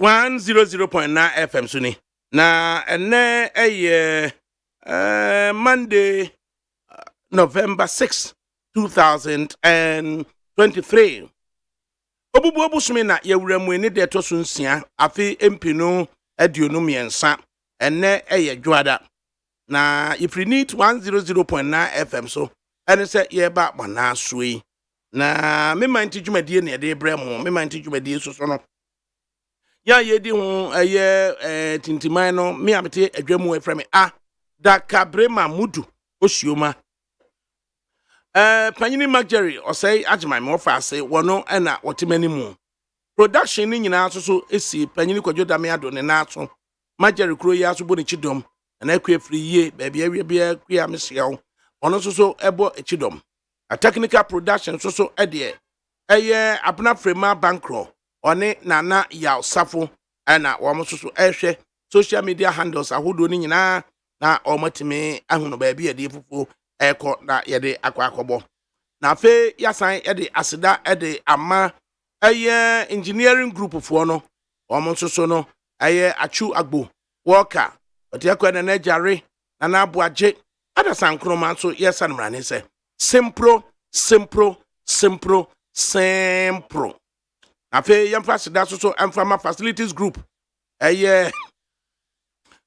100.9 FM suni na ene Monday November 6 2023 obubu obusumi na yewuramu ni de to sunsia afi empinu aduonu miensa ene dwada na if you need 100.9 FM so ene se yeba bana sui na me man tijumadi ne de bremu me man tijumadi so no ya yedi ho tintiman no me abete adwamu eframe ADAKABRI mudu oshioma panyini Magjerry osai ajimai mo fa ase wono na wotimani mu production ni nyina so esi panyini kwadwo dame ado ne na aso Magjerry kuro ya so bo ne chidom na akwa free ye baabi awie bia kwa amesiawo ono so ebo chidom a technical production so ede abna frema bankro one nana ya safo na wo so ehwe social media handles ahodo ni nyina na omatime ahuno baabi ede fufu eko na yede akwakobo na fe yasan ede asida ede ama engineering group fo no omo so no achu agbo worker otiakwa na jare na abuaje ada sankroma so yesan mrane se simpro na fe yamfa asida so amfama facilities group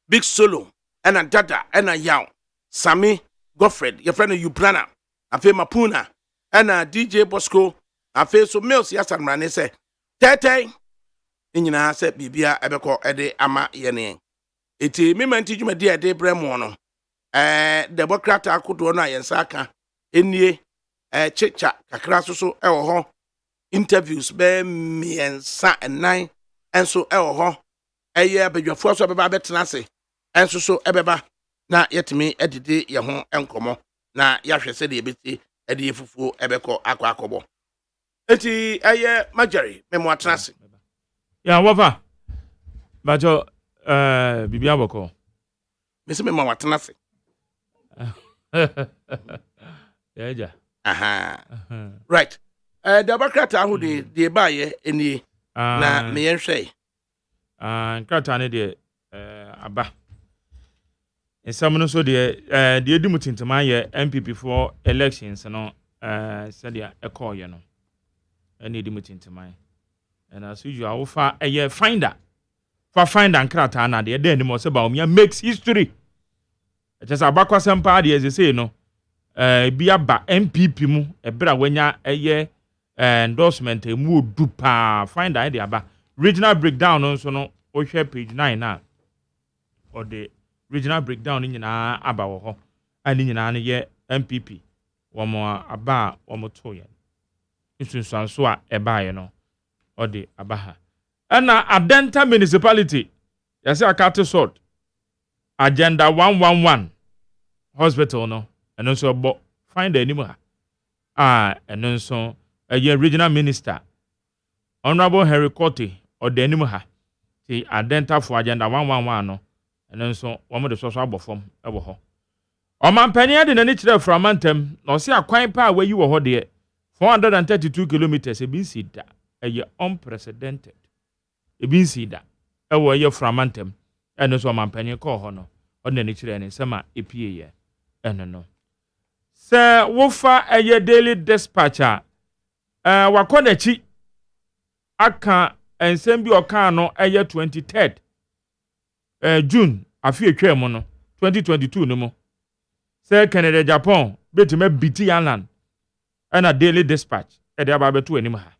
big solo and dada and yaw Sami Godfred your friend Ubrana afe Mapuna and DJ Bosco afe so Mills yasan mrane se tete nyina se bibia ebeko ede ama yene eti me man tijuma dia de bremo no democrat akodo na yensa aka enie chicha kakra so ewo ho interviews be miensa enan enso ewo ho badwafo so beba betena se enso so ebeba na yetimi edide ye ho enkomo na yahwese de ebeti ede yefufuo ebeko akobo eti Magjerry memo atena se ya wafa bajo bibia boko mesi memo atena se yeah. Right. The Democrat who the buy any na me yenhwe. Nkrata ne de aba. Ensam no so de edi mutintima ye MPP for elections no said ya ekoye no. Ene edi mutintima. And as usual wo fa finder. For finder nkrata na de dey mo se ba o makes history. It is abakwa sempa de as say no. Bia ba MPP mu ebra wanya endorsement mu dupa find that aba regional breakdown no so no o hwe page 9 na or the regional breakdown ni nyina aba wo ho ani nyina ne ye MPP wo mo aba wo mo to ye nsunsan so a eba ye no or the aba ha na Adenta municipality yase akate sort agenda 111 hospital no and also but find anymore and also a regional minister Honorable Harry Cote or the anymore the Adenta for agenda 111 no and also one of the social abo form ever ho o man pania de nani kire from antem no se akwan pa where you were there 432 kilometers e bin sida a unprecedented e bin sida e wo ye from antem and also man pania call ho no on nani kire ne sama epie ye eno no se wofa eye daily dispatcher wakonachi aka ensem bi oka no eye 23rd June afi etwem no 2022 no mo se Canada Japan betima biti Ireland na daily dispatch e de aba beto anim ha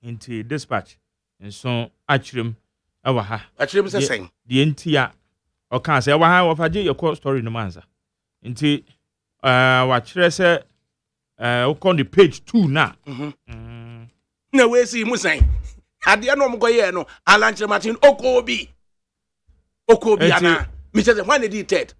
nti dispatch enso achirem ewa ha achirem se sen de ntia oka se ewa ha wofaje your story no manza nti wachire se on the page 2 na na we see musan ade no mkoye no alanchire Martin okobi ana me say when the third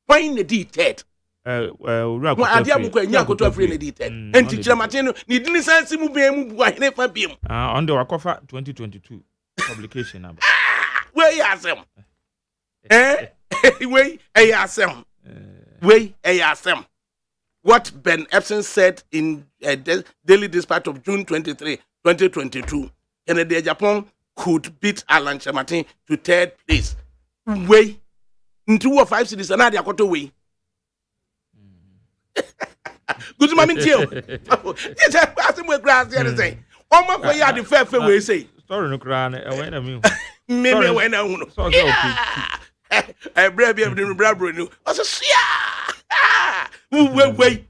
when the third ade amko anya koto afre na the third enti chire Martin no ni dini sansi mu be mu bu ahene fa biem on the wakofa 2022 publication aba we yasem we yasem we yasem what Ben Epson said in Daily Dispatch of June 23, 2022. And the Japan could beat Alan Chamatin to third place. Way into 5 cities and I got away. Good morning, Joe. Yes, I asked him with grass the other day. Oh, my boy, the fair way say. Sorry, no crown. I went a meal. Maybe when I want to. I brave you the brother. I said, yeah. Wait.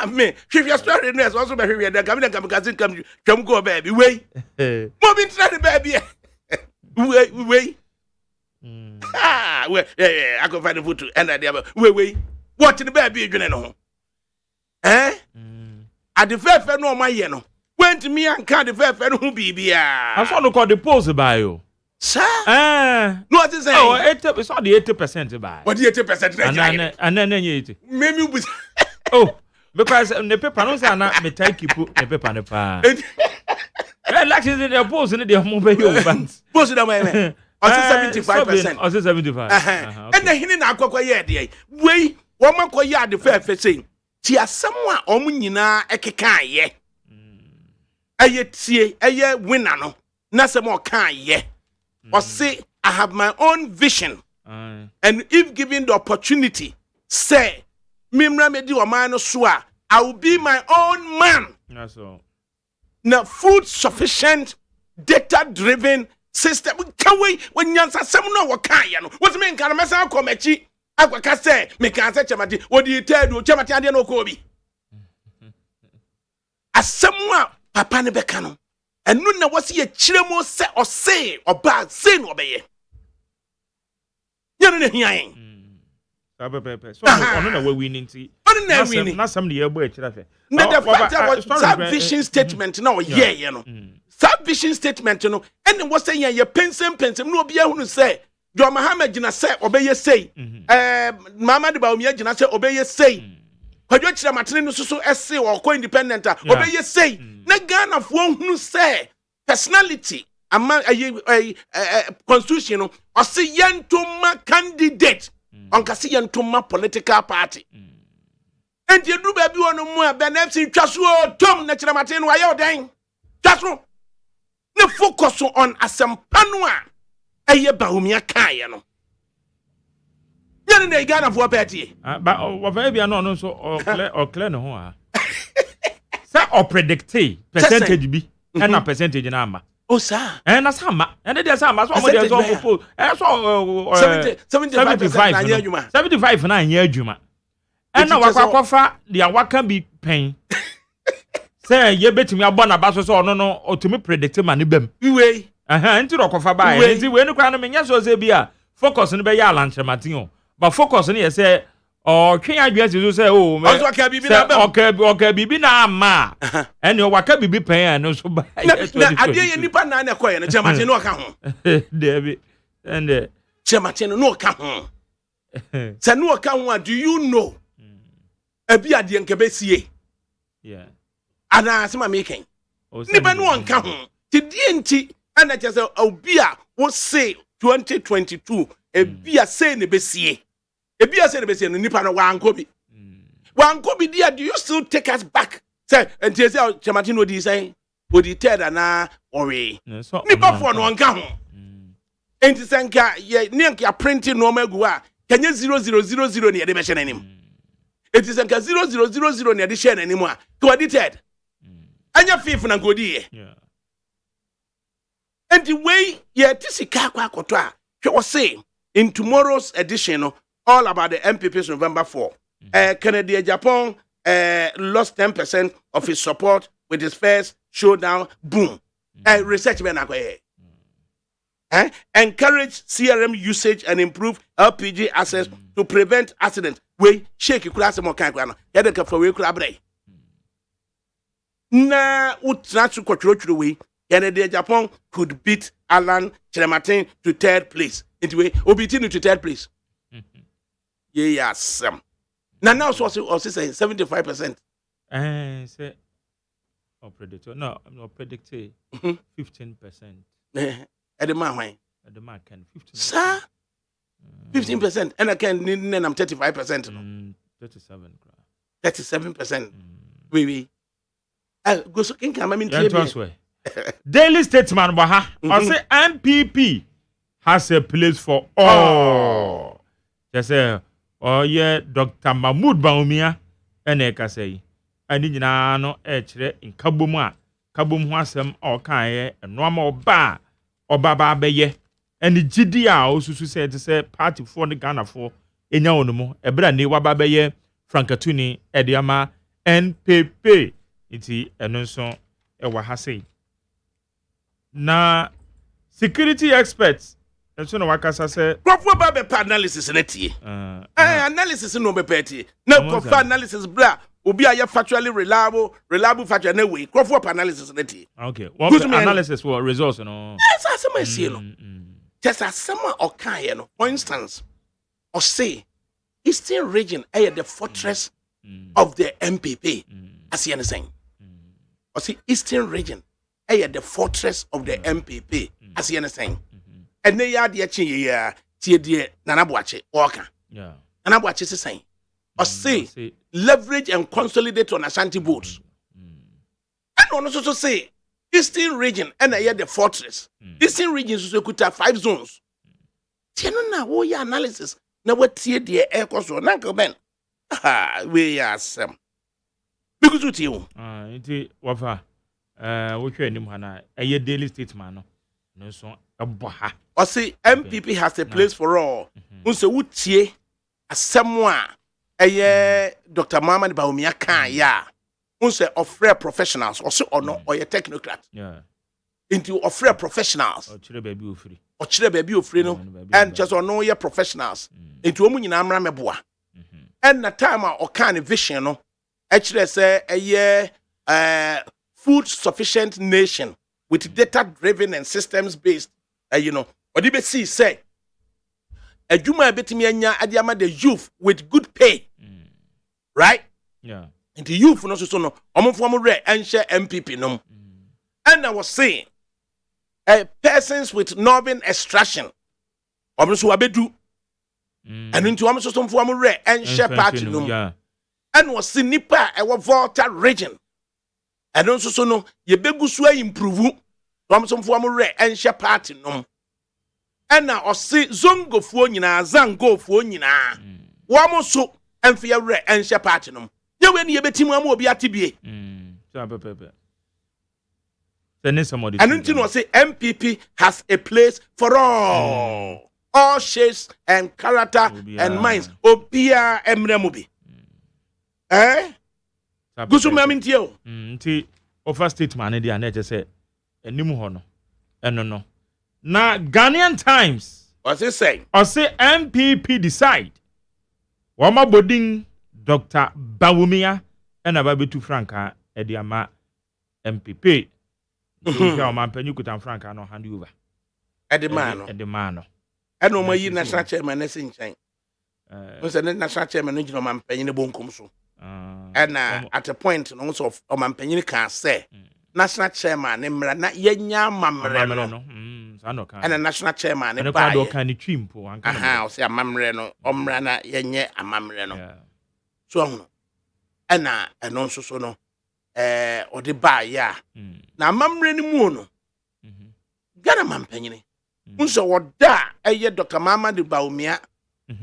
Me, if you're starting this, also by here, come go, baby. Wait. Mommy, try the baby. Wait. I can find the food to end at the other. Wait. What in the baby you know? Eh? At the fair fair no my yeno. Went to me and can't the fair fair who be. I saw look at the post by you. Sir? No, what is that? Oh, it's not the 80% by. What the 80%? And then 80. Maybe with. Oh, because the paper no say na me take you put the paper na pa. Elections in the post in the mobile bands. Post that way. On 75%. On 75. And the hinning akwa ye dey. Wey, woman kwa ya the fair fair saying. Ti asemwa omu nyina ekeka ye. Eye tie, eye winner no. Na sem o kan ye. Or say I have my own vision. And if given the opportunity, say Mimra medi o man no so a, I will be my own man. That's all. Now food sufficient, data driven system. Can we when yansa sem no wo kan ye no. What mean kan mesa ko mechi akwaka say me kan say chamati what you tell do chamati ade no ko bi. Asemwa papa ne beka no. Enu na wasi ye chiremo se o say oba say no obeye. Yanu ne hian. So ono na we winning ti. Ono na winning. Na some the ebo e kira fe. Na the fact that vision statement na o ye you know. That vision statement you know. And what say ye pensem no obi ehunu say Jo Muhammad gina say obeye say. Mama de ba omi gina say obeye say. Kwadwo kira matene no so ese o ko independent obeye say. Na Ghana fo hunu say personality ama constitution no o say yentoma candidate on kasi yentoma political party and you do baby onu mu a benefit twaso tom na kira matene no aye odan twaso na focus on asempano a eye baumia kan ye no yana na Ghana fo party but what be no so or clear no ho a say or predict percentage bi na percentage na ama oh sir na sama and dey sama so mo dey so propose so 75% na anya adwuma 75 na anya adwuma na wakwafa dia waka bi pen say ye betimi abo na baso so no otumi predict ma ne bam we nti ro kwafa ba ye nti we ni kwa no menya so say bi a focus no be ya lanchematin o but focus no ye say o twen adwia so say o me okay bibi na bam okay bibi na ama ene o waka bibi pen no so ba na ade ye nipa na na koye no chematin no ka ho David and chematin no ka ho say no ka ho do you know abi ade nke besie yeah ana asema making nipa no nka ho ti die nti ana che say obi a wo say 2022 ebia say ne besie ebia say ne besie no nipa no wankobi dia do you still take us back say enti say chematin no di say odi ted na ore nipa for no nka ho enti senka ye nka printing no magu a kanye 0000 ne de be hye nanim enti senka 0000 ne de hye nanim a to odi ted anya fif na ngodi ye and the way ye tisika kwa akoto a hwe wo say in tomorrow's edition all about the MPP's November 4 Kennedy Japan lost 10% of his support with his first showdown boom research men akoye encourage CRM usage and improve LPG access to prevent accidents we shake kura mo kan kwa no ye de ka fa we kura bre na utra to kwotro we Kennedy Japan could beat Alan Chirematin to third place. Anyway, obitini to third place. Yes. Now so also say 75%. Say or predict. No predict 15%. At the man why? At the man can 15%. Sir? 15% and I can need I'm 35%. 37. 37%. Oui. Go so kinka ma Yentos Daily Statesman baha. I say MPP has a place for all. Just say, oh yeah, Dr. Mahmoud Baumia, and Eka say, I need no echere in Kabuma, Kabum Wasem or Kaye, and normal bar or Baba Beye, and the GDA also said to say party for the Ghana for in Yaonumo, a brand new Wabaye, Francatuni, Ediama, NPP. Iti enonso Wahase. Na security experts enso na wakasa say Crofo ba be analysis na tie. Analysis no be peti. Na confa analysis bra obi aye factually reliable factual na we. Crofo analysis na tie. Okay. What analysis for results no? Yes, asema see no. Just asema okan here no. For instance, or say Eastern region the fortress of the MPP. As you saying. Or see Eastern region the fortress of the MPP. As you saying. And they are the chi tie die nanaboache oka. Yeah. Nanaboache is saying. Or say leverage and consolidate on Ashanti boats. And on also say Eastern region the fortress. Eastern region so could have 5 zones. Tiano na wo ya analysis na what tie die air course or nanko ben. We are some. Because with you. Iti wafa we anim hana a Daily Statesman no so aboha. Or say MPP has a place for all. Unse wutie asemwa Dr. Muhammad Baumia kan ya. Unse offer professionals or so or no or a technocrat. Yeah. Into offer professionals. Or chire baby ofri. Or chire baby ofri no. And just or no your professionals. Into omu nyina amra meboa. And na time or kan vision no. Actually, say food sufficient nation with data driven and systems based. What do you see? Say, a Juma betimi anya adiama the youth with good pay, right? Yeah. And the youth no so no. Omo re and share MPP no. And I was saying, persons with northern extraction, omo so abedu, and into omo so form re and share party no. Yeah. And was see nipa Volta region. And also so no ye begu so improve from some form re and share party no. And now or see zongo fo nyina zango fo nyina. Wamo so and fear re and share party no. Ye when ye betimu am obi atibie. So pepe. Then somebody. And until no say MPP has a place for all shapes and character and minds. Obia emremubi. Gusu maminti o. Nti offer statement dey na say enimu ho no. Eno no. Na Ghanaian Times. What's it saying? Or say MPP decide. Wama boding Dr. Bawumia and Ababetu Franca Ediama MPP. So man penyu kutan Franca no hand over. Edemano. Eno mo yi national chairman na sinchen. We say national chairman no jino man penyu ne bonkum so. And at a point also of Mampenny can say national chairman Nemra na yenya mamre no. And a national chairman and a kind of chimpo and house a mamreno omrana yenye a mamreno. So and also so no or the buy ya. Now mamreni mono. Gana mampenny. Unso what da a Dr. Mama de Baumia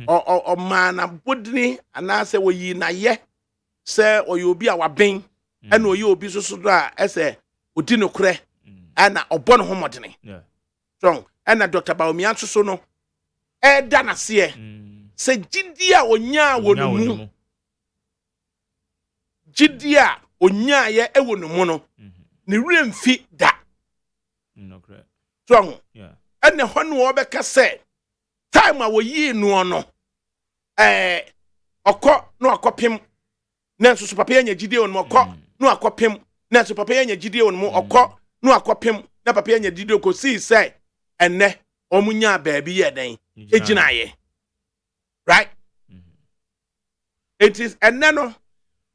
or mana budni and I say we ye na ye. Say or you be our bing and or you be so dry as a udino cre and a bon homotony. Strong and a Dr. Baumia so no. Dana see say Jidia or nya wonu. Jidia or nya ye ewonu mono. Ni rim fit that. Strong. And the one wobeka say time I will ye no. Oko no akopim. Nanso so papa anya gide on mo kɔ no akɔpem nanso papa anya gide on mo ɔkɔ no akɔpem na papa anya gide ko si say enne omunya baabi ye den eginaye right it is enne no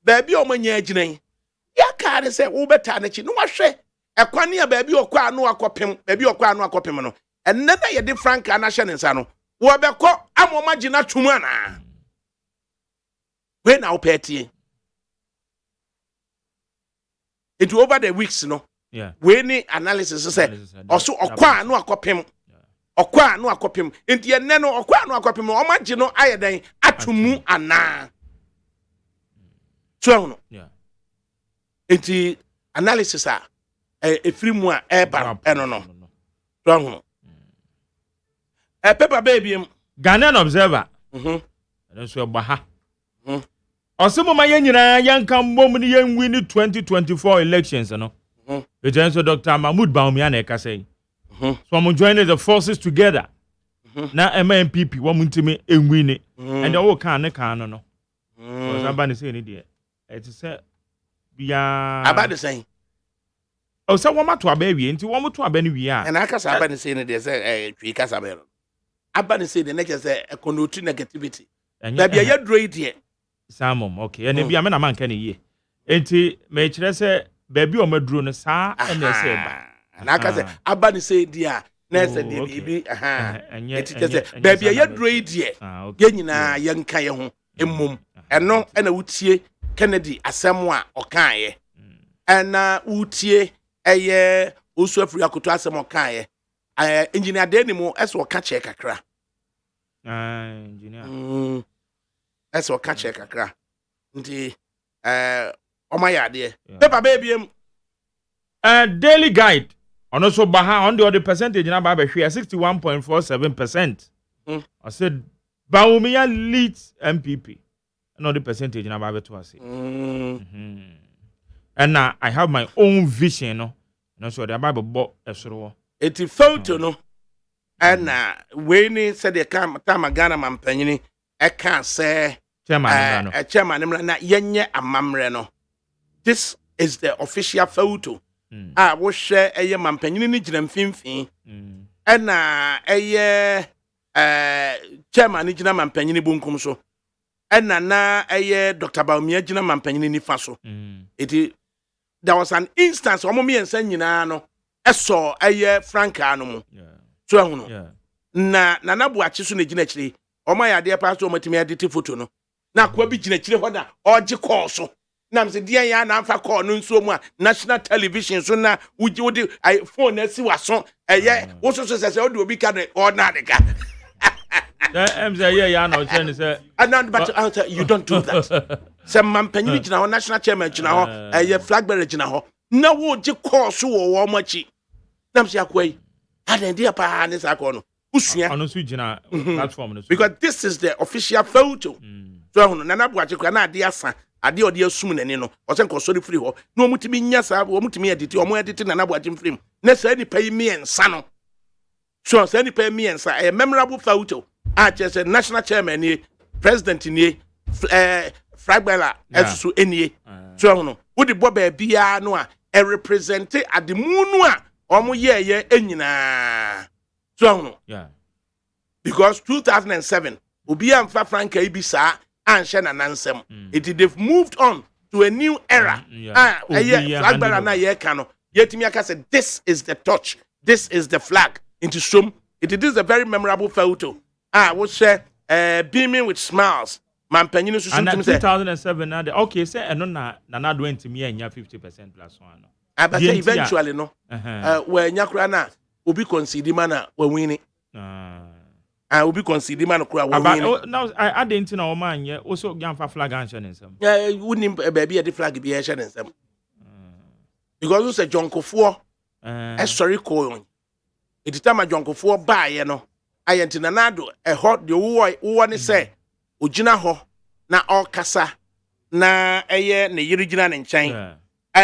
baabi omunya eginan ya ka ne say wo beta na chi no wahwɛ ekwane ya baabi ɔkɔ anu akɔpem baabi ɔkɔ anu akɔpem no enne na ye de frank ana hye ne nsa no wo bɛkɔ amoma gina twum ana we na wo pɛtie. into over the weeks no we ni analysis say also okwa no akopem okwa no akopem enti enne no okwa no akopem o ma gye no ayedan atumu ana so no enti analysis a efiri mu a eba eno no so no paper baby Ghanaian Observer so gba ha Osimo ma yenyina yanka mbom ni yenwi ni 2024 elections no so Dr. Mahmoud Bawumia na eka say so I'm joining the forces together na MPP wo muntimi enwi ni and the wo kan ne kan no so somebody say ni de it say bia about the same o say wo mato aba wie nti wo moto aba ni wie a and aka say about the say ni de say twi kasa be aba ni say the next say economic negativity bia ya dro de Samom, okay. And bia me na man kan ye. Enti me kire se baabi o maduro no saa na se ba. Na aka se aba ni se dia na se de bibi enti se baabi ya duro die ye nyina ye nka ye ho emmom eno na wutie Kennedy asem a okan ye na wutie eye osu afri akoto asem okan ye engineer de ni mo eso ka che kakra engineer eso ka che kakra nti oma yade paper baby daily guide ono so baha on the percentage na ba be hwe 61.47%. I said Bawumia leads MPP. No the percentage na ba be to ase. And now I have my own vision no so the Bible bo esoro. Eti photo no and we ni said the time Ghana mampanyini e kan say chairman na yenye amamre no. This is the official photo. Wo share eye mampanyini ni gina mfimfin. Na eye chairman ni gina mampanyini bunkum so. Na eye Dr. Bawumia gina mampanyini ni fa so. There was an instance omo me ensa nyina no eso eye Franka no mu. So ehunu. Na nabu achi so na gina kire. Omo ya de pastor omatimi edit photo no. Na kwa bi gina kire ho na oje call so. Na mse dia ya na amfa call no nso mu a national television so na wudi phone na si waso eye wo so se odi obi ka na ordinary ka. Yeah, no, say. But you don't do that. Some man penny jina ho national chairman jina ho eye flag bearer jina ho. Na wo je call so wo machi. Na mse akwai. Aden dia pa ne sa call no. Usua. Ono so jina platform no. Because this is the official photo. So hono na bu achi kwa na ade asa ade odi asum nani no. O se nko sorry free ho. Na omutimi nya sa omutimi edit omo edit na bu achi free. Na sa ni pay me ensa no. So sa ni pay me ensa a memorable photo. Just a national chairman ni president ni Fragbella esusu enie. So no. Wo di bo ba bia no a represent ademu no a omo ye enyina. So no. Yeah. Because 2007 obi amfa Franka ibisa anhye na nansem. They've moved on to a new era. Fragbella na ye ka no. Yetimi aka say this is the touch. This is the flag into some. It is a very memorable photo. We share beaming with smiles. Man penny so and 2007 na okay say eno na do ntimi anya 50% plus one no. But eventually no. Where nyakura na obi concede man na we win. Obi concede man kura we win. Now I didn't know man ye also gamfa flag answer nsem. Wouldn't baby the flag be answer nsem. Because you say John Kofo sorry call. It time John Kofo buy ye no. Ayenti na nado hot de wo ne say ogina ho na okasa na eye ne yiri gina ne nchen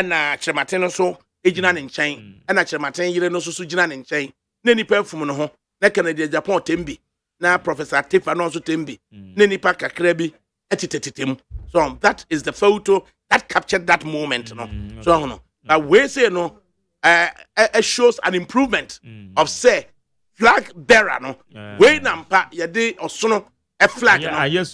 na Chirematen no so egina ne nchen na Chirematen yire no so gina ne nchen na nipa fum no ho na Canada Japan tembi na Professor Tifa no so tembi na nipa kakra bi etitetetem. So that is the photo that captured that moment no. So no we say no shows an improvement of say flag bearer no we nampa ye de osono a flag no yes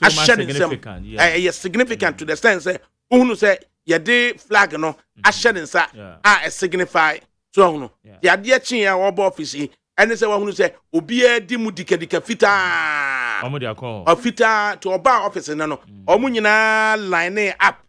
significant to the sense say uhunu say ye de flag no a shedding sa a signify so uhunu ye de chin ya obo office ene say uhunu say obi e di mu dikadika fita omo de akọ fita to oba office na no omo nyina line up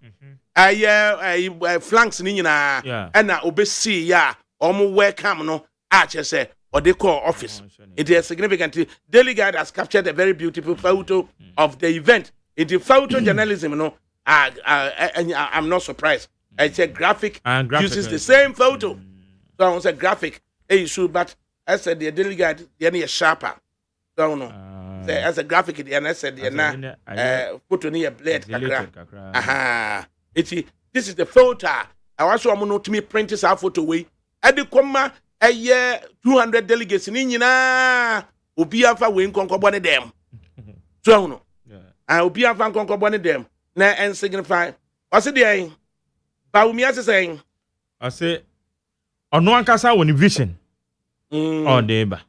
flanks ni nyina na obesi ya omo welcome no ache say or they call office. It is significant. Daily Guide has captured a very beautiful photo of the event. It is photojournalism, I'm not surprised. It's a graphic uses the same photo. So I was a graphic issue, but I said the Daily Guide, the sharper. So no. As a graphic, and I said the put on a blade. This is the photo. I also want to me print this photo way. At the comma a year 200 delegates in Inina Ubi Alpha win conquer one of them. So no. I will be a fan conquer one of them. Na and signify. I said, the Baumia saying, I say, on one casa one vision. On neighbor.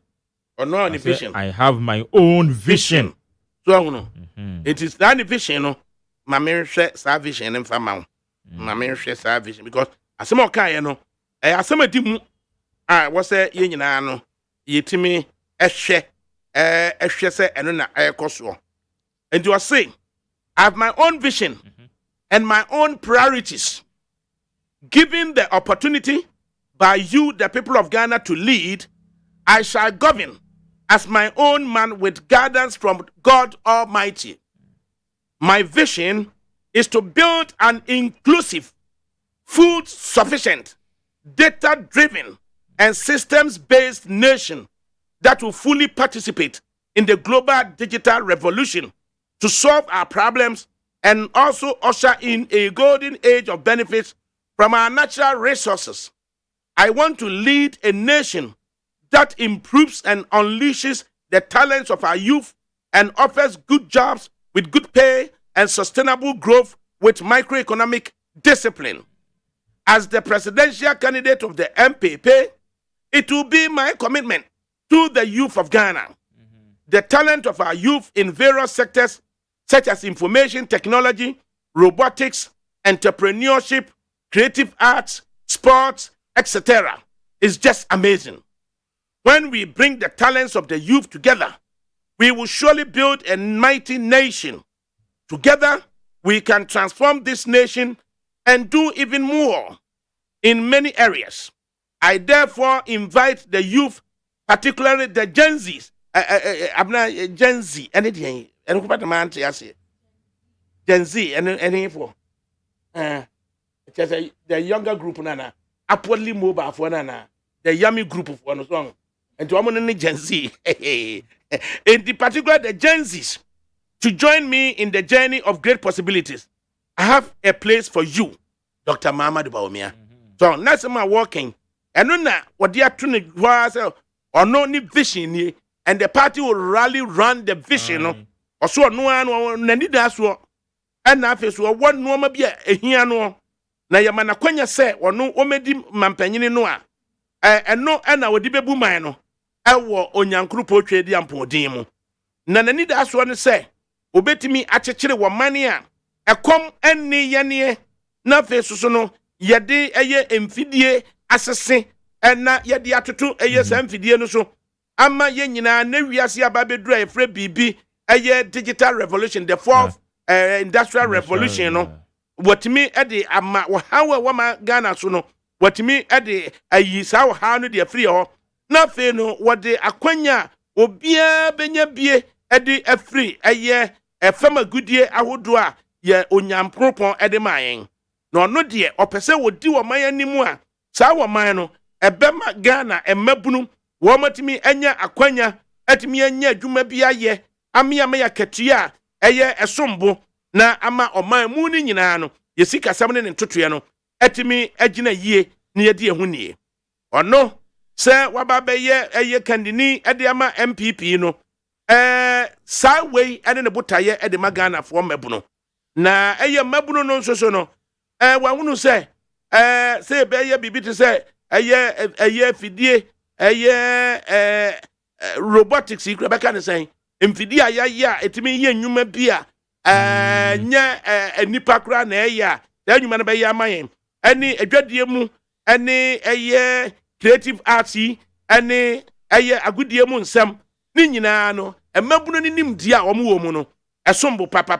Or no vision. I have my own vision. So no. It is that vision, no. My mirror share vision and family. My mirror share vision because as some okay, no. I some dim. I was a yin yetimi say and na air and you are saying I have my own vision and my own priorities. Given the opportunity by you, the people of Ghana, to lead, I shall govern as my own man with guidance from God Almighty. My vision is to build an inclusive, food sufficient, data driven, and systems-based nation that will fully participate in the global digital revolution to solve our problems and also usher in a golden age of benefits from our natural resources. I want to lead a nation that improves and unleashes the talents of our youth and offers good jobs with good pay and sustainable growth with microeconomic discipline. As the presidential candidate of the MPP, it will be my commitment to the youth of Ghana. The talent of our youth in various sectors such as information technology, robotics, entrepreneurship, creative arts, sports, etc. is just amazing. When we bring the talents of the youth together, we will surely build a mighty nation. Together, we can transform this nation and do even more in many areas. I therefore invite the youth, particularly the Gen Zs. Gen Z, anything. Gen Z, anything for. The younger group, nana. Upwardly mobile for nana. The yummy group of one song. And to one Gen Z. In the particular, the Gen Zs, to join me in the journey of great possibilities. I have a place for you, Dr. Muhammad Baumia. So, that's my working. And now, what they are trying to or no need vision, and the party will rally run the vision. Or so, no one need that. And now, if you want no maybe a here no. Now, your man, Quenya say, or no, Omedi Mampanini noa. And no, and I would be bumano. I war on young group trade the ampo demo. Nana need that one say, Obeti me actually one mania. A come any yanie, na face no, yade a ye amphidie assassin, and na yadi atutu a yes amphidie no so. Ama yenina ne wiasia babe dry free BB a ye digital revolution, the fourth industrial revolution no. What me at the ama how wama Ghana so no. What me at the a yisa how no de free or na fe no what the akwanya obia benya bie at the a free a ye a fama good year ahodoa ye onyampropon ede mayen. No no de opese wodi wo mayen nimu a sa wo man no ebema Ghana emabunu wo matimi anya akwanya atimi anya adwuma bia ye amia me yaketua eye esombo na ama oman mu ni nyina no yesika sam ne ntotoe no atimi agina yie ne yedi ehu nie ono se waba be ye eye kandini ede ama MPP no sa wei ene ne botaye ede magana fo mabuno na eye mabuno no nsoso no wa hunu se se be ye bibiti se eye fidie eye robotics ikrabaka ne sen mfidie ayaya etimi ye nnwuma bia nya nipa kra na eya nnwuma na be ya mayen ani adwadie mu ani eye creative arts ani eye agudie mu nsam ni nyina no emabuno ni nimdi a omo wo mu no esombo papa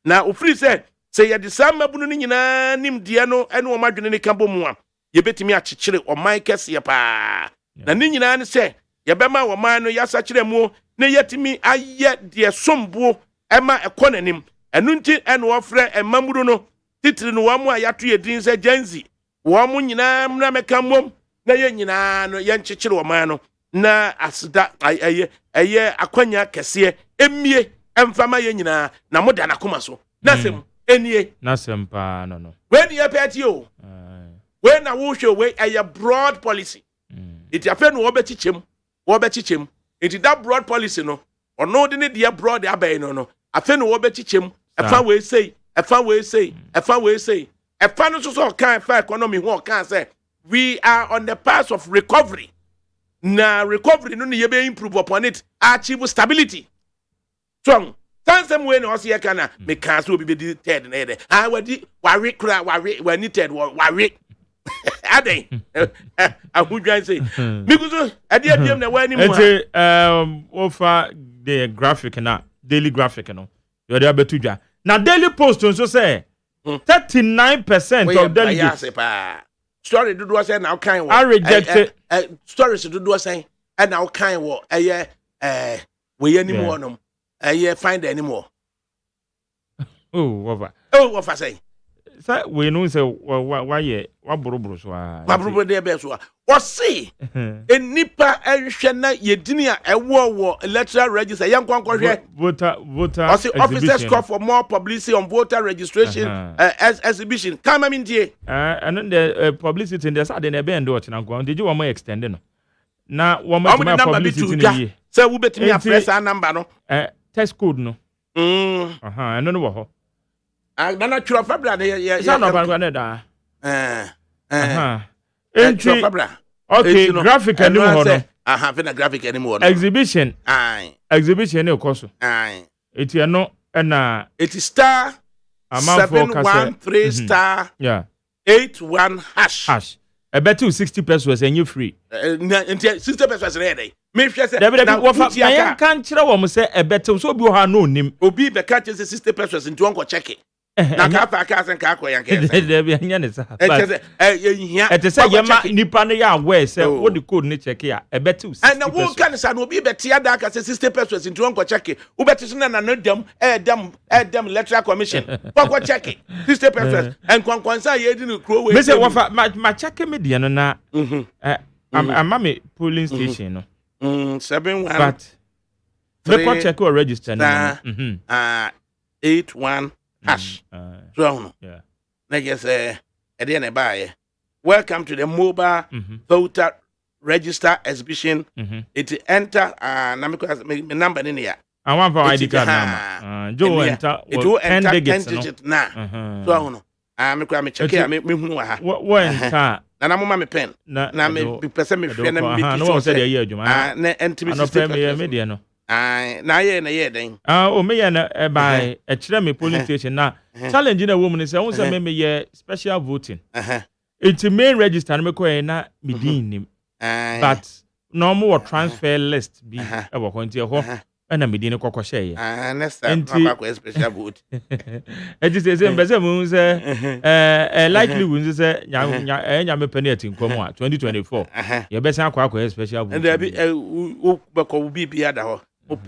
na ofiri se sɛ yɛde saa mmabunu no nyinaa nimdeɛ no ɛne wɔn adwene ne ka bɔ mu a yɛbɛtumi akyekyere ɔman kɛseɛ paa na ne nyinaa ne sɛ yɛbɛma ɔman no yɛasakyerɛ mu na yɛtumi ayɛ deɛ sombo ɛma ɛkɔ n'anim ɛno nti ɛne wɔfrɛ mmamuru no titiri no wɔn a yɛato yɛ din sɛ gyenzi wɔn nyinaa mmra mɛka mmom na yɛn nyinaa no yɛnkyekyere ɔman no na aseda ɛyɛ akwanya kɛseɛ emie ɛmfama yɛn nyinaa na mo da nakoma so na sɛm enie na sɛm paa no when you pet you when na wo show we a broad policy it afɛ no wɔbɛkyikyem it that broad policy no ɔno de ne deɛ broad abɛn no afɛ no wɔbɛkyikyem ɛfa we say ɛfa no so ɔka ɛfa economy ho ɔka sɛ we are on the path of recovery na recovery no ne yɛbɛ improve upon it achieve stability so tansem we no ɔsɛ yɛka na meka sɛ obi bɛdi third na yɛdɛ wadi ware kura wani third ware adɛn ahodwan sɛ migu so ɛde adiam na wani mu ofa the graphic na daily graphic no yɛde abɛto dwa na daily post nso sɛ 39% of delegates story dodoɔ sɛ na wokan are rejected stories dodoɔ sɛ ɛna wokan wɔ ɛyɛ wɔyɛ anim wɔ nom ɛyɛ find anymore wɔfa sɛ sɛ we no sɛ wayɛ waboroboro so a waboroboro de bɛ so a wɔse enipa ɛhwɛ na yɛdini a ɛwɔ wɔ electoral register yɛn nkɔnkɔhwɛ voter ɔse officers call for more publicity on voter registration exhibition kama mi ntie ɛno the publicity in the side na ɛbɛn de ɔkyena nkɔ did you want more extend no na wɔn ma publicity no yie sɛ wobɛtumi afrɛ saa number no test code no ɛno no wɔ hɔ nana twerɛ fabra ne yɛ sa no ba ne da twerɛ fabra okay graphic anim hɔ no fɛ na graphic anim hɔ no exhibition ne kɔ so eti ɛno ɛna eti star 713 star 81 hash ɛbɛte 60 pesos ɛnyɛ free nti 60 pesos ne yɛ dɛ mehwɛ sɛ na wɔfa yɛn kan kyerɛ wɔn sɛ ɛbɛte so obi wɔ ha no onim obi bɛka kyerɛ sɛ 60 pesos nti wɔn kɔ check na ka fa ka sen ka akɔ yan kɛsɛ dɛbi anya ne sa ɛtɛ yɛhia ɛtɛ sɛ yɛma nipa no yɛ aware sɛ wo de code ne check ya ɛbɛte 60 ɛna wo ka ne sa no obi bɛte ada ka sɛ 60 pesos nti wɔn kɔ check wo bɛte so na no dam ɛdam electoral commission kɔ check 60 pesos ɛnkɔnkɔnsa yɛ di no kuro we me sɛ wɔfa ma check me deɛ no na ama me polling station no 71 but me kɔ check or register no 81 hash so na just ɛde na baayɛ welcome to the mobile voter register exhibition it enter na me number ne ya I want for ID card number Joe enter it will enter 10 digit na so me kwa me check ya me hunu wa ha wo enter na mo ma me pen na me pese me hwɛ na me no wo sɛ de yɛ adwuma na entimi system me de no na ye na ye den o me ye na e by e kire me polling station na challenge na wo mu ne say won say me ye special voting it main register na me ko na me din nim but no more transfer list bi e wo ko ntie ho na me din kokko hye ye next time kwa special vote e just say me say mu say likely won say nya me penalty nkom a 2024 ye be san akwa special vote and be wo be ko bi ada ho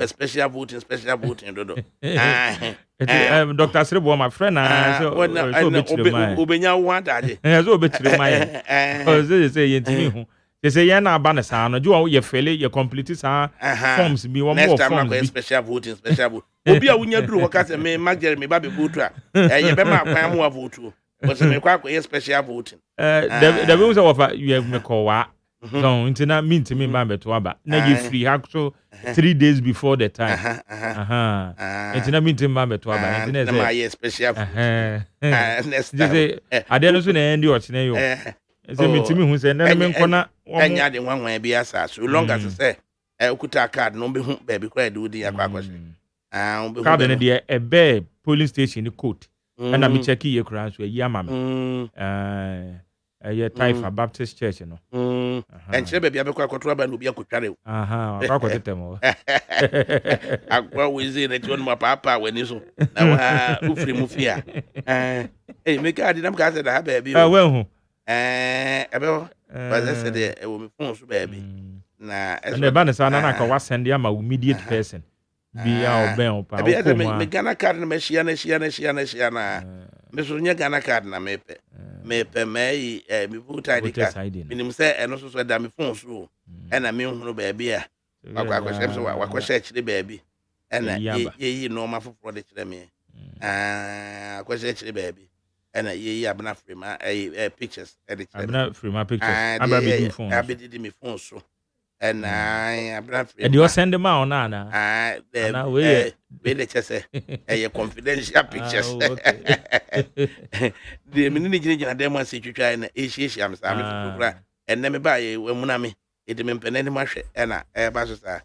special voting dodo Dr. Srebo my friend so obenya wo adaje so obetire mai so say yentimi hu say ye na aba na sa no jo ye fele ye complete sa forms bi one more forms bi special voting obi a wunya duru waka say me magere me ba be vote a ye be ma kwan mo vote o so me kwa ye special voting the we say what you me call wa so intina me ba beto aba na ye free ha so 3 days before the time intina me ba beto aba intina say na ye special next day ade no so na end o chine yo say me hu say na me nkona enya de nwanwan bi asa so long as say okuta card no be hu ba bi kwa de odi akwa akwa card ne de ebe police station ni code na me check ye kura so yi ama me Taifa Baptist Church no enche baby abekwa akoto aba no obi akotware o aha akwa tetemo agwa wezi na ti won ma papa wani so na wa ufiri mu fia me ka adi nam ka say da baby o we hu ebe o ba say de e wo me phone so baby na e ba ne sa na ka wa send ya ma immediate person bi ya oben o pa o me Ghana card na me shia na me so nya Ghana card na me pe me vote ID card minim say eno so da me phone so e na me hunu baby a akwa so wakwa chire baby e na ye normal for de chire me akwa chire baby e na ye abna frame pictures edit abna frame pictures abra phone abedi me phone so and abna frame and you send them out na we the chese confidential pictures the minini gina dem say twitwa na ehie am sa me fotokura and me ba ye wamuna me edi me mpenani mahwe na ba so sa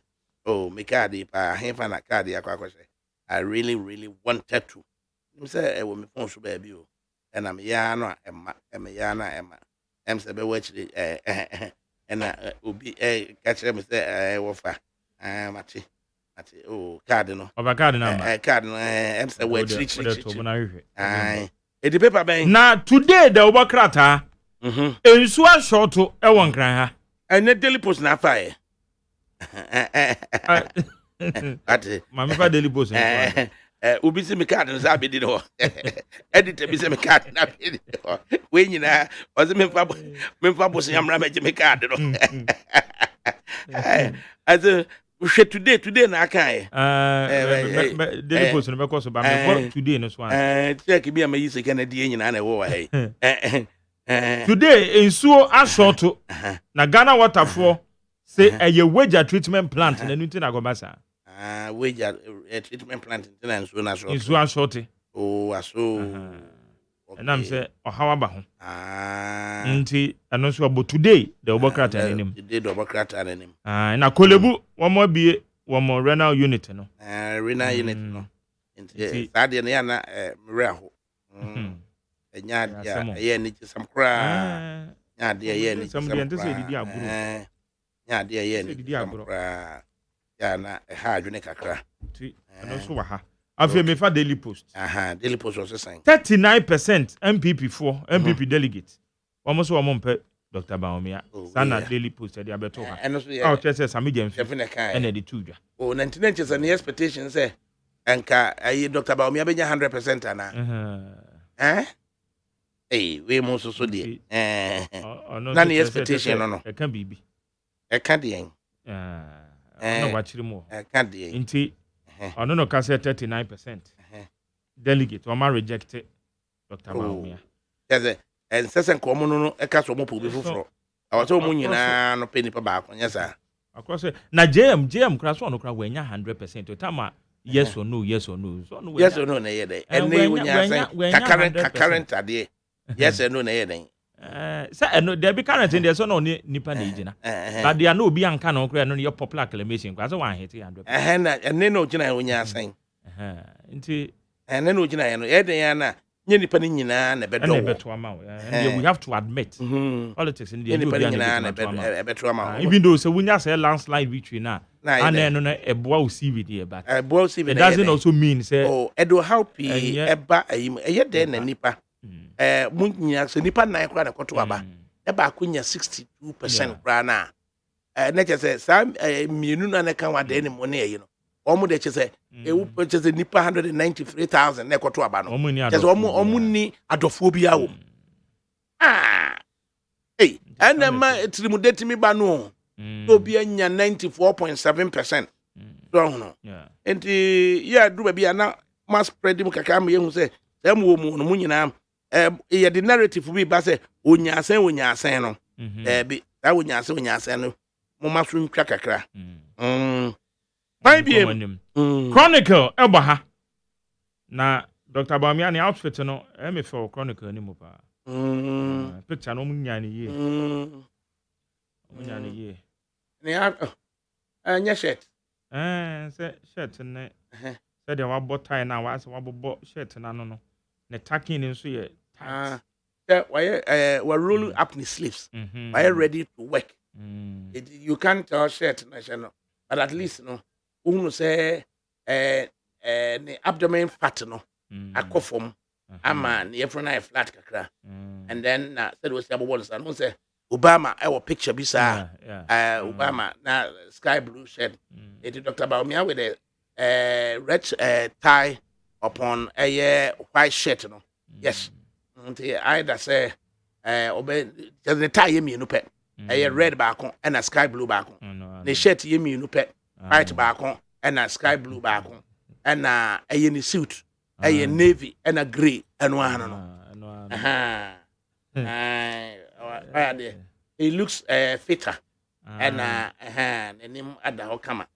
oh me card pa hefa na card yakwa say I really wanted to me say we me phone so ba bi o and am ya no emma em say be wachiri and obi catch me say wofa mate oh card no over card number card no em say we chiri the paper ben na today the obokrata ensu ashorto e won kran ha and the Daily Post na fire ate mama fa Daily Post obi se me card no za be di no editor bi se me card na be di no we nyina o se me fa boss yamra me card no as we today na aka Daily Post no be course ba me today no so check bi am yi se Kennedy nyina na wo wa hey today ensuo ashorto na Ghana waterfall say a wager treatment plant na nuti na go basa wager treatment plant in so na so ensuo ashorto oh aso and am say ohawa ba ho nti eno so about today the obokrata nanim today the obokrata nanim na kolebu one more bie one more renal unit no renal unit no nti sade na ya na mre aho nya dia ye ni sam kra nya dia ye ni sam dia ntse didi aguru nya dia ye ni sam kra ya na ha adwene kakra ti eno so wa ha afi me fa Daily Post Daily Post was saying 39% MPP delegate almost one month Dr. Baumia sana Daily Post dia beto ha oh chese sami jemfi ene di tudwa oh 99 is an expectation say enka ayi Dr. Baumia benya 100% ana we mo so dey na ni expectation no e kan bibi e kan dey no wachiri mo e kan dey nti ono no ka say 39% delegate o ma reject Dr. Baumia yes and sesen ko mo no e ka so mo po bi foforo awato mo nyina no pe nipa ba akonya sa across na JM kra so no kra we nya 100% to tama yes or no so no yes or no na ye dey and we nya say current ade yes or no na ye dey say no there be current in there so no nipa na igina but there no obi anka no kra no your popular acclamation kwa so wan hit 100 na ene no gina wo nya asan nti ene no gina ye no ye dey na nye nipa ni nyina na beto ama and we have to admit politics in the nipa ni nyina na beto ama even though so wunya say landslide victory na and no na eboa o CV there but eboa o CV it doesn't also mean say edo help eba eye dey na nipa munya so nipa nan kra na koto aba e ba kunya 62% kra na na che say mienu na kan wa dey ni mo na ye no omo de che say e wo che say nipa 193,000 na koto aba no che say omo ni adofo bi awo ana ma trimudeti mi ba no obi anya 94.7% so no enti ya du ba bia na mass spread mu kaka ma yehu say dem wo mu no mu nyina ye the narrative bi ba say onya asen no bi da onya asen no mo ma so ntwa kakra Chronicle ebaha na Dr. Baumia ni outfit no me for Chronicle ni mo pa picture no munya ni ye ni anya shirt say shirt ne say dey wa bot tie na wa bo shirt na no ne tacking nso ye why roll up the sleeves why ready to work You can't tell shirt national, but at least no. Unu say the abdomen fat no. Akofom. Ama ne yefro na flat kakra. And then said we say about one say Obama our picture bisa Obama na sky blue shirt. It Dr. Baumia with a red tie upon a white shirt no. Yes. I that say obey the tie yemi no pet. A red back and a sky blue back. The shirt yemi no pet. White back and a sky blue back. And a yeni suit. A navy and a gray and one. It looks fitter. And him at the Hokama.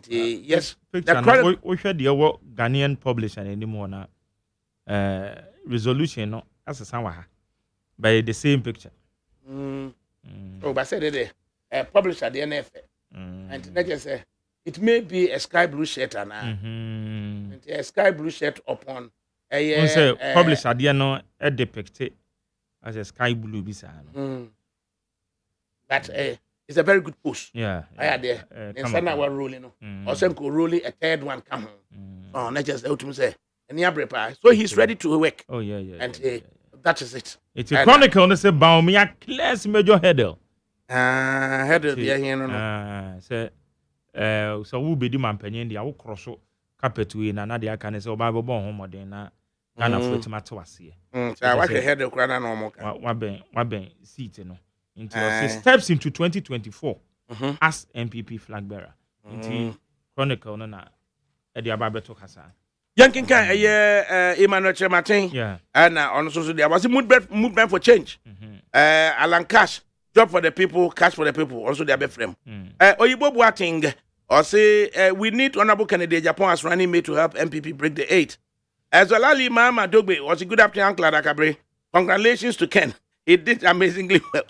Yes. The we should the Ghanaian publisher anymore now. Resolution no as a sawaha by the same picture. Oh, but said it publisher the NF. And like I say, it may be a sky blue shirt and a sky blue shirt upon a publisher the no depicted as a sky blue bisano. But it's a very good post. Yeah. I had there. And some were rolling. Or some could roll a third one come home. Oh, not just the say. And so he's ready to work. Oh, yeah. And that is it. It's a chronicle, and say, Baumia, class major headel. Headel, yeah, so we'll be the man penny, the old cross carpet in another can say, Bible born home or then, Ghana for tomato. I like a head of Grana normal. What ben, seat, into steps into 2024 as MPP flag bearer. Into chronicle, no, at the Ababeto Casa. Yankin can Emmanuel Martin. Yeah. And on social there was a movement for change. Alan Cash, job for the people, cash for the people. Also, they are be frame. Oyibo Boateng or say we need honorable candidate Japan as running mate to help MPP break the 8. As well as Mama Dogbe was a good afternoon, Uncle ADAKABRI. Congratulations to Ken. He did amazingly well.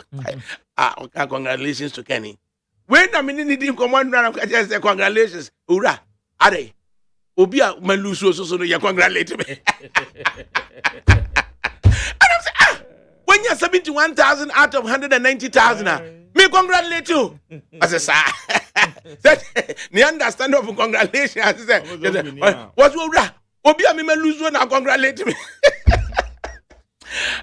Congratulations to Kenny. When I mean need him command round, I just say congratulations. Hurrah! Are Obia Maluso so you congratulate me. And I'm saying, when you're 71,000 out of 190,000, me congratulate you. I said, sir, me understand of congratulations. I said, what's Obia? Obia me Maluso now congratulate me.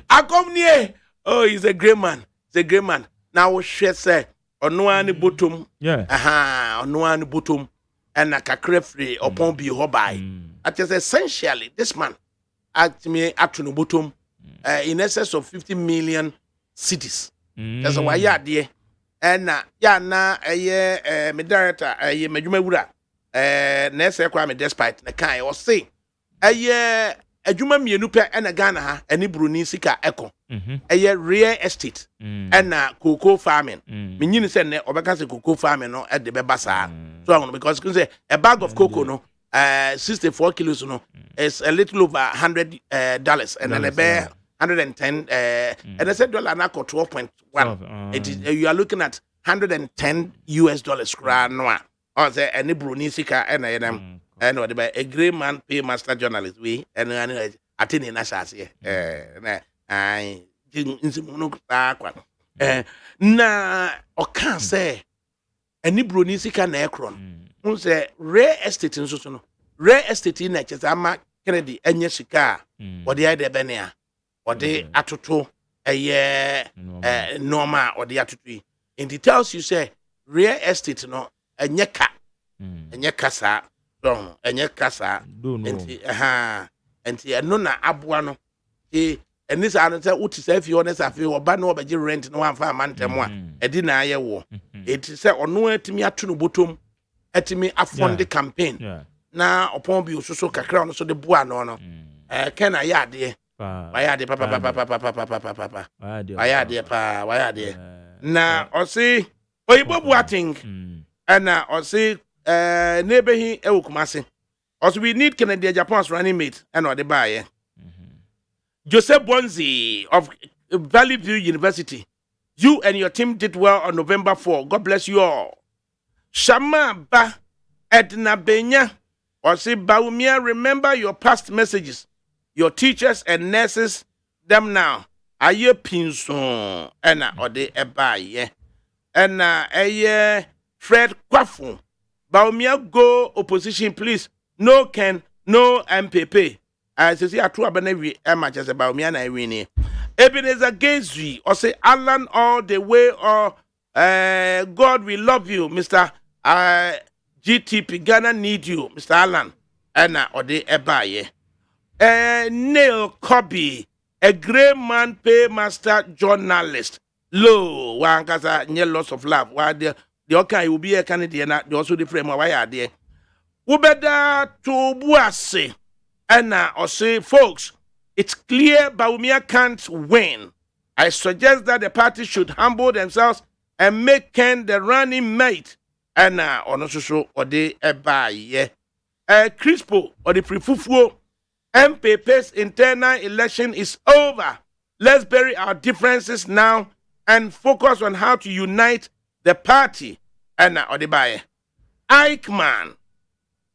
I come near. Oh, he's a great man. He's a great man. Now she say, on no one bottom. Yeah. On no one bottom. And a free upon be hobby. It is essentially this man at me at no bottom in excess of 50 million cities. That's why ya dear. And ya na a year me director a year Majumura Nessa Kwame despite the kind or say a year a Juma Mienupe and a Ghana and Bruni Sika Echo. A year real estate and cocoa farming. Meaning send Obacas cocoa farming no at the Bebasa. So because say a bag of cocoa no 64 kilos no is a little over $100 and then a bear 110 and I said dollar now 12.1. You are looking at $110 no or say any Bruni Sika and a great man pay master journalist we and attending us here. I na o can say any broni sika na ekron un say real estate nso so no real estate na chesama Kennedy enye sika o de ide benia o de atoto eye normal o de atoto in details you say real estate no enye kasa so enye kasa enti eno na aboa no and this answer what is if you honest if you ba no be rent no one fa man temo a edi na aye wo it say ono atimi ato no bottom atimi afund the campaign na upon bi osuso kakra no so de boa no no ken aye ade wayade papa wayade na o say Oyibo Boateng na o say nebehi e wokumase also we need Canadian Japan's running mate and or the buyer Joseph Bonzi of Valley View University. You and your team did well on November 4. God bless you all. Shama Ba Edna Benya or say Baumia, remember your past messages. Your teachers and nurses, them now. Aye pinson and or de ebaye. and Fred Kwafo. Baumia go opposition, please. No Ken, no MPP. I say I true abanewi much as Baumia na wini. Ebenezer Gazri or say Alan all the way or God we love you, Mr. GTP Ghana need you, Mr. Alan. Anna or the ebaye. Neil Kobe, a great man, paymaster journalist. Low, one casa near loss of love. While the okay will be a Canadian, the also the frame of why are there. Ubeda to Buase, Anna or say, folks, it's clear Baumia can't win. I suggest that the party should humble themselves and make Ken the running mate. Anna or no so or the ebaye. Crispo or the prefufuo. MPP's internal election is over. Let's bury our differences now and focus on how to unite the party. And Odibaye. Eichmann,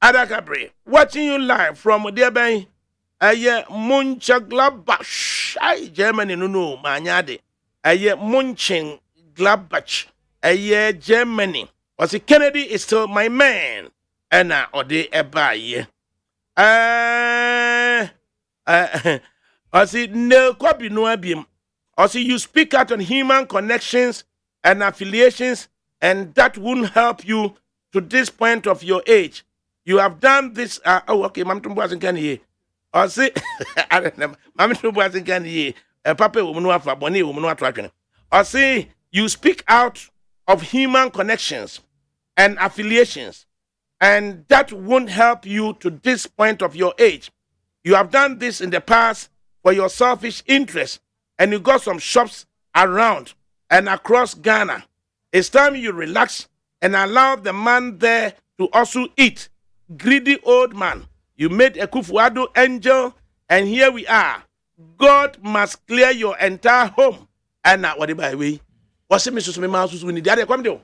ADAKABRI, watching you live from Dearby. Munchengladbach. Germany, no, Manyade. Munchengladbach. Germany. Was it Kennedy is still my man. And Ode Ebaye. I see no copy no abim. I see you speak out on human connections and affiliations, and that won't help you to this point of your age. You have done this. Okay, Mam Tumbo hasn't can ye. I see, I don't know. Mam Tumbo hasn't can ye. Papa woman for Bonnie woman attraction. I see you speak out of human connections and affiliations, and that won't help you to this point of your age. You have done this in the past for your selfish interest, and you got some shops around and across Ghana. It's time you relax and allow the man there to also eat. Greedy old man. You made a Kufuado angel, and here we are. God must clear your entire home. And now, what about we? What's the Mrs. Mimasus when the other come to?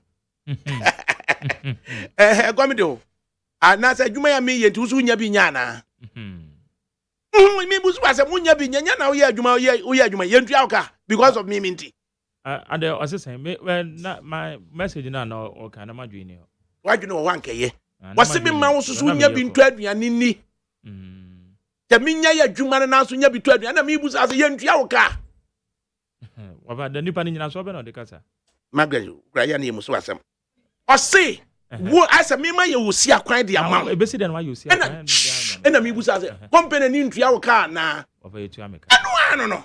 Come to. And I said, you may have me to Sunya Binyana. Me busu ase munya bi nyanya na oya adwuma yentu awka because of me minti. And I was saying my message na o kana madwi ni. Wadwi no wankeye. Wase bi ma wo susu nya bi ntu aduane ni. Te minya ya adwuma na so nya bi tu aduane na me busu ase yentu awka. Waba the nipa ni nyina so be na de kasa. Magaju kraya na yemuso asem. Ose wo ase me ma ye wosi akwan de ama. E besi den wa yosi akwan. Ena mi busa se company ni ntua wo ka na ofa yetu ameka anu no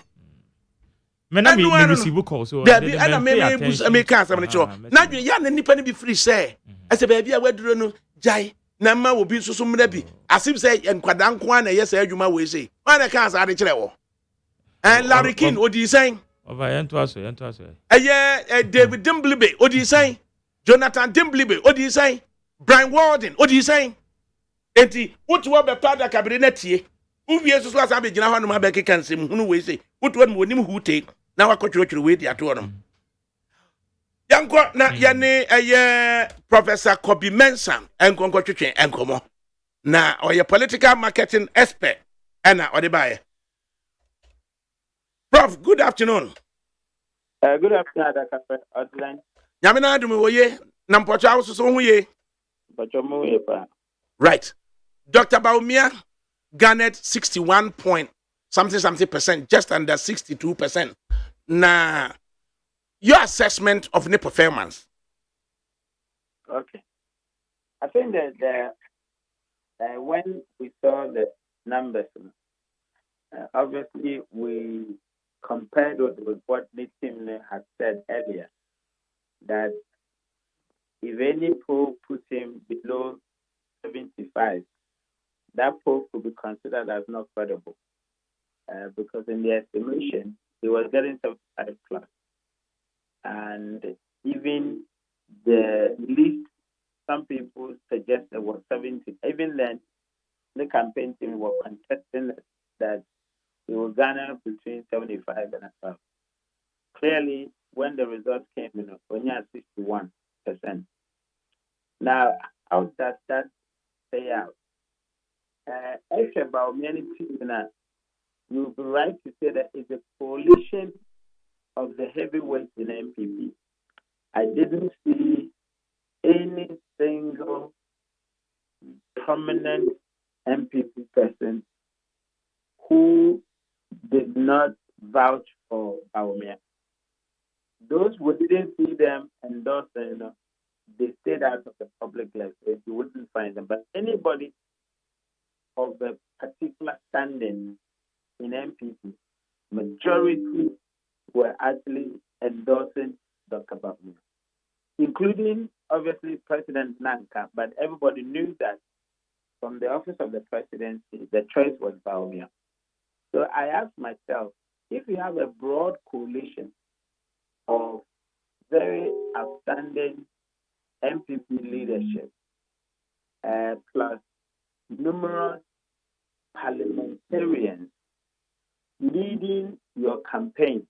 me na me receive call so Dabi ana me busa me ka asem ne cho na dwe ya na nipa ne bi free say ase ba bia waduro no jai na ma wo bi nsoso mra bi asim say enkwada nko na ye say adwuma we say wana ka asa de kire wo Larry King odi say ofa yento aso David Dimblibe odi say Jonathan Dimblibe odi say Brian Walden odi say enti wotu wa bepa ADAKABRI na tie uwie so asa be gina ho no ma be keka nsem hunu we say wotu wa monim hute na wakotwotworo we di ato no yanko na ya ne Professor Kobi Mensah enkonkotwetwe enkomo na oye political marketing expert ana odibaye. Prof, good afternoon. Good afternoon, ADAKABRI. Outline. Nyame na adum wo ye na mpocha wo so hu ye. Bachomo ye pa. Right. Dr. Baumia garnered 61 point something percent, just under 62%. Now, your assessment of the performance. Okay. I think that when we saw the numbers, obviously we compared it with what Nitim had said earlier, that if any poll put him below 75, that poll could be considered as not credible because in the estimation, he was getting 75 plus. And even the least, some people suggested was 70. Even then, the campaign team were contesting that he will garner between 75 and above. Clearly, when the results came, only at 61%. Now, how does that play out? Actually, about many people, you would be right to say that it's a coalition of the heavyweights in MPP. I didn't see any single prominent MPP person who did not vouch for Baumia. Those who didn't see them endorse them, they stayed out of the public life. So you wouldn't find them. But anybody of a particular standing in MPP, majority were actually endorsing Dr. Baumia, including obviously President Nanka. But everybody knew that from the office of the presidency, the choice was Baumia. So I asked myself, if you have a broad coalition of very outstanding MPP leadership, plus numerous parliamentarians leading your campaign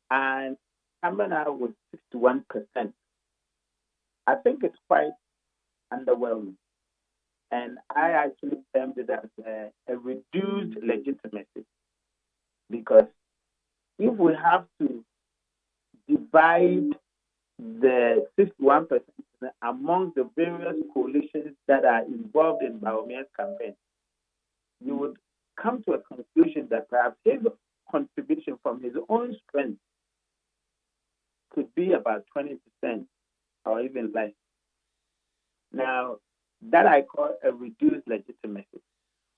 and coming out with 61%, I think it's quite underwhelming. And I actually termed it as a reduced legitimacy, because if we have to divide the 61% among the various coalitions that are involved in Baumia's campaign, you would come to a conclusion that perhaps his contribution from his own strength could be about 20% or even less. Now, that I call a reduced legitimacy.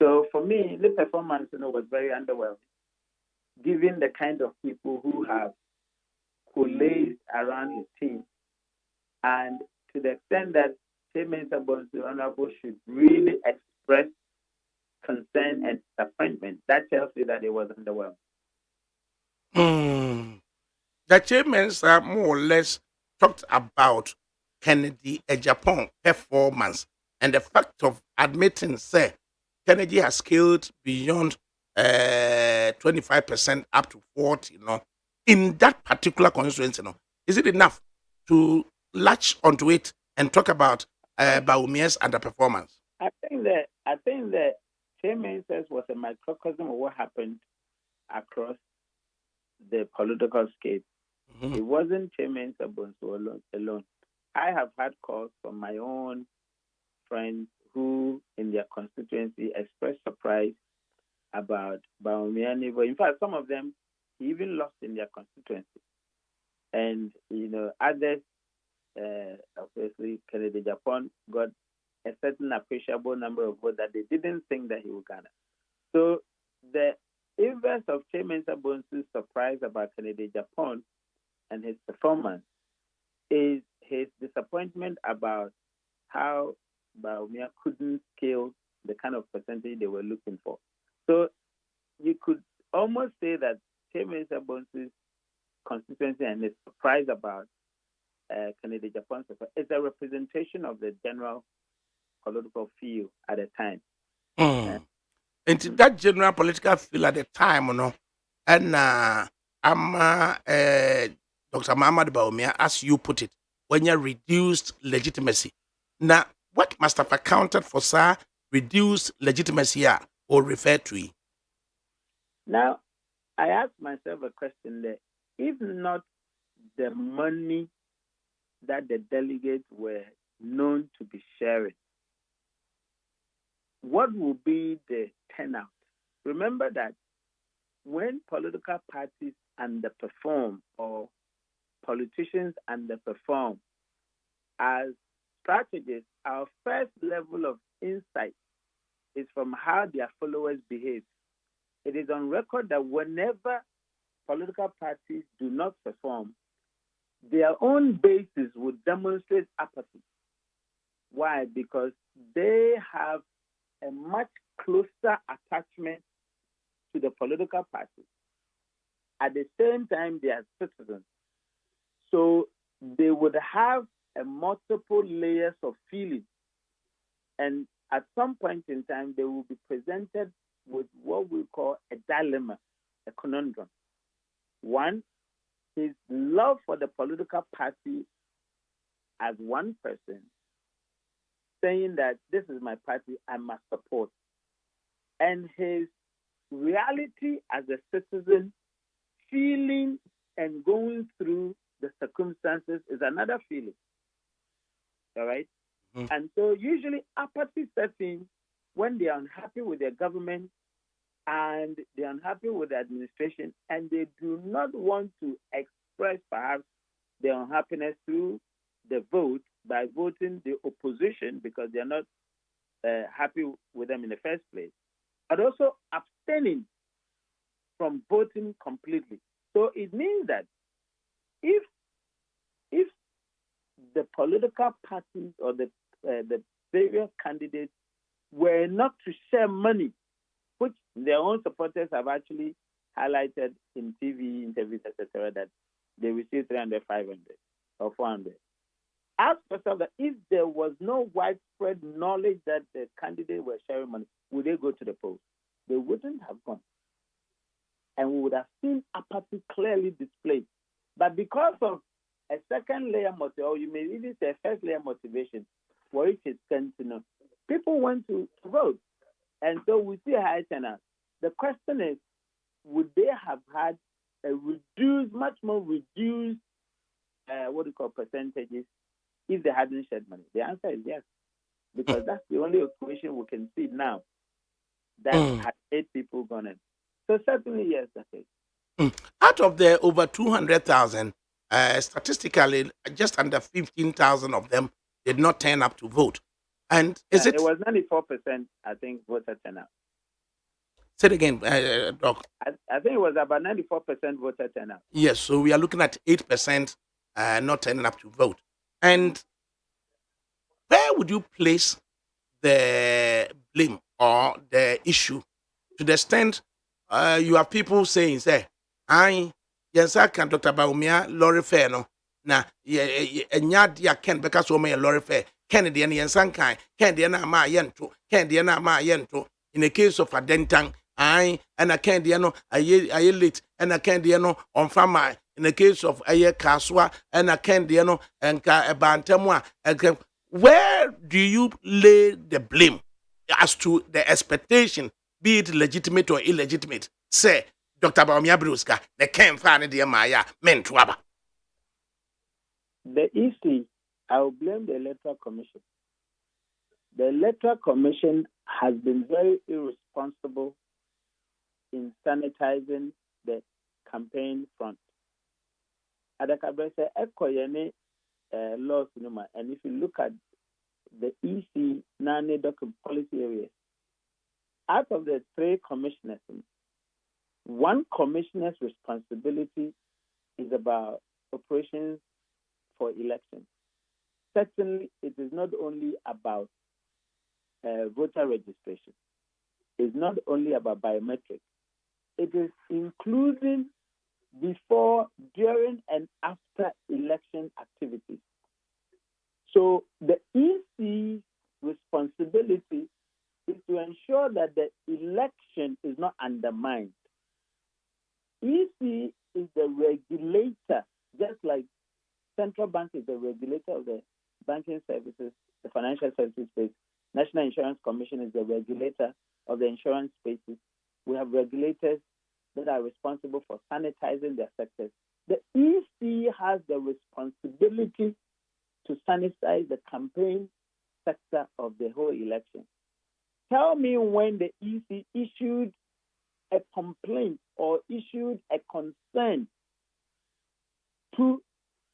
So for me, the performance was very underwhelming, given the kind of people who have coalesced around his team, and to the extent that Chairman Sabonsu Honorable should really express concern and disappointment. That tells you that it was underwhelming. The chairmen are more or less talked about Kennedy a Japan performance and the fact of admitting, say, Kennedy has scaled beyond 25% up to 40, in that particular constituency, is it enough to latch onto it and talk about Baumia's underperformance? I think that Chairman says was a microcosm of what happened across the political scape. Mm-hmm. It wasn't Chairman Sabonsu alone. I have had calls from my own friends who, in their constituency, expressed surprise about Baumia. In fact, some of them even lost in their constituency. And, others, obviously, Kennedy Japan got a certain appreciable number of votes that they didn't think that he would garner. So the inverse of Chairman Sabonsu's surprise about Kennedy Japan and his performance is his disappointment about how Baumia couldn't scale the kind of percentage they were looking for. So you could almost say that Chairman Sabonsu's constituency and his surprise about Kennedy Japan is a representation of the general political feel at the time. And that general political feel at the time, and Dr. Muhammad Baumia, as you put it, when you reduced legitimacy. Now, what must have accounted for sir reduced legitimacy or refer to it? Now, I ask myself a question there. If not the money that the delegates were known to be sharing, what will be the turnout? Remember that when political parties underperform or politicians underperform, as strategists, our first level of insight is from how their followers behave. It is on record that whenever political parties do not perform, their own bases would demonstrate apathy. Why? Because they have a much closer attachment to the political party. At the same time, they are citizens. So they would have a multiple layers of feelings. And at some point in time, they will be presented with what we call a dilemma, a conundrum. One, his love for the political party as one person, saying that this is my party, I must support. And his reality as a citizen, feeling and going through the circumstances is another feeling. All right? Mm. And so usually apathy sets in when they are unhappy with their government and they're unhappy with the administration and they do not want to express perhaps their unhappiness through the vote by voting the opposition because they're not happy with them in the first place, but also abstaining from voting completely. So it means that if the political parties or the various candidates were not to share money, which their own supporters have actually highlighted in TV interviews, etc., that they received 300, 500, or 400. Ask yourself that if there was no widespread knowledge that the candidates were sharing money, would they go to the polls? They wouldn't have gone. And we would have seen apathy clearly displayed. But because of a second layer motivation, or you may even say a first layer motivation, for which is sentinel, people went to vote. And so we see a high turnout. The question is, would they have had a reduced, much more reduced, percentages if they hadn't shared money? The answer is yes, because that's the only equation we can see now that has 8 people gone in. So certainly, yes, that's it. Out of the over 200,000, statistically, just under 15,000 of them did not turn up to vote. And is it? It was 94%, I think, voter turnout. Say it again, Doc. I think it was about 94% voter turnout. Yes, so we are looking at 8% not turning up to vote. And where would you place the blame or the issue to the extent you have people saying, say, yes, I can Dr. Baumia, lorry fair, no, na, ya ken because we may lorry fair, Kennedy and Yansankai, Candy and Ma Yento, Candy and Ma Yento, in the case of a dentang, and a candiano, a late, and a candiano on Fama, in the case of a Kaswa, and a candiano, and a bantamwa. Where do you lay the blame as to the expectation, be it legitimate or illegitimate? Say, Dr. Baumia Bruska, the Ken Fanny de Maya, Mentuaba. The EC, I will blame the Electoral Commission. The Electoral Commission has been very irresponsible in sanitizing the campaign front. ADAKABRI said, Ekoyene laws, and if you look at the EC, NANE document policy areas, out of the 3 commissioners, 1 commissioner's responsibility is about operations for elections. Certainly, it is not only about voter registration. It's not only about biometrics. It is including before, during, and after election activities. So the EC's responsibility is to ensure that the election is not undermined. EC is the regulator, just like Central Bank is the regulator of the banking services, the financial services space. National Insurance Commission is the regulator of the insurance spaces. We have regulators that are responsible for sanitizing their sectors. The EC has the responsibility to sanitize the campaign sector of the whole election. Tell me when the EC issued a complaint or issued a concern to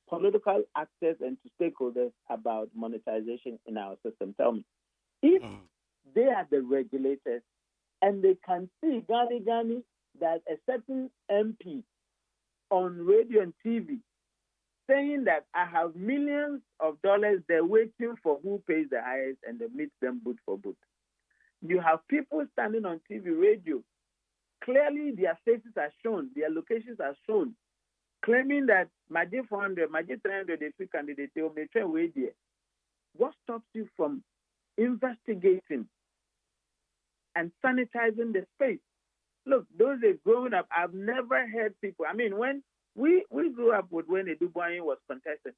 political actors and to stakeholders about monetization in our system. Tell me. If they are the regulators and they can see Gani that a certain MP on radio and TV saying that I have millions of dollars, they're waiting for who pays the highest and they meet them boot for boot. You have people standing on TV, radio, clearly their faces are shown, their locations are shown, claiming that Maji 400, Maji 300, the free candidate, they will make a way there. What stops you from investigating and sanitizing the space? Look, those days growing up, I've never heard people. I mean, when we grew up with when Eduboyin was contested,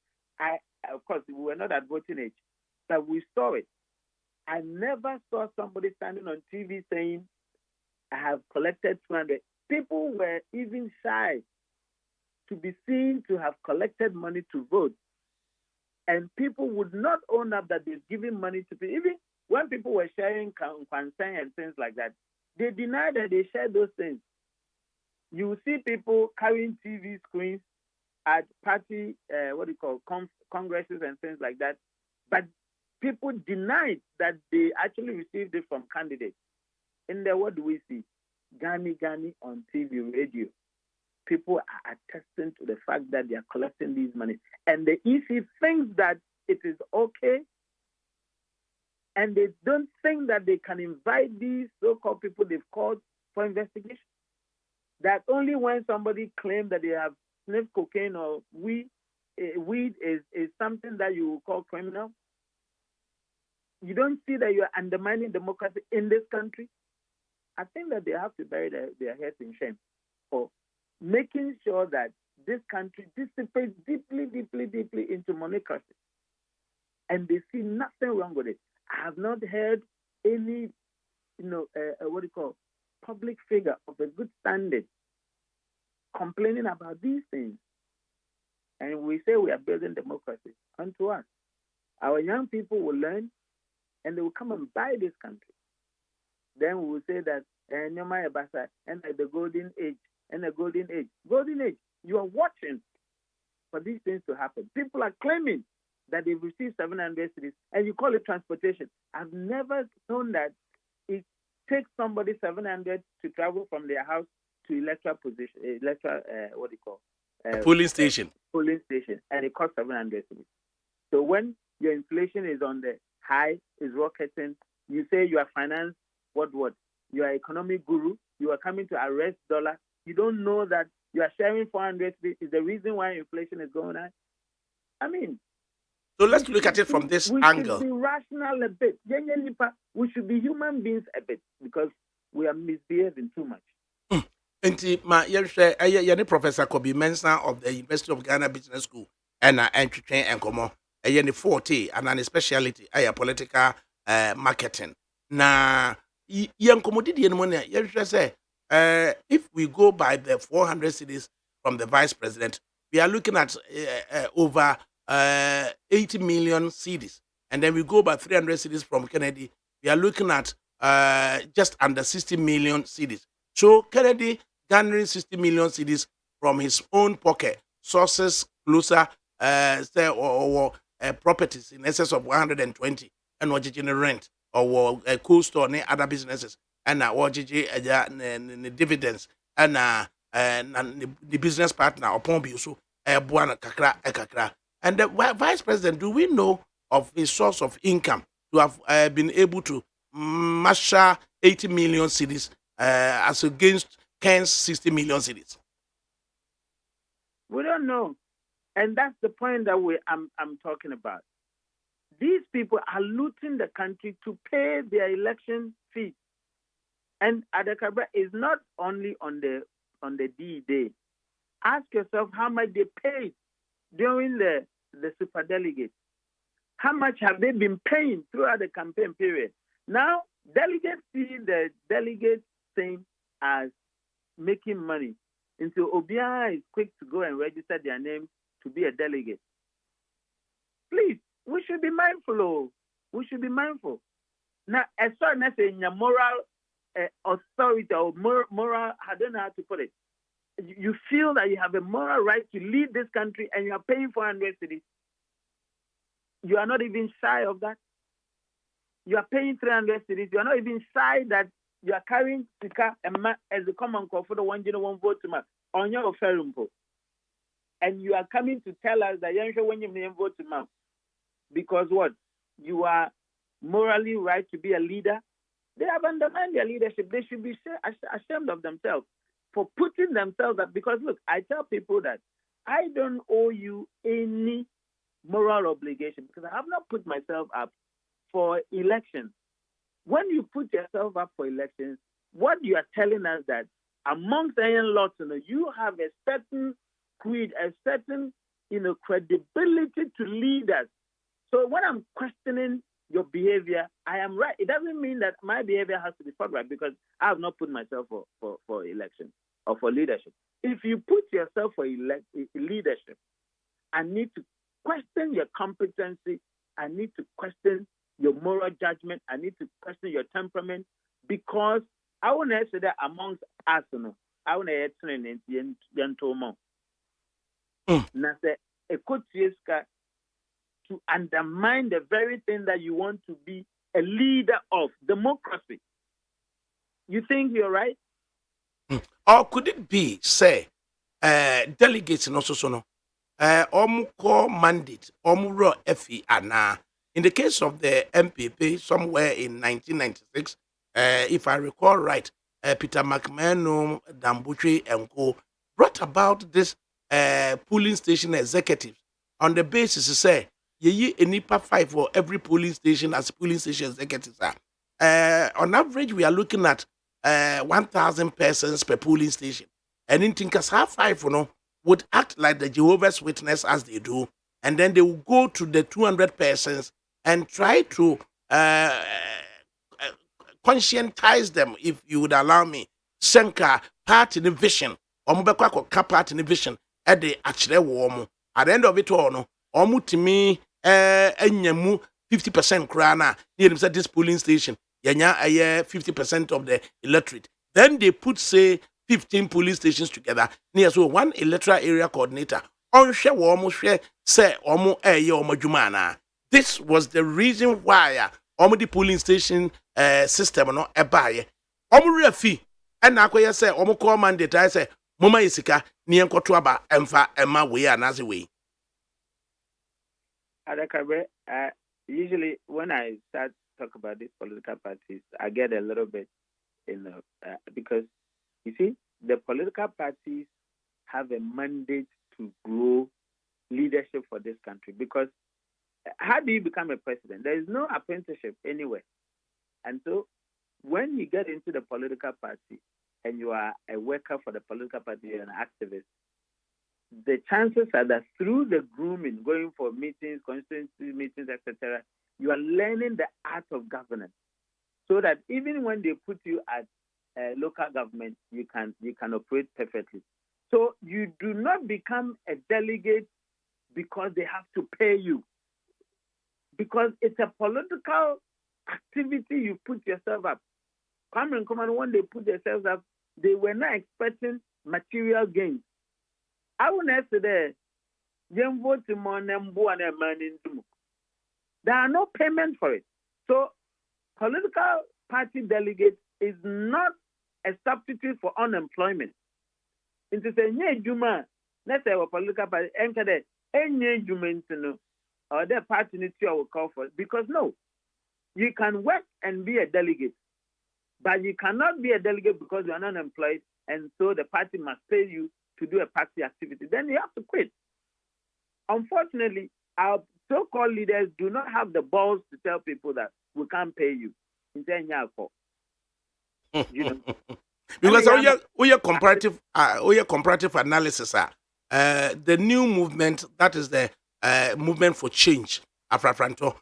of course, we were not at voting age, but we saw it. I never saw somebody standing on TV saying, I have collected 200. People were even shy to be seen to have collected money to vote. And people would not own up that they've given money to people. Even when people were sharing concern and things like that, they denied that they shared those things. You will see people carrying TV screens at party, congresses and things like that. But people denied that they actually received it from candidates. In there, what do we see? Gani on TV, radio. People are attesting to the fact that they are collecting these money. And the EC thinks that it is okay, and they don't think that they can invite these so-called people they've called for investigation. That only when somebody claims that they have sniffed cocaine or weed is something that you will call criminal. You don't see that you are undermining democracy in this country. I think that they have to bury their heads in shame for making sure that this country dissipates deeply into monocracy. And they see nothing wrong with it. I have not heard any, public figure of a good standing complaining about these things. And we say we are building democracy unto us. Our young people will learn and they will come and buy this country. Then we will say that and the golden age and the golden age. Golden age, you are watching for these things to happen. People are claiming that they've received 700 cities and you call it transportation. I've never known that it takes somebody 700 to travel from their house to polling station. Polling station, and it costs 700 cities. So when your inflation is on the high, is rocketing, you say you are finance, what? You are economic guru, you are coming to arrest dollar. You don't know that you are sharing 400 cities is the reason why inflation is going on. I mean, so let's look at it from this angle. We should be rational a bit. We should be human beings a bit because we are misbehaving too much. Yeni Professor Kobe Mensah of the University of Ghana Business School and Entry and Komo. Yeni forte and an speciality political marketing. Na yankomodi money. Say if we go by the 400 cities from the vice president, we are looking at over 80 million cities, and then we go by 300 cities from Kennedy. We are looking at just under 60 million cities. So Kennedy garnering 60 million cities from his own pocket, sources closer, properties in excess of 120, and what rent or a cool store and other businesses, and what dividends and the business partner upon so buana kakra. And the vice president, do we know of his source of income to have been able to marshal 80 million cities as against Ken's 60 million cities? We don't know. And that's the point that I'm talking about. These people are looting the country to pay their election fees. And ADAKABRI is not only on the D-Day. Ask yourself how much they paid during the superdelegates. How much have they been paying throughout the campaign period? Now, delegates see the delegate thing as making money. And so Obia is quick to go and register their name to be a delegate. Please, we should be mindful. We should be mindful. Now, as far as a moral authority or moral, I don't know how to put it. You feel that you have a moral right to lead this country and you are paying 400 cities. You are not even shy of that. You are paying 300 cities. You are not even shy that you are carrying Sika as a common call for the one vote to on your ferumpo. And you are coming to tell us that you when you vote to because what? You are morally right to be a leader. They have undermined their leadership. They should be ashamed of themselves for putting themselves up. Because look, I tell people that I don't owe you any moral obligation because I have not put myself up for elections. When you put yourself up for elections, what you are telling us that amongst lots, you have a certain creed, a certain credibility to lead us. So when I'm questioning your behavior, I am right. It doesn't mean that my behavior has to be forthright because I have not put myself for election. or for leadership. If you put yourself for leadership, I need to question your competency. I need to question your moral judgment. I need to question your temperament, because I want to say that amongst us, I want to train in Yantomo. Now, say a coach to undermine the very thing that you want to be a leader of, democracy. You think you're right? Or could it be, say, delegates and also so no, core mandate, raw FE ana. In the case of the MPP, somewhere in 1996, if I recall right, Peter McMahon, Dambuche, and co brought about this polling station executives on the basis to say, ye enipa 5 for every polling station as polling station executives are. On average, we are looking at 1,000 persons per polling station. And in Tinkas, half 5 would act like the Jehovah's Witness as they do, and then they will go to the 200 persons and try to conscientize them, if you would allow me. Senka part in the vision, or part in the vision, at the actual warm. At the end of it all, no, to me, 50% krana, near said this polling station, yanya 50% of the electorate. Then they put, say, 15 police stations together, near so one electoral area coordinator. On share warm share, say, jumana. This was the reason why the polling station system no ebaye. Refi, and Nakoya say, call mandate, I say, Mama Isika, near Kotuaba, Emfa, Emma, way, another way. ADAKABRI, usually when I start talk about these political parties, I get a little bit, because you see, the political parties have a mandate to grow leadership for this country. Because how do you become a president? There is no apprenticeship anywhere. And so when you get into the political party and you are a worker for the political party, you're an activist, the chances are that through the grooming, going for meetings, constituency meetings, etc., you are learning the art of governance, so that even when they put you at local government, you can operate perfectly. So you do not become a delegate because they have to pay you, because it's a political activity. You put yourself up. Kwame and Nkrumah, when they put themselves up, they were not expecting material gains. I want to say that there are no payment for it. So political party delegate is not a substitute for unemployment. Into say juma, let's say a political party enter any juma or the party needs to will call for it. Because no, you can work and be a delegate, but you cannot be a delegate because you are not employed, and so the party must pay you to do a party activity. Then you have to quit. Unfortunately, our so-called leaders do not have the balls to tell people that we can't pay you. You know, because we are comparative analysis. The new movement, that is the movement for change, Afrafranto.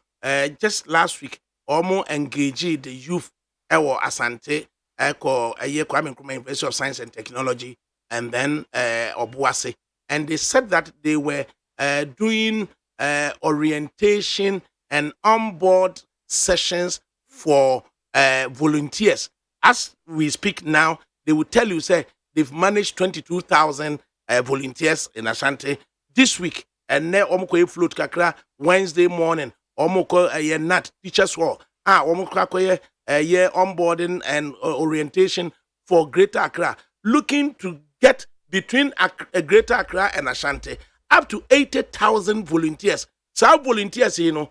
Just last week, Omo engaged the youth. Ewo Asante, Kwame Nkrumah University of Science and Technology, and then Obuasi, and they said that they were doing orientation and onboard sessions for volunteers. As we speak now, they will tell you, say, they've managed 22,000 volunteers in Ashanti this week. And now, Omoko float kakra Wednesday morning, Omoko nat teachers hall. Omoko onboarding and orientation for Greater Accra, looking to get between Greater Accra and Ashanti up to 80,000 volunteers. So volunteers, Ushe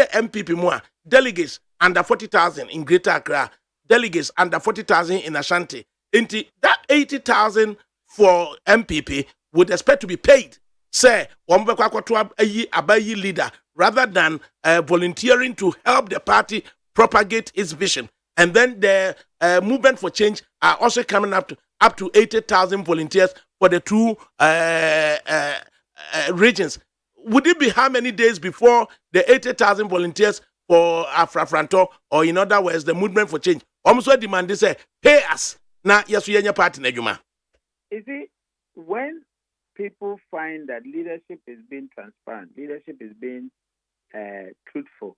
MPP more delegates under 40,000 in Greater Accra, delegates under 40,000 in Ashanti. Into that 80,000 for MPP would expect to be paid. Say, abayi leader, rather than volunteering to help the party propagate its vision. And then the movement for change are also coming up to 80,000 volunteers for the two regions. Would it be how many days before the 80,000 volunteers for Afrafranto, or in other words, the movement for change? Almost demand they say, pay us. Now, yes, we are your party, Nejuma. You see, when people find that leadership is being transparent, leadership is being truthful,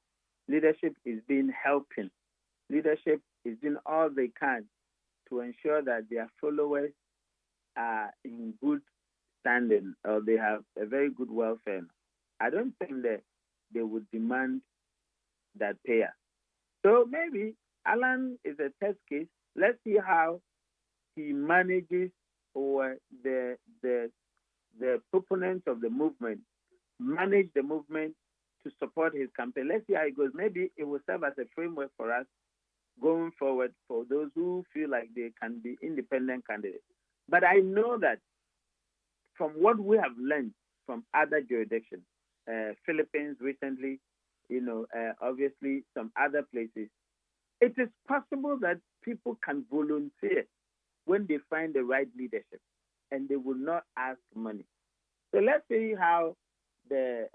leadership is being helping, leadership is doing all they can to ensure that their followers are in good standing or they have a very good welfare, I don't think that they would demand that payer. So maybe Alan is a test case. Let's see how he manages, or the proponents of the movement manage the movement to support his campaign. Let's see how it goes. Maybe it will serve as a framework for us going forward for those who feel like they can be independent candidates. But I know that from what we have learned from other jurisdictions, Philippines recently, obviously some other places, it is possible that people can volunteer when they find the right leadership and they will not ask money. So let's see how the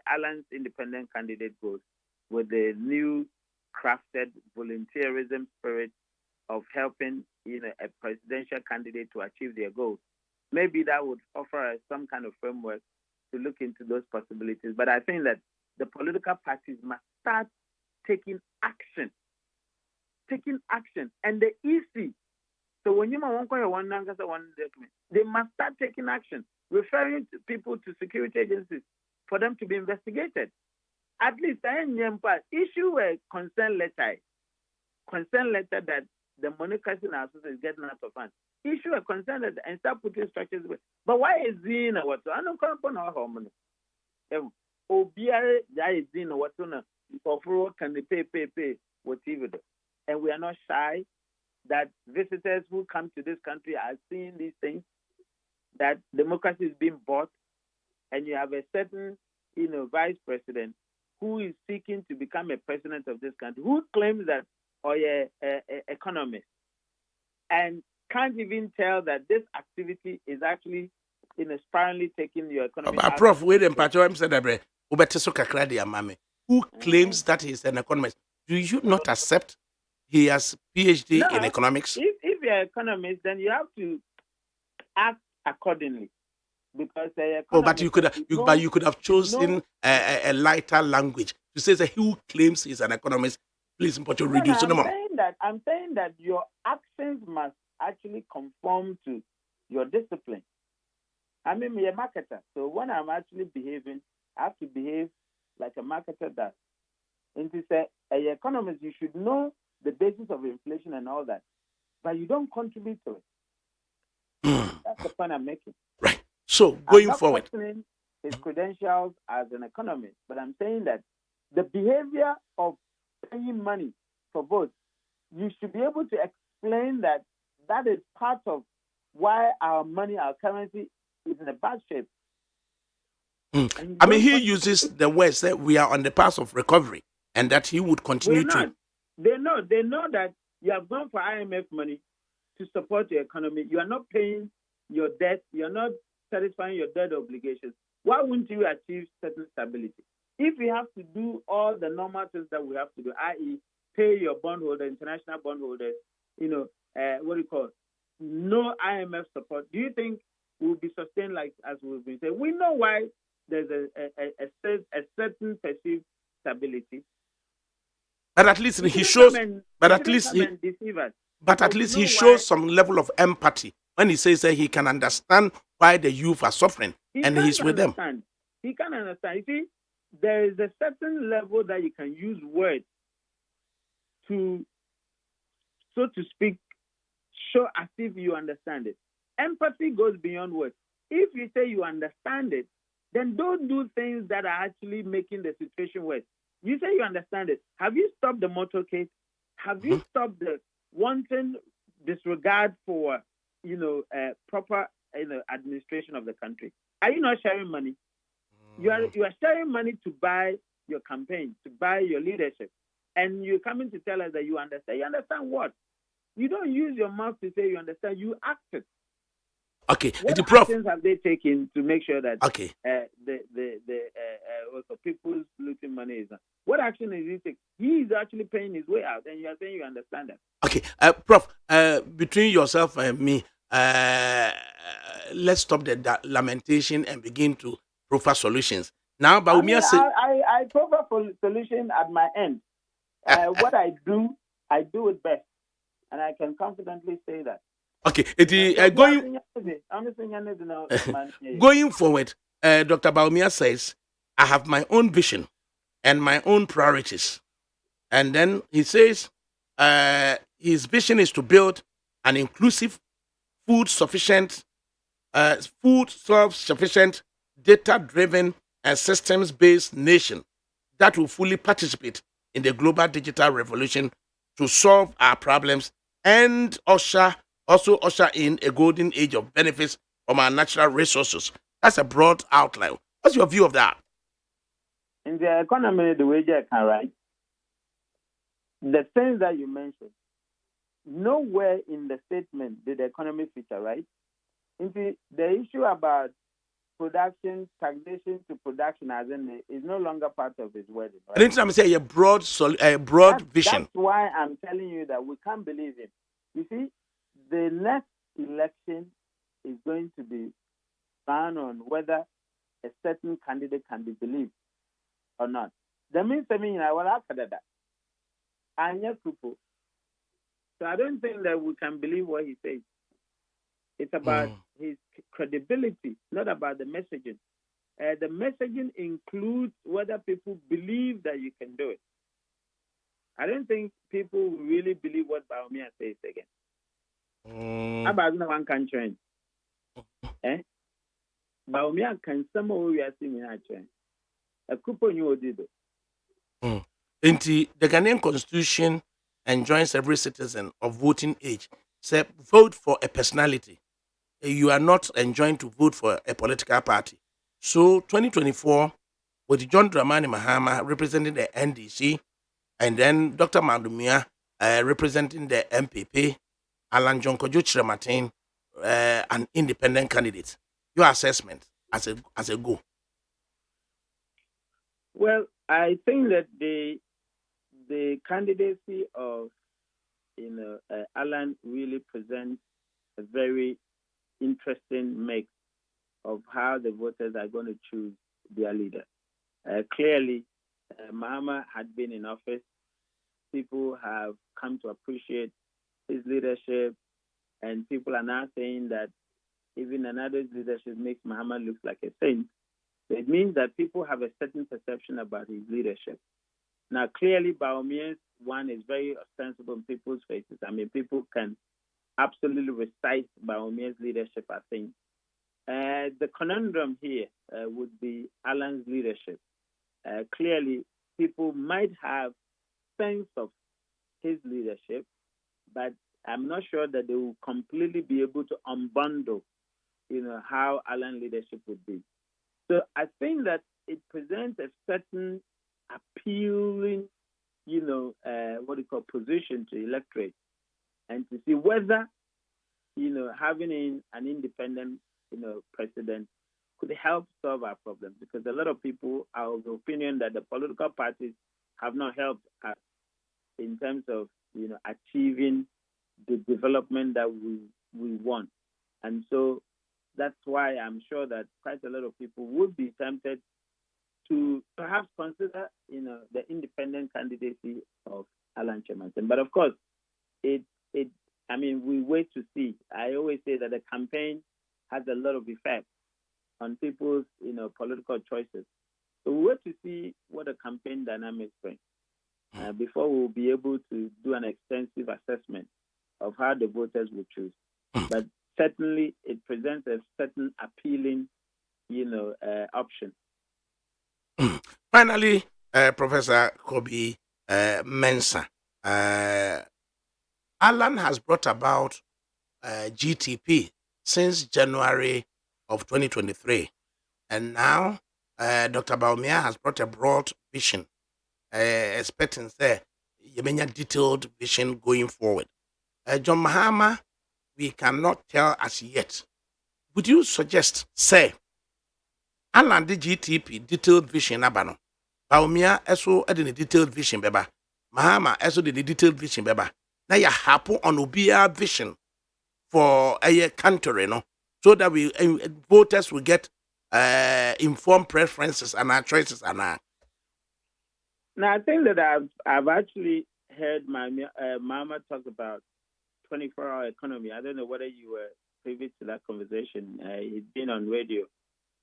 Alan's independent candidate goes with the new crafted volunteerism spirit of helping a presidential candidate to achieve their goals. Maybe that would offer us some kind of framework to look into those possibilities. But I think that the political parties must start taking action. And the EC, so when you want one document, they must start taking action, referring to people to security agencies for them to be investigated. At least issue a consent letter that the money casting association is getting out of hand. Issue a consent letter and start putting structures away. But why is Zina what? I don't come upon our home. Obiare is Zina what for can they pay whatever. And we are not shy that visitors who come to this country are seeing these things, that democracy is being bought, and you have a certain, vice president who is seeking to become a president of this country, who claims that, or economist, and can't even tell that this activity is actually, sparingly taking your economy. Prof, wait and Patrick said that who claims that he's an economist? Do you not accept he has PhD in economics? If you're an economist, then you have to act accordingly. Because but you could have chosen a lighter language to say that who claims he's an economist. Please, but you reduce the number. I'm saying that your actions must actually conform to your discipline. I mean, I'm a marketer, so when I'm actually behaving, I have to behave like a marketer does. And to say, an economist, you should know the basis of inflation and all that, but you don't contribute to it. That's the point I'm making. Right. So going I'm forward, questioning his credentials as an economist, but I'm saying that the behavior of paying money for votes, you should be able to explain that is part of why our money, our currency, is in a bad shape. I mean, he uses the words that we are on the path of recovery, and that he would continue to. They know that you have gone for IMF money to support your economy. You are not paying your debt. You are not satisfying your debt obligations. Why wouldn't you achieve certain stability? If we have to do all the normal things that we have to do, i.e., pay your bondholder, international bondholders, no IMF support, do you think we'll be sustained like as we've been saying? We know why there's a certain perceived stability. But at least he shows. But at least he shows some level of empathy when he says that he can understand why the youth are suffering, and he's with them. He can understand. You see, there is a certain level that you can use words to, so to speak, show as if you understand it. Empathy goes beyond words. If you say you understand it, then don't do things that are actually making the situation worse. You say you understand it. Have you stopped the motorcade? Have you stopped the wanton disregard for, proper, administration of the country? Are you not sharing money? You are sharing money to buy your campaign, to buy your leadership, and you're coming to tell us that you understand. You understand what? You don't use your mouth to say you understand. You act it. Okay, what Prof, actions have they taken to make sure that the people's looting money is not? What action is he taking? He is actually paying his way out, and you are saying you understand that. Okay, Prof, between yourself and me, let's stop the lamentation and begin to proffer solutions. Now, I mean, Baumia said, I proffer for solution at my end. What I do it best, and I can confidently say that. okay, going forward, Dr. Baumia says, I have my own vision and my own priorities. And then he says his vision is to build an inclusive, food self-sufficient, data-driven, and systems-based nation that will fully participate in the global digital revolution to solve our problems and also usher in a golden age of benefits from our natural resources. That's a broad outline. What's your view of that? In the economy, the way you can write, the things that you mentioned, nowhere in the statement did the economy feature, right? The issue about production, stagnation to production, as in, is no longer part of his wording. Right? Anytime I say a broad vision. That's why I'm telling you that we can't believe him. You see, the next election is going to be found on whether a certain candidate can be believed or not. That means I will after that. So I don't think that we can believe what he says. It's about his credibility, not about the messaging. The messaging includes whether people believe that you can do it. I don't think people really believe what Baumia says again. How about no one can train? Baumia can somehow we are seeing in train. A coupon you did it. The Ghanaian constitution enjoins every citizen of voting age. Say, vote for a personality. You are not enjoined to vote for a political party. So 2024, with John Dramani Mahama representing the NDC, and then Dr. Mandumia representing the MPP, Alan John Kojo Chiramatin, an independent candidate. Your assessment as a go? Well, I think that the candidacy of Alan really presents a very interesting mix of how the voters are going to choose their leader. Clearly, Mahama had been in office. People have come to appreciate his leadership, and people are now saying that even another leadership makes Mahama look like a saint. So it means that people have a certain perception about his leadership. Now, clearly, Baumia's one is very ostensible in people's faces. I mean, people can absolutely recite Baumia's leadership, I think. The conundrum here would be Alan's leadership. Clearly, people might have sense of his leadership, but I'm not sure that they will completely be able to unbundle, how Alan's leadership would be. So I think that it presents a certain appealing, position to electorate, and to see whether, having an independent, president could help solve our problems. Because a lot of people are of the opinion that the political parties have not helped us in terms of, achieving the development that we want. And so that's why I'm sure that quite a lot of people would be tempted to perhaps consider, the independent candidacy of Alan Chemanson. But of course, we wait to see. I always say that the campaign has a lot of effect on people's, political choices. So we wait to see what the campaign dynamics bring before we'll be able to do an extensive assessment of how the voters will choose. But certainly, it presents a certain appealing, option. Finally, Professor Kobe Mensah, Alan has brought about GTP since January of 2023. And now Dr. Baumia has brought a broad vision, expecting a detailed vision going forward. John Mahama, we cannot tell as yet. Would you suggest, say, Alan the GTP detailed vision abano? Baumia also had a detailed vision beba. Mahama also did the detailed vision beba. Now you happen on Ubia vision for a country, no, so that we voters will get informed preferences and our choices and our. Now, I think that I've actually heard my mama talk about 24-hour economy. I don't know whether you were privy to that conversation. It's been on radio.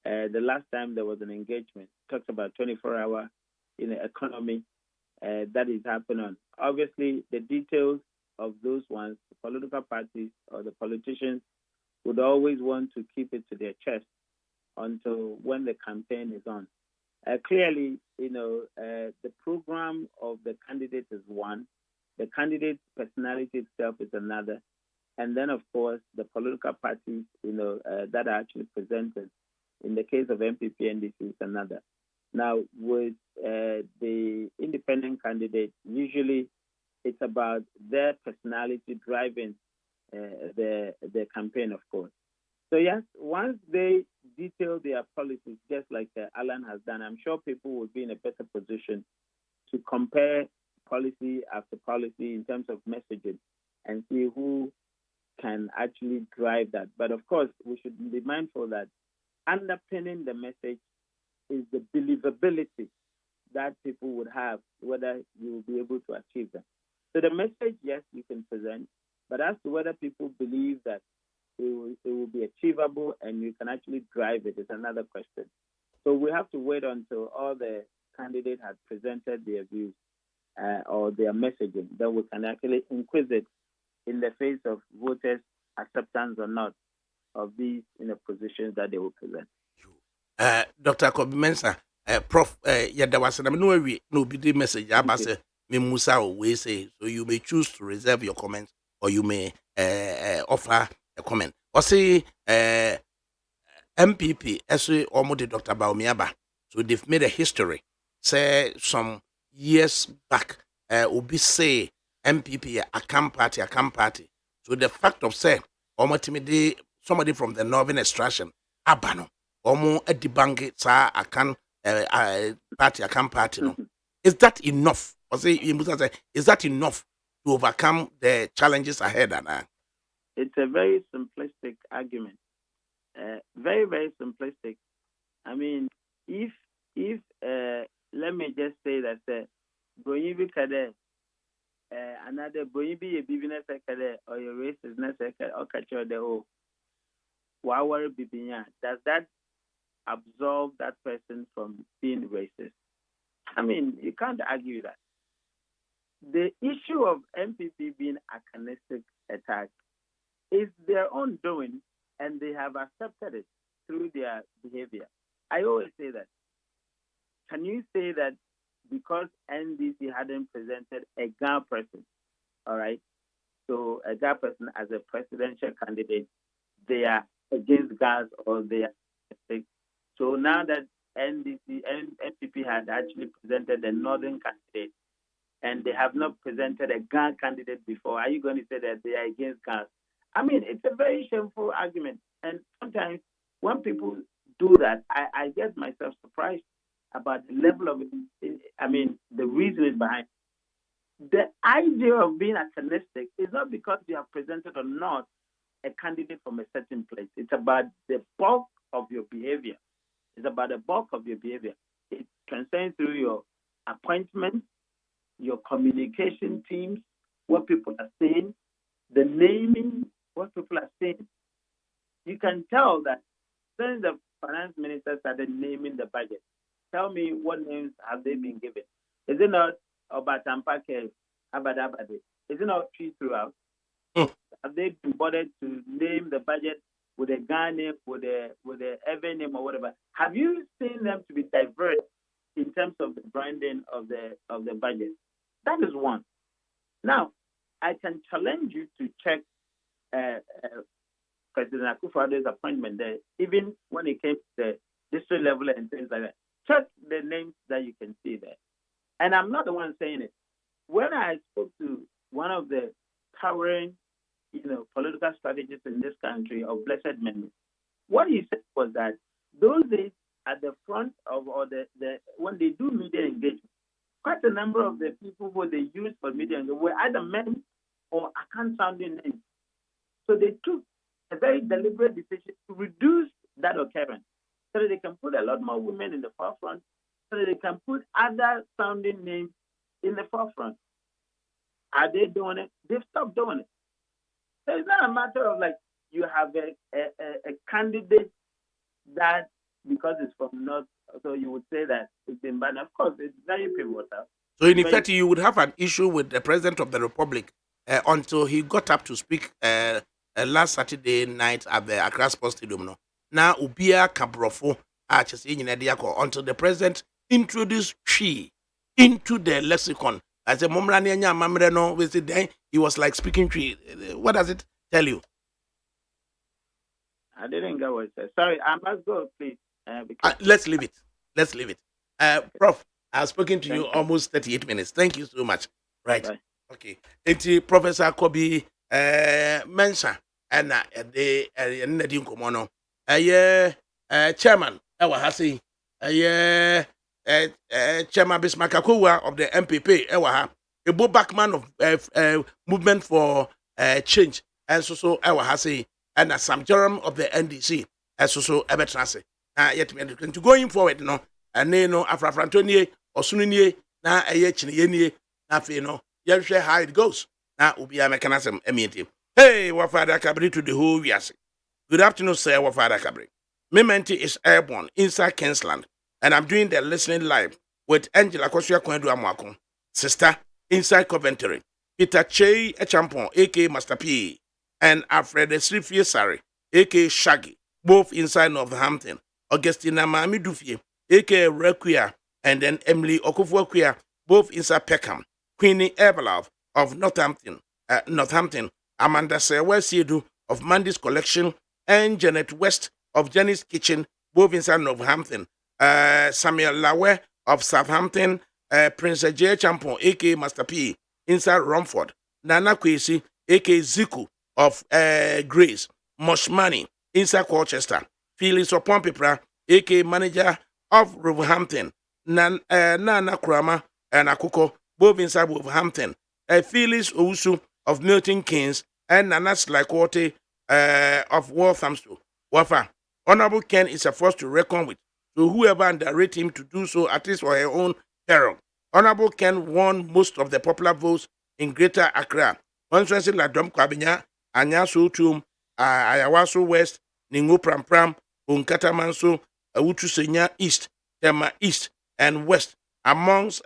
The last time there was an engagement, talks about 24-hour economy that is happening. Obviously, the details of those ones, the political parties or the politicians would always want to keep it to their chest until when the campaign is on. Clearly, the program of the candidate is one, the candidate's personality itself is another, and then, of course, the political parties, that are actually presented. In the case of MPP, NDC is another. Now, with the independent candidate, usually it's about their personality driving the campaign, of course. So yes, once they detail their policies, just like Alan has done, I'm sure people will be in a better position to compare policy after policy in terms of messaging and see who can actually drive that. But of course, we should be mindful that underpinning the message is the believability that people would have, whether you will be able to achieve them. So the message, yes, you can present, but as to whether people believe that it will be achievable and you can actually drive it is another question. So we have to wait until all the candidates have presented their views or their messaging, then we can actually inquisite in the face of voters' acceptance or not of these positions that they will present. Dr. Kobe Mensah, Prof, there was no be message about me Musa we say, so you may choose to reserve your comments or you may offer a comment. Or say MPP, as we almost Dr. Baumiaba, so they've made a history. Say some years back, Obi say MPP a camp party. So the fact of say, somebody from the northern extraction, Abano. Omo edibange sa akan party no. Is that enough? Or say is that enough to overcome the challenges ahead? It's a very simplistic argument. Very, very simplistic. I mean, if let me just say that Boyibi Kade another Boyibi a business or your race is necessary or catch the whole Wawari Bibinya, does that absolve that person from being racist? I mean, you can't argue that. The issue of MPP being a kinetic attack is their own doing, and they have accepted it through their behavior. I always say that. Can you say that because NDC hadn't presented a GA person, all right, so a GA person as a presidential candidate, they are against GAs or they are. So now that NDC and NPP had actually presented a northern candidate and they have not presented a GA candidate before, are you going to say that they are against GAs? I mean, it's a very shameful argument. And sometimes when people do that, I get myself surprised about the level of it. I mean, the reasoning behind it. The idea of being activistic is not because you have presented or not a candidate from a certain place. It's about the bulk of your behavior. It's about the bulk of your behavior. It concerns through your appointments, your communication teams, what people are saying, the naming, what people are saying. You can tell that since the finance minister started naming the budget, tell me what names have they been given? Is it not Obatampake, Abadabade? Is it not true throughout? Have they been bothered to name the budget with a Ghana name, with a Evan name or whatever? Have you seen them to be diverse in terms of the branding of the budget? That is one. Now, I can challenge you to check President Akufo-Addo's appointment there, even when it came to the district level and things like that. Check the names that you can see there. And I'm not the one saying it. When I spoke to one of the towering, political strategists in this country of blessed memory, what he said was that those days at the front of or the when they do media engagement, quite a number of the people who they use for media engagement were either men or account sounding names. So they took a very deliberate decision to reduce that occurrence so that they can put a lot more women in the forefront, so that they can put other sounding names in the forefront. Are they doing it? They've stopped doing it. So it's not a matter of like you have a candidate that because it's from North, so you would say that it's been banned. Of course, it's very pivotal. So in effect, you would have an issue with the President of the Republic until he got up to speak last Saturday night at the Accra Sports Stadium. No, now Ubia Kabrofo until the President introduced Tree into the lexicon. As a Momrania Mamreno visit then he was like speaking Tree. What does it tell you? I didn't get what it said. Sorry, I must go, please. Let's leave it. Let's leave it. Prof, I've spoken to you almost 38 minutes. Thank you so much. Right. Bye. Okay. It's Professor Kobi Mensa and the Nadim Komono. Chairman, Ewahasi. Chairman Bismarck of the MPP, Ewaha. A backman of movement for change. And so Ewahasi. And Sam Jerome of the NDC. And so Ebetrase. Yet to going forward, no. And then no Afra Frantonie or Sunini na Chini na Fino. You share how it goes. Now will be a mechanism immediately. Hey, Wafada Cabri to the whole Yasi. Good afternoon, sir, Wafada Cabri. Mementi is airborne inside Kingsland, and I'm doing the listening live with Angela Kosia Kwendu Amwako, sister inside Coventry, Peter Che Echampon, aka Master P, and Alfred Srifie Sari, aka Shaggy, both inside Northampton, Augustina Mami Dufie, aka Requia, and then Emily Okufuaquia, both inside Peckham, Queenie Evelov of Northampton, Amanda Sewesiedu of Mandy's Collection, and Janet West of Jenny's Kitchen, both inside Northampton, Samuel Lawe of Southampton, Prince J. Champon, aka Master P, inside Romford, Nana Kwesi, aka Ziku of Grace, Moshmani, inside Colchester, Phyllis Opompipra, aka Manager of Wolverhampton, Nana Krama and Akuko, both inside Wolverhampton, Phyllis Ousu of Milton Keynes, and Nana Slakote of Walthamstow. Wafa, Honorable Ken is a force to reckon with, so whoever underrate him to do so at his or her own peril. Honorable Ken won most of the popular votes in Greater Accra. Constituency like Dom Kwabinya, Anyaso Tum, Ayawaso West, Ningo Pram, Unkata Manso, Awutu Senya East, Tema East and West, amongst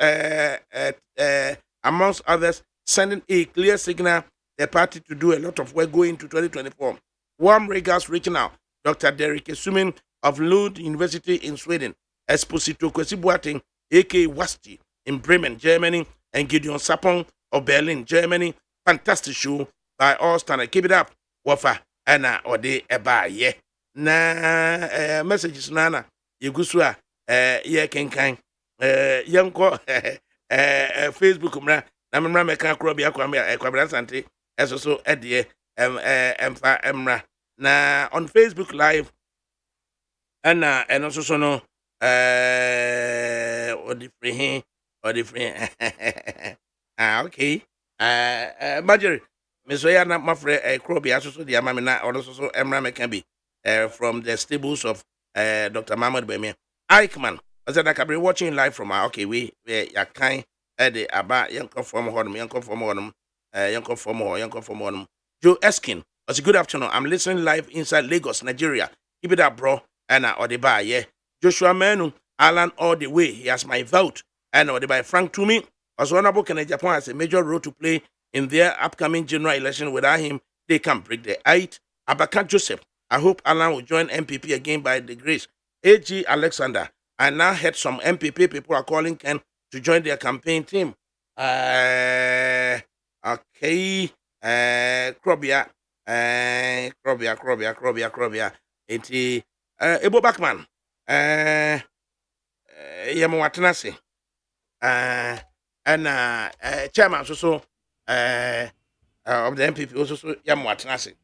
others, sending a clear signal the party to do a lot of work going to 2024. Warm regards reaching out. Dr. Derek Sumin of Lund University in Sweden, Esposito Kwesibuating, a.k.a. Wasti in Bremen, Germany, and Gideon Sapong of Berlin, Germany. Fantastic show by all standards. Keep it up. Wafa, Anna, or de eba, yeah. Na messages, Nana, Yugusua, yeah, Kenkan, Yanko, Facebook, Namra, Meka, Krobia, Kwabra Sante, as also at the Emra. Na on Facebook Live, and also so no, or the free, okay. Marjorie, Miss Oyana Mafre, Krobia, also the Amamina, or also Emra Mekambi, from the stables of Dr. Mahmoud Bemir. Eichmann, as ADAKABRI watching live from our okay, we are kind at the Abba, young from Hornum, young from Hornum, young from Hornum. Joe Eskin, was a good afternoon. I'm listening live inside Lagos, Nigeria. Keep it up, bro. And Odeba, yeah. Joshua Menu, Alan, all the way. He has my vote. And Odeba Frank Toomey, as Honorable Kennedy Japan has a major role to play in their upcoming general election. Without him, they can break the eight. Abaka Joseph, I hope Alan will join MPP again by the grace. A.G. Alexander, I now heard some MPP people are calling Ken to join their campaign team. Okay. Krobia. Krobia. Eti Ebo Backman. Yamo Watanasi. And chairman also of the MPP also Yamo Watanasi.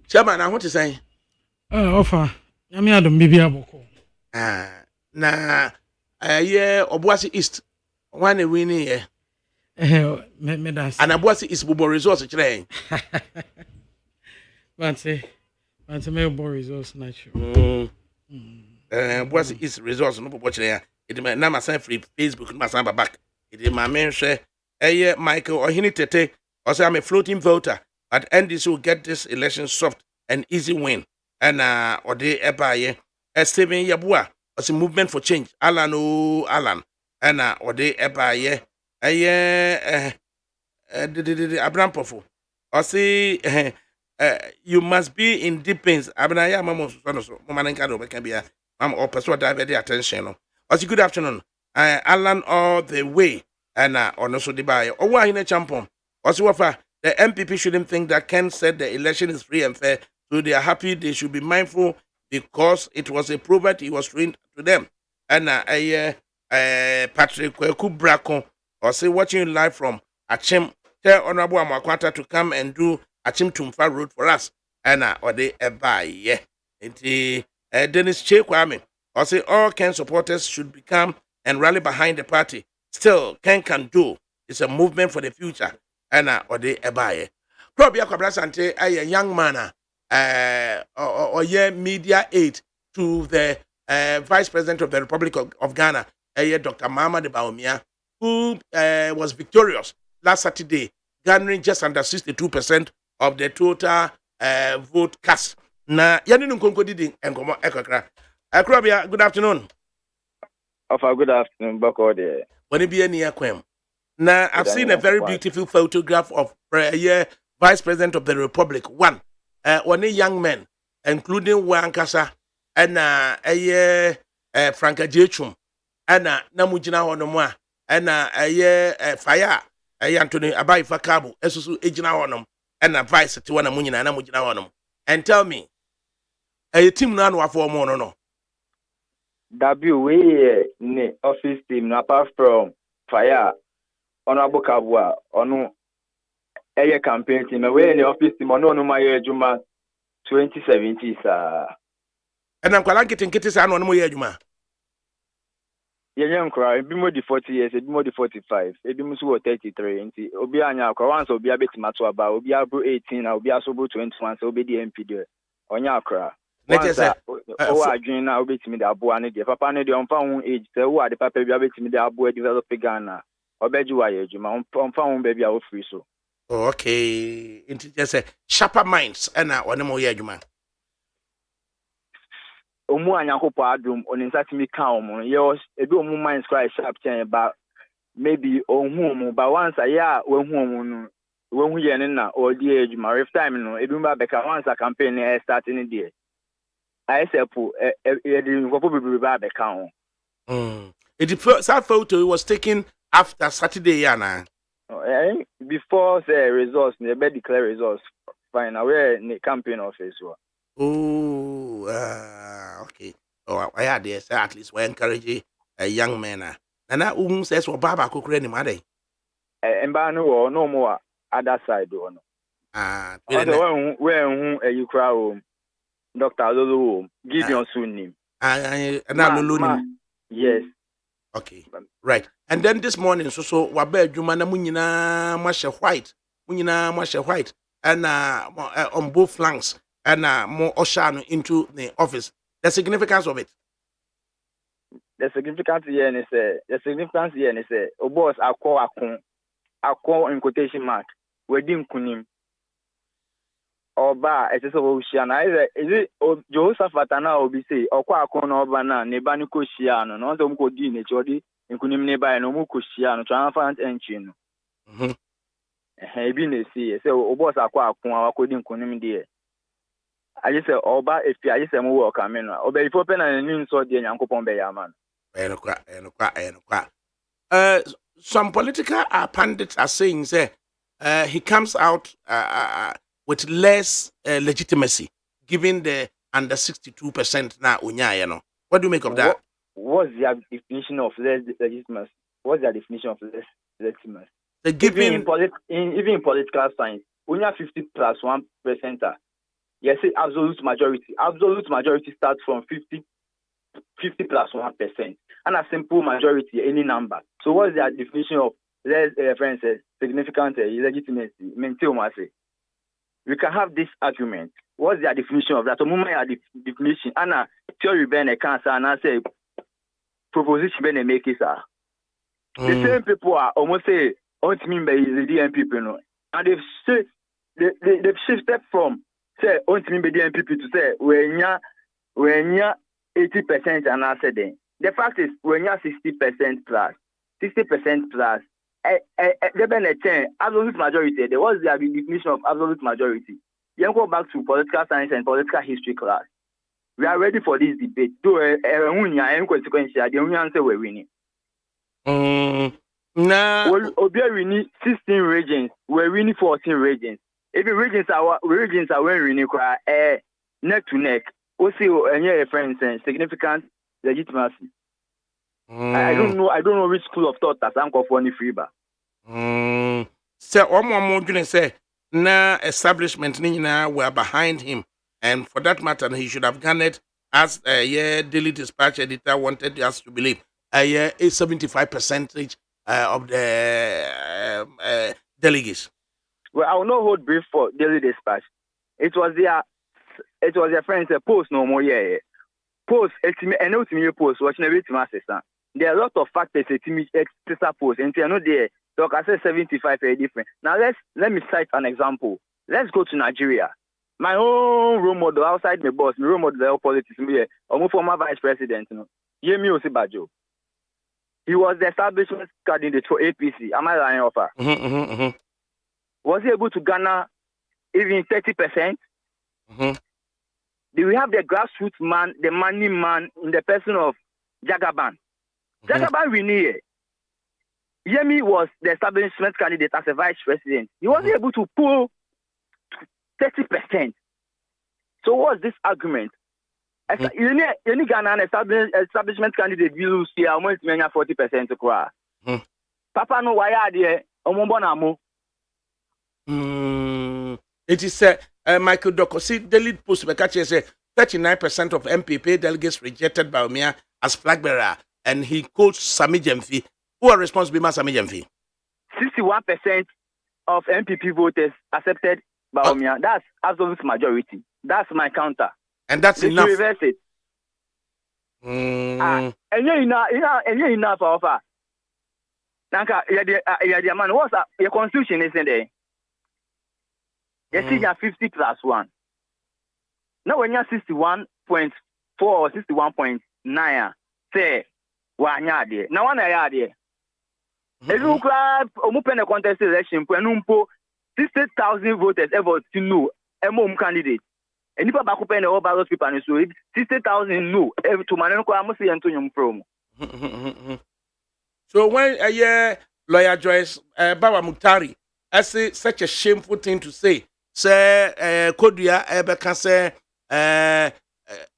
Chairman, I want to say. Offer. Yami Adam Bibia Boko. Na yeah, Obuasi East. One winning here. Me that's. And Abuasi is Bubo resource train. But me bo results natural. Abuasi is resource no Bubo train. It may na sign free Facebook ma sign back. It my men share. Michael Ohini Tete. Also, I'm a floating voter, but NDC will get this election soft and easy win. And or they ebaye. Steven Yabua. Also, movement for change. Alan Alan. And or they ebaye. Abraham Pofo. Or say you must be in deep pains. Abnaya Mamo so Mamankado can be a mam or persuade divert the attention. Or good afternoon. Alan all the way and or also the buy. Or why in a champion. Also offer the MPP shouldn't think that Ken said the election is free and fair. So they are happy. They should be mindful because it was a property was trained to them. And Patrick Kubrako or say watching live from Achim, tell Honorable Amakwata to come and do Achim Tumfa Road for us. And or they buy, yeah. Dennis Chekwame or say all Ken supporters should become and rally behind the party. Still, Ken can do. It's a movement for the future. And or they buy. Probably a young man or media aid to the Vice President of the Republic of Ghana, Dr. Mama de Baumia, who was victorious last Saturday, garnering just under 62% of the total vote cast. Na yani nkonko didi enkomo ekokra. Akrobia, good afternoon. Good afternoon, Bako there. When be any akwem. Now I've seen a very beautiful photograph of Vice President of the Republic. One young men, including Wankasa and Franka Jechum, and Namujina Honomwa, and Fire, Anthony Abai Fakabu, Esusu Ejina Honum, and a vice to one Munina and Namujina Honum. And tell me, a team none of 4 more no. WA ne office team apart from Fire, Honorable Kabua, Onu Eye campaign team, away in the office team, no my Juma 2017, sir. And I'm calling getting kitties and one more Juma. Young cry, be more than 40 years, it be more than 45, it be more 33, and Obianya, once will be a bit matwa, Obia 18, I'll be a sober 21, so be the MP there. On your cry. Let us say, I dream now, be to me the Abuani, the Papa, the unfound age, the who are the Papa, be to me the Abu develop Ghana. Or bed you are, Juma, found baby, I will free so. Okay, into just a sharper minds, and one more year, Juma. Omuanya hope adum on insati me calm. Yours, a do minds cry sharp chain about maybe on whom, but once a year when we are in or the age, my if time no, it do back once a campaign starting in the I said, probably back account. It first that photo was taken after Saturday, Yana. Before the results, the bed declare results. Fine, aware in the campaign office. Oh, okay. Oh, I had this at least we encourage a young man. And that says what Baba could create him, and by no more other side. Where you cry home, Dr. Lulu, give your soon name. Yes. Okay, right. And then this morning, so wabe jumana munyina mashe white, and on both flanks, and more ocean into the office. The significance of it. The significance here is a boss I call in quotation mark. We didn't kunim. Oba, it is ocean. Is it Josephat and now be say, or Quacon Obana, Nebanico Shiano, not Omcodine, Jodi, and Kunim Neba and Omukushiano, triumphant engine. He been a sea, so boss I couldn't kunim dear. I just say, Oba, if I just am welcome, or be open and new so dear Uncle Pombe Yaman. Some political pundits are saying, say, he comes out with less legitimacy, given the under 62% now. What do you make of that? What's the definition of less legitimacy? What's the definition of less legitimacy? Even in political science, when you have 50 plus 1%, you say absolute majority. Absolute majority starts from 50 plus 1%. And a simple majority, any number. So what's the definition of let's friends say significant legitimacy. Maintain what say. We can have this argument. What's the definition of that? The moment the definition, Anna theory ben a cancer, and I say proposition ben a make it, sir. The same people are almost say, what mean by the DM people, you know, and they've shifted from say, what mean by DM people to say when you're 80% and I said then. The fact is when you're 60% plus, 60% plus, there been a change, absolute majority. There was the definition of absolute majority. You go back to political science and political history class. We are ready for this debate. Though consequential, the only answer we're winning. Nah. We need 16 regions. We're winning 14 regions. If the regions are winning, neck to neck. Also, any friends and significant legitimacy. I don't know which school of thought that I'm going for any free bar. So, one more going say, na establishment nina were behind him, and for that matter, he should have garnered, as Daily Dispatch editor wanted us to believe, a 75% of the delegates. Well, I will not hold brief for Daily Dispatch. It was their friends post no more post and ultimately post watching every to my sister. There are a lot of factors that post and I know there. So I said 75 are different. Now let me cite an example. Let's go to Nigeria. My own role model outside my boss, my role model politics, my former vice president, Yemi Osibajo. He was the establishment candidate for APC. Am I lying, offer? Was he able to garner even 30%? Do we have the grassroots man, the money man, in the person of Jagaban? Jagaban we need. Yemi was the establishment candidate as a vice president. He wasn't able to pull 30%. So what's this argument? You need Ghana establishment candidate will see how much 40% to cry. Papa no why are there? It is Michael Dokosi, the lead post say 39% of MPP delegates rejected Baumia as flag bearer, and he quotes Sami Jemfi. Who are responsible for Sami Jemfi? 61% of MPP voters accepted Baumia. That's absolute majority. That's my counter. And that's enough. Reverse it. And you're enough for offer. Nanka, yeah, man, what's that? Your constitution isn't there. You see, you're 50 plus 1. Now, when you're 61.4 or 61.9, say, one yard there. Now, one yard there. If you grab open a contest election, 60,000 voters ever to know a candidate. And if I back open all ballot paper and so 60,000 no, every to man, I'm say Antonio promo. So when a year lawyer Joyce Bawa Mutari, I say such a shameful thing to say. Say Kodia Ebeka say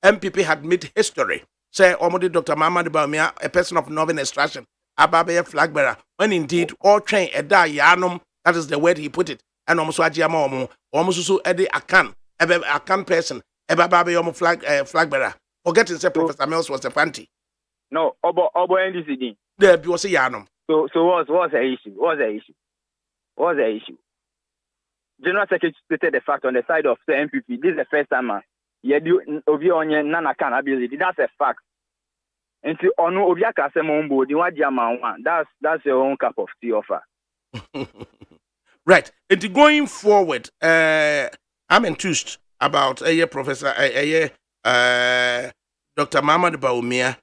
MPP had made history. Say Omodi Dr. Mamadi Baumia, a person of Northern extraction, Ababe flag bearer, when indeed all train Eda Yanum, that is the word he put it, and almost Wajiamo, almost so Eddie Akan person, Ebababe Yomo flag bearer. Forgetting say Professor Mills was a fancy. No, Obo NDCD. There was a Yanum. So what's the issue? What's the issue? General Secretary stated the fact on the side of the MPP. This is the first time you do Obi Nana can ability. That's a fact. And to Onu Obiaka Semombo, the one Jama, that's your own cup of tea offer. Right. And going forward, I'm enthused about Professor Dr. Mamad Baumia,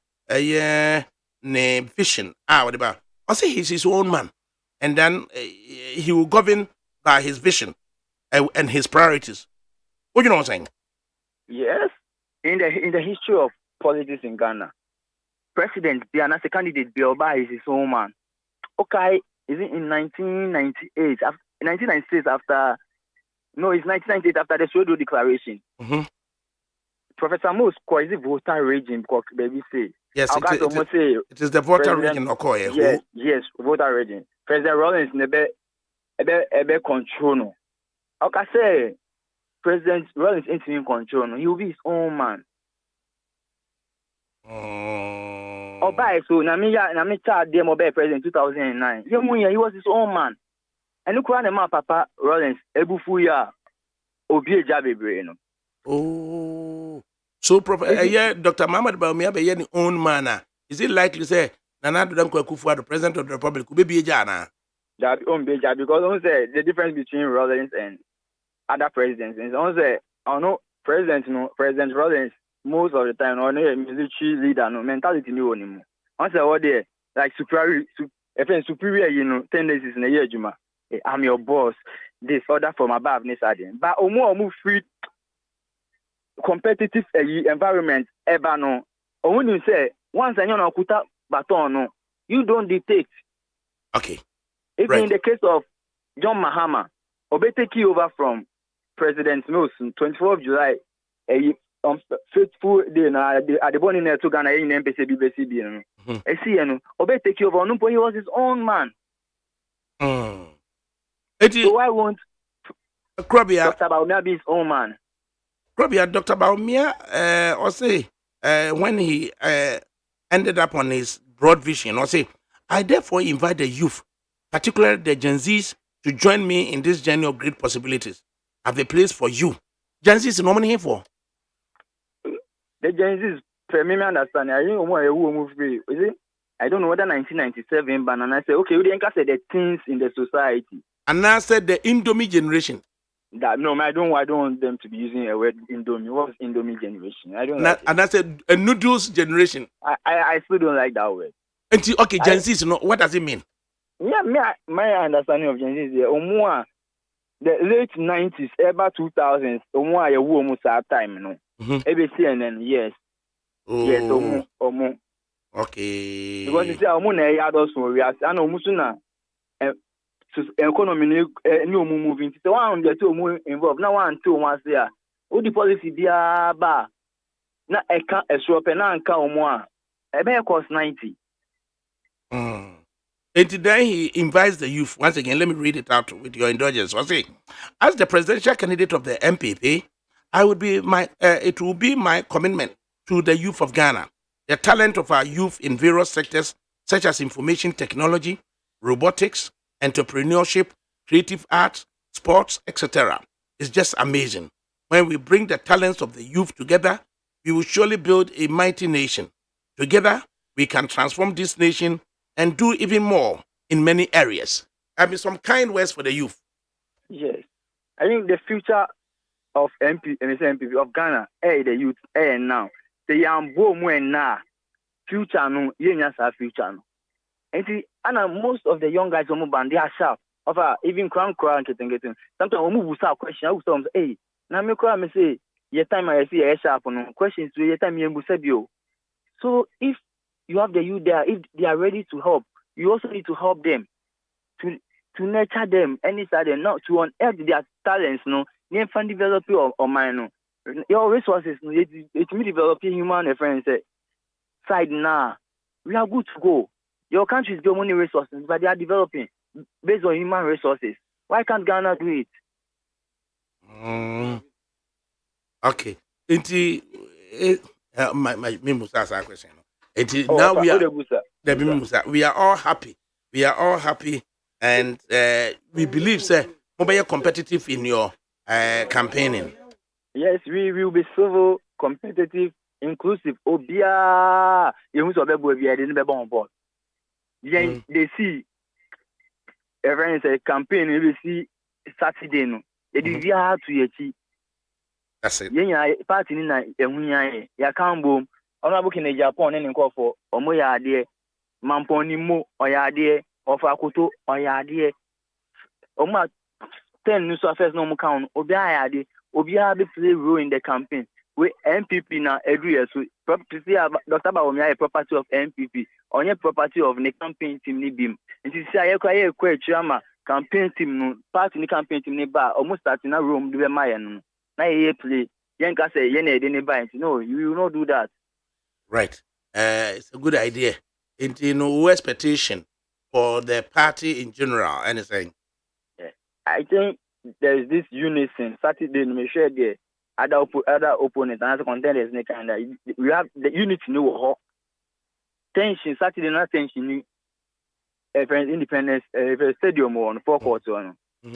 name vision. What about? I say he's his own man, and then he will govern by his vision and his priorities. What do you know what I'm saying? Yes. In the history of politics in Ghana, President Biana, the candidate Bielba is his own man. Okay, is it in 1998? 1996 after. No, it's 1998 after the Soweto Declaration. Professor Moss is the voter region because baby say. Yes, it is the voter region. Okay. Yes, voter region. President Rollins never control no. Okay, say President Rollins ain't in control no. He will be his own man. Obai, so Nami child them Obai president 2009. He was his own man. And look around the Papa Rollins, Ebufuya, Obie Jabe, no. Oh. So, Dr. Muhammad Baumia be any own man. Is it likely say Nana Dudam Kwakufu, the president of the republic, could be a jana? That own Beja, because don't say the difference between Rollins and other presidents. And don't say, I know President Rollins most of the time, or no military leader, no mentality, no anymore. I say, what there, like superior, tendencies in a year, Juma. I'm your boss. This order from above, but move free. Competitive environment ever no. Or when you say once I know kuta baton no, you don't dictate. Okay. Even in the case of John Mahama, Obe take over from President Mills on 24th of July, a faithful day na at the born in to Ghana in MPC BCB. I see Obe take over. No, he was his own man. So why won't Krobia Dr. Baumia be his own man? Dr. Baumia, or say, when he ended up on his broad vision, or say, I therefore invite the youth, particularly the Gen Zs, to join me in this journey of great possibilities. I have a place for you. Gen Z is normally here for. The Gen Zs, for me, understand. I don't know whether 1997, but I say, okay, we didn't say the things in the society. And I said the Indomie generation. That no, I don't want them to be using a word Indomie. What's Indomie generation? I don't. And I said a noodles generation. I still don't like that word. Okay, Gen Z is what does it mean? Yeah, my understanding of Gen Z is the late 90s, about 2000s. Almost that time, you know. ABC and then yes, yes, Okay. Because you say I know musuna. Economy new moving. So one get to involved. Now one two once there. Who the policy dia ba? Na eka esro pe na nka omo a. Ebe cost 90. And today he invites the youth. Once again, let me read it out with your indulgence. I say, as the presidential candidate of the MPP, it will be my commitment to the youth of Ghana. The talent of our youth in various sectors such as information technology, robotics, entrepreneurship, creative arts, sports, etc. is just amazing. When we bring the talents of the youth together, we will surely build a mighty nation. Together, we can transform this nation and do even more in many areas. I mean, some kind words for the youth. Yes. I think the future of MPP of Ghana, the youth, now. The young boy now. Future no, future no. And most of the young guys they are sharp. Even crown getting. Sometimes we move a question. I will say, hey, now me cry me say, your time I see a sharp no questions to your time you. So if you have the youth there, if they are ready to help, you also need to help them to nurture them any side not to unearth their talents, no, name fund developing or mine. Your resources, it me developing human friends side now. We are good to go. Your countries get money resources, but they are developing based on human resources. Why can't Ghana do it? Okay. Me must ask a question. Now we are all happy. We are all happy, and we believe, sir, we are competitive in your campaigning. Yes, we will be civil, competitive, inclusive. Obia, you must be on board. They see everyone say campaign. We see Saturday no. They do via to your. That's it. Yeah, party ni na ehunya ya kambo. Ono abuki na Japan ni nkofo. Omo ya ade. Mamponi mo oya ade. Ofa akoto oya ade. Omo 10 news affairs no mo count. Obi ade. Obi be play role in the campaign. We MPP na every year so property Dr. Bawumia property of MPP. Onye property of the campaign team ni bim. Nti si ayekwa ama campaign team no party ni campaign team ni ba almost starting na room do be my no. Na ye play. Yen ka say ye na dey ni ba. No, you will not do that. Right. It's a good idea. No expectation for the party in general, anything. Yeah. I think there is this unison. Saturday, we share the other opponents and other contenders. We have the unity. tension Saturday night tension Independence Stadium on forecourt on.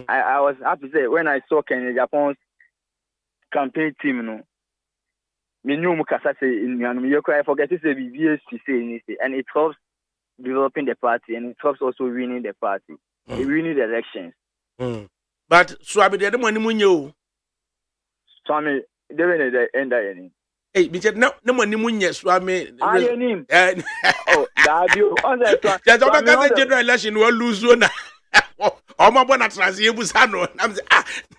I was happy to say when I saw Kenya Japan's campaign team no. Me knew Mukasa say in I forget to say BBS to say and it helps developing the party and it helps also winning the party. Winning the elections. But so I be the money munyo. So I mean they win the end any. Hey, because no money munye so I mean oh that you on that one. There's a general election will lose one. Oh my bona transi ebusa no. I'm say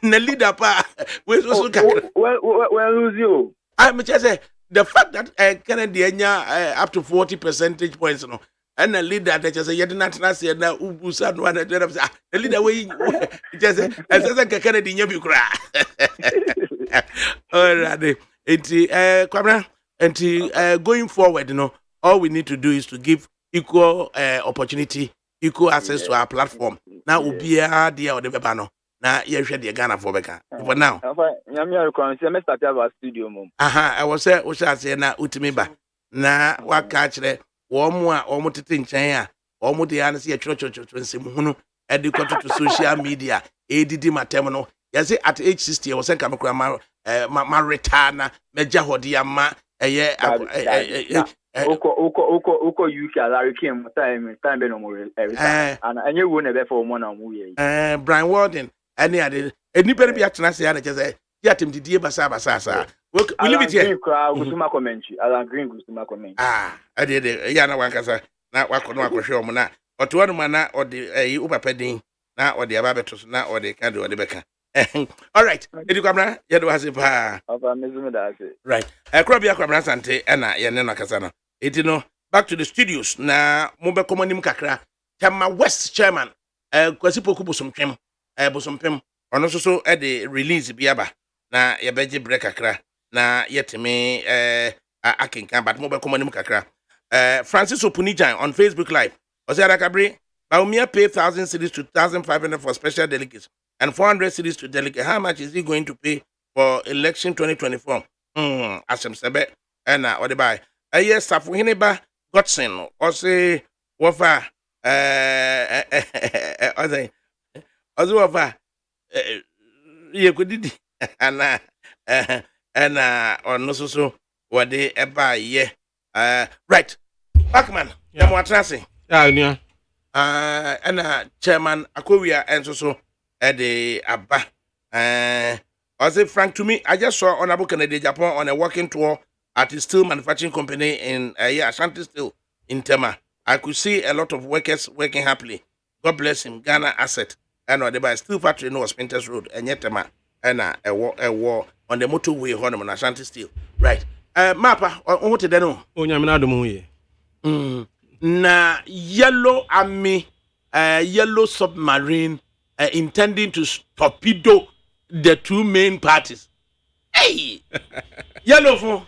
na leader pa we so well lose you. I'm just say the fact that Kennedy up to 40 percentage points no. And the leader that just say you didn't say na ubusa no and the leader we just say as Kennedy nyabi kura. Alright. Kwabra, and going forward, all we need to do is to give equal opportunity, equal access to our platform. Now we'll be a dear or the Bebano. Now you should be a Ghana for Becca. But now, I was say, what shall I say now, Utimiba. Now, what catch there? One more, almost in China, almost the answer a church when Simuno educated to social media, ADD Matermino. Yes, at age 60, I was saying, come my return, Major Hodiama, Oko UK Larry Kim time no more and you won't ever for one on Brian Warden, any better be at Nasa, just say, get him to dear Basa. We leave it here. Gusuma commentary. Alan Green Gusuma commentary. I did it. Yana Wankasa, not Wako show Mona, or to one mana or the Uber Pedding, now or the Ababetus, now or the Candle or the Becca. All right, Edukabra, Yadu has a right. Krobia Kwabra Sante, Anna, Yanena Casano. Etino, back to the studios. Na Mumba Komonim Kakra, Tama West Chairman, Kwasipo Kubusum Pim, Busum Pim, or also so at the release Biaba, na Yabeji Brekakra, na Yetime, Akinka, but Mumba Komonim Kakra. Francis Opunijan on Facebook Live. ADAKABRI, Baumia pay 1,000 cities to 1,500 for special delegates. And 400 cities to delegate. How much is he going to pay for election 2024? Asem Sebe, and what the buy? Yes, Safuhineba Godson, or say, Wafa, Ozuwafa, you could and or no so, what they ever, yeah. Right, Backman, yeah, what I say? Yeah, and Chairman Akoria, and so. Ede Abba. I say Frank to me, I just saw Honorable Kennedy Japan on a walking tour at a steel manufacturing company in Ashanti Steel in Tema. I could see a lot of workers working happily. God bless him. Ghana asset. And they buy steel factory no Spinters Road and yet Tema and a war on the motorway on Ashanti Steel. Right. Mapa, what did I know? Na yellow army, yellow submarine. Intending to torpedo the two main parties. Hey, yellow phone.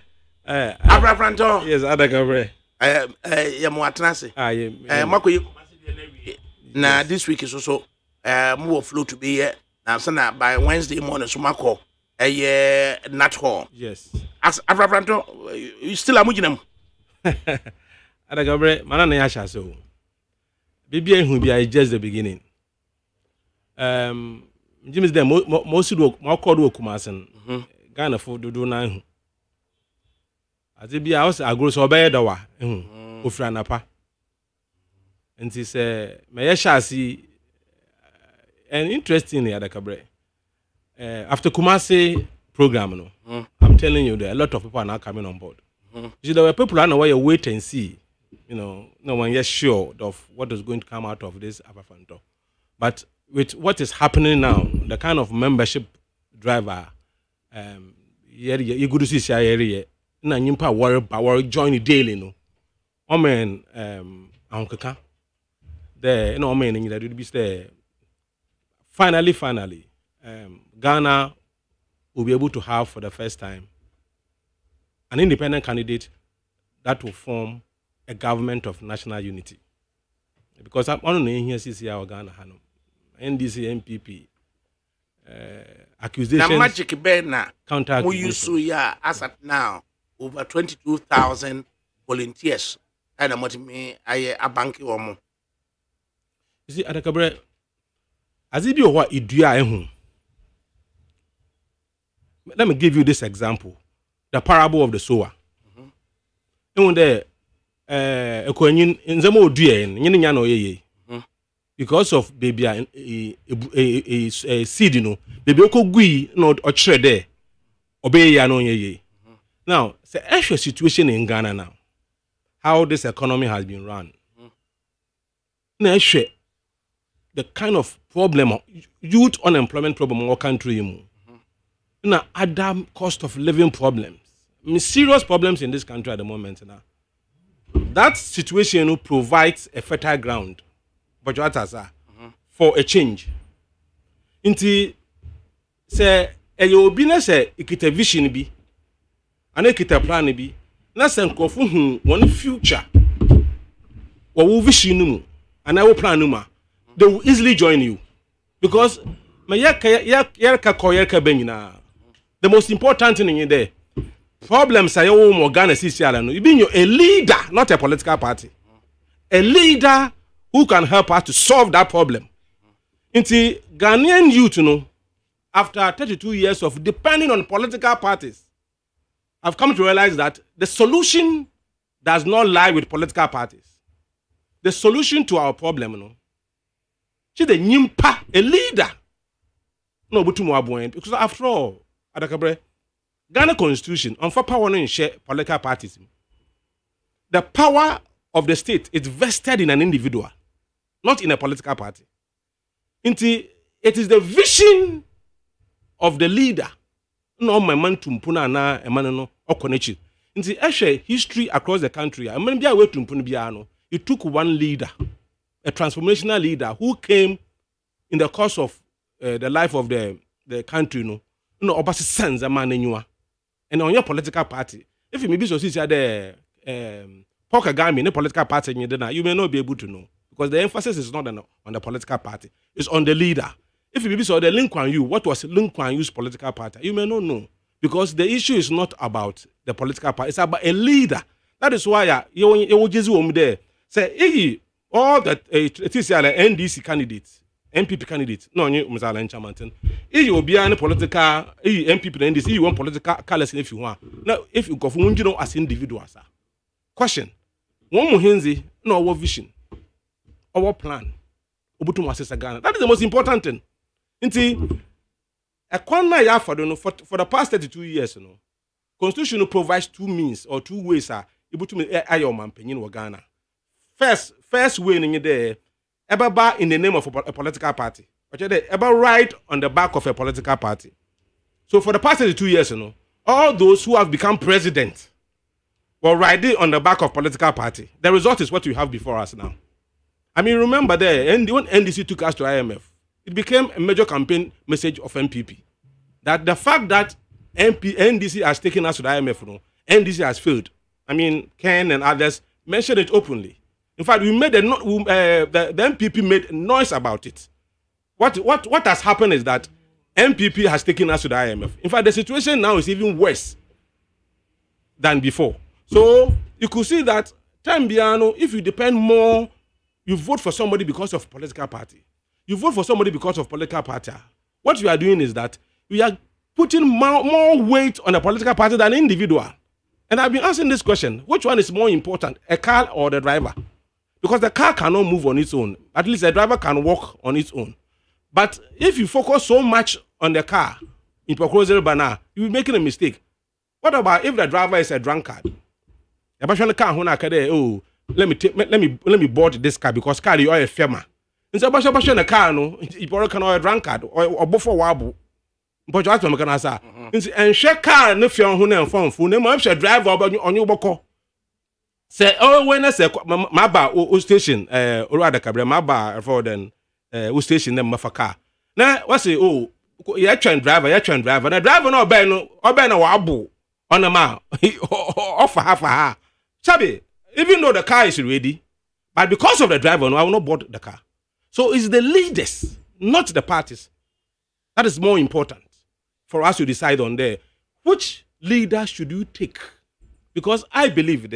Abrafranto. Yes, ADAKABRI. Yamuatrasi. Mako na this week is also more flow to be here. Now, sana by Wednesday morning, so Mako nat hall. Yes. As Abrafranto, you still are moving ADAKABRI, Manana Yasha so. BBA who be just the beginning. Jimmy's there most do more called Kumasan Ghana for do nine. As it be house, I grow so bad, Ufranapa. And he said, may I shall see and interestingly, ADAKABRI. After Kumasi program, I'm telling you, there are a lot of people are now coming on board. You see, there were people on the way wait and see, no one is sure of what is going to come out of this Abafanto. But with what is happening now, the kind of membership driver, you go to see area, na nyimpa worry join daily no. Omen ankaka. There no omen in that be there. Finally, Ghana will be able to have for the first time an independent candidate that will form a government of national unity. Because I'm on here see our Ghana Hano. NDC MPP accusations. Na magic Bena counter we use so as at now over 22,000 volunteers ɛna motumi ayɛ abanke wɔ mo. You see, ADAKABRI, as it be what idua ehu. Let me give you this example. The parable of the sower. There, because of baby a seed, you know, baby okogui not or shred there. Obey ya no ye. Now, it's the actual situation in Ghana now. How this economy has been run. Now, the kind of problem, youth unemployment problem in our country. Now, other cost of living problems. I mean, serious problems in this country at the moment now. That situation provides a fertile ground for a change. Inti say obi na say ikita vision bi ana ikita plan bi na say nkofo hu one future wo vision mu ana wo plan mu they will easily join you because the most important thing in there problems are your Ghana CCR. You being a leader, not a political party. A leader who can help us to solve that problem. Into Ghanaian youth, you know, after 32 years of depending on political parties, I've come to realize that the solution does not lie with political parties. The solution to our problem, you know, she's the nyimpa, a leader. No, but because after all, ADAKABRI, Ghana Constitution on for power no share political parties. The power of the state is vested in an individual, not in a political party. It is the vision of the leader. No my man to mpuna na emanano okonechi. Inti eshe history across the country. Amman bia we to mpuna bia no. It took one leader, a transformational leader who came in the course of the life of the country no obasi sense a man enwa. And on your political party, if you maybe so see the poker game in a political party, you may not be able to know because the emphasis is not on the political party; it's on the leader. If you maybe saw the Link Kuan Yew, what was Link Kuan Yew's political party? You may not know because the issue is not about the political party; it's about a leader. That is why you just there say all that it is NDC candidates. MPP candidate, no, you must allow Chamanton. If you be a political MPP and this, you want political colors if you want. Now, if you go for you know as individuals, question: one muhenzi, no our vision, our plan, Obutu assess Ghana. That is the most important thing. Inti, a corner ya for the past 32 years, you know, Constitution provides two means or two ways. Obutu me ayo man penyin wa Ghana. First way in there. Ever in the name of a political party. Ever ride on the back of a political party. So for the past 2 years, you know, all those who have become president were riding on the back of political party. The result is what we have before us now. I mean, remember there, when NDC took us to IMF, it became a major campaign message of MPP. That the fact that NDC has taken us to the IMF, you know, NDC has failed. I mean, Ken and others mentioned it openly. In fact, we made the MPP made noise about it. What has happened is that MPP has taken us to the IMF. In fact, the situation now is even worse than before. So you could see that time biano, if you depend more, you vote for somebody because of political party. You vote for somebody because of political party. What you are doing is that we are putting more weight on a political party than an individual. And I've been asking this question: which one is more important, a car or the driver? Because the car cannot move on its own. At least the driver can walk on its own. But if you focus so much on the car, in Pokrozel Bana, you're making a mistake. What about if the driver is a drunkard? Oh, let me board this car because car you are a firma. And so the car no, you can a drunkard or before wabu. But you have to make an answer. And share car no fear on who phone phone. No more driver on your boko. Say, oh, when I say, Maba, station, or ADAKABRI, Maba, for then, station, them, Mafaka. Now, what's it? Oh, you're trying driver, the driver no ben, or ben, or abu, on a mile, offer half a half. Sabi, even though the car is ready, but because of the driver, no, I will not board the car. So it's the leaders, not the parties. That is more important for us to decide on there. Which leader should you take? Because I believe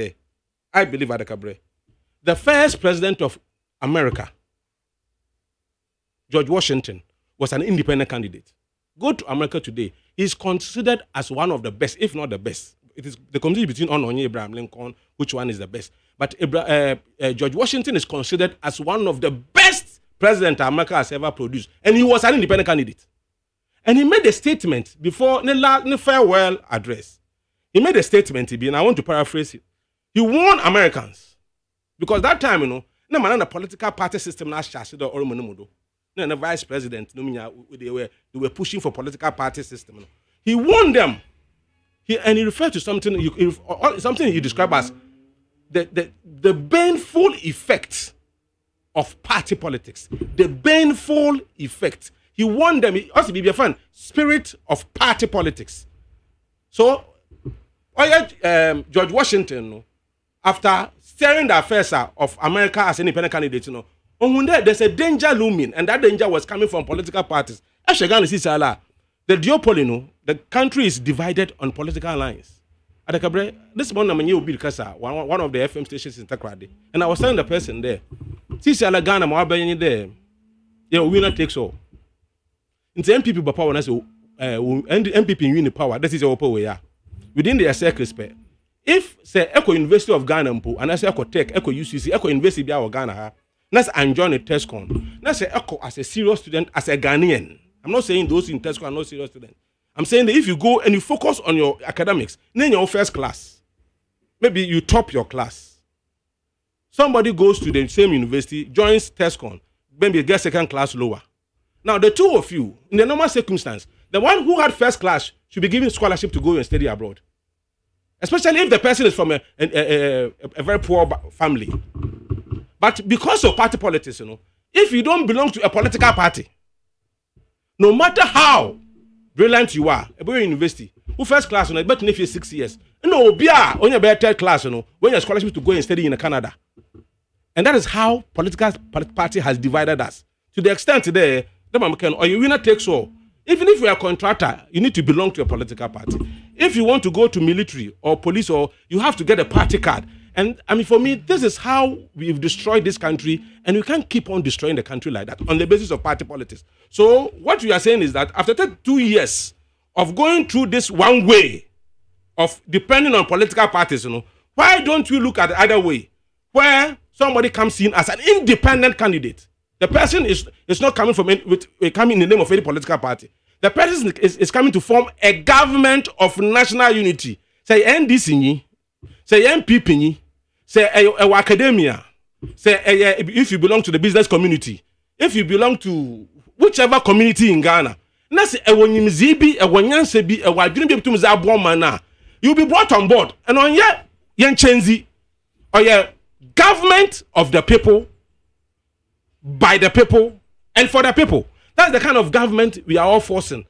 ADAKABRI, The first president of America, George Washington, was an independent candidate. Go to America today. He's considered as one of the best, if not the best. It is the competition between Ononye Abraham Lincoln, which one is the best. But George Washington is considered as one of the best presidents America has ever produced. And he was an independent candidate. And he made a statement before the farewell address. He made a statement, and I want to paraphrase it. He warned Americans. Because that time, the political party system now the vice president, they were pushing for political party system. He warned them. And he referred to something he described as the baneful effect of party politics. The baneful effect. He warned them. He also be a fan. Spirit of party politics. So, George Washington, after steering the affairs of America as an independent candidate, there's a danger looming, and that danger was coming from political parties. The duopoly, the country is divided on political lines. ADAKABRI, this morning I'm one of the FM stations in Takrady, and I was telling the person there, Ghana, there, winner takes all. In the MPP power, when I say MPP win the power, that is our power. Within the circle, if say Eco University of Ghana and I say Eco Tech, Eco UCC, Eco University of Ghana, let's enjoy a test con. Let's say Eco as a serious student, as a Ghanaian. I'm not saying those in test con are not serious students. I'm saying that if you go and you focus on your academics, then your first class, maybe you top your class. Somebody goes to the same university, joins TESCON, maybe gets second class lower. Now, the two of you, in the normal circumstance, the one who had first class should be given scholarship to go and study abroad. Especially if the person is from a very poor family. But because of party politics, if you don't belong to a political party, no matter how brilliant you are, a university, who first class, but if you're 6 years, no, be on your third class, when your scholarship to go and study in Canada. And that is how political party has divided us. To the extent today, or your winner takes all. Even if you are a contractor, you need to belong to a political party. If you want to go to military or police, or you have to get a party card. And I mean, for me, this is how we've destroyed this country, and we can't keep on destroying the country like that on the basis of party politics. So what we are saying is that after 2 years of going through this one way of depending on political parties, why don't we look at the other way, where somebody comes in as an independent candidate? The person is not coming coming in the name of any political party. The person is coming to form a government of national unity. Say NDC, say MPP, say academia, say if you belong to the business community, if you belong to whichever community in Ghana, you'll be brought on board. And on chenzi, or your government of the people, by the people, and for the people. That's the kind of government we are all forcing.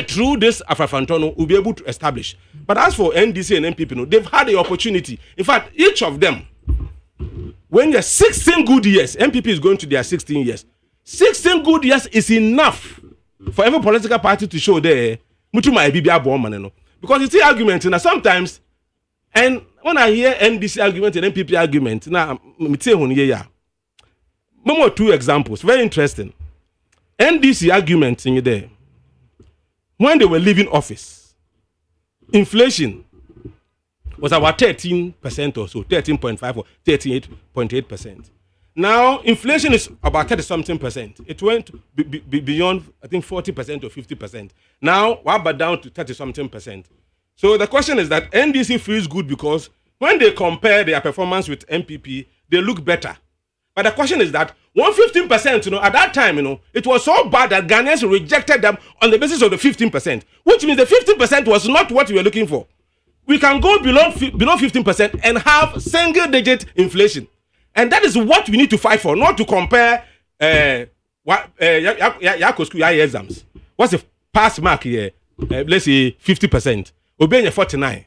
Through this Afrafantono, we'll be able to establish. But as for NDC and MPP, they've had the opportunity. In fact, each of them, when you're 16 good years, MPP is going to their 16 years. 16 good years is enough for every political party to show there. Because you see arguments, sometimes, and when I hear NDC argument and MPP argument, now, Momo, 2 examples, very interesting. NDC argument in there. When they were leaving office, inflation was about 13% or so, 13.5 or 38.8%. Now, inflation is about 30-something%. It went beyond, I think, 40% or 50%. Now, we're about down to 30-something%. So the question is that NDC feels good because when they compare their performance with MPP, they look better. But the question is that 115%, at that time, it was so bad that Ghanaians rejected them on the basis of the 15%, which means the 15% was not what we were looking for. We can go below 15% and have single-digit inflation. And that is what we need to fight for, not to compare school exams. What's the pass mark here? Let's say 50%. Obe 49,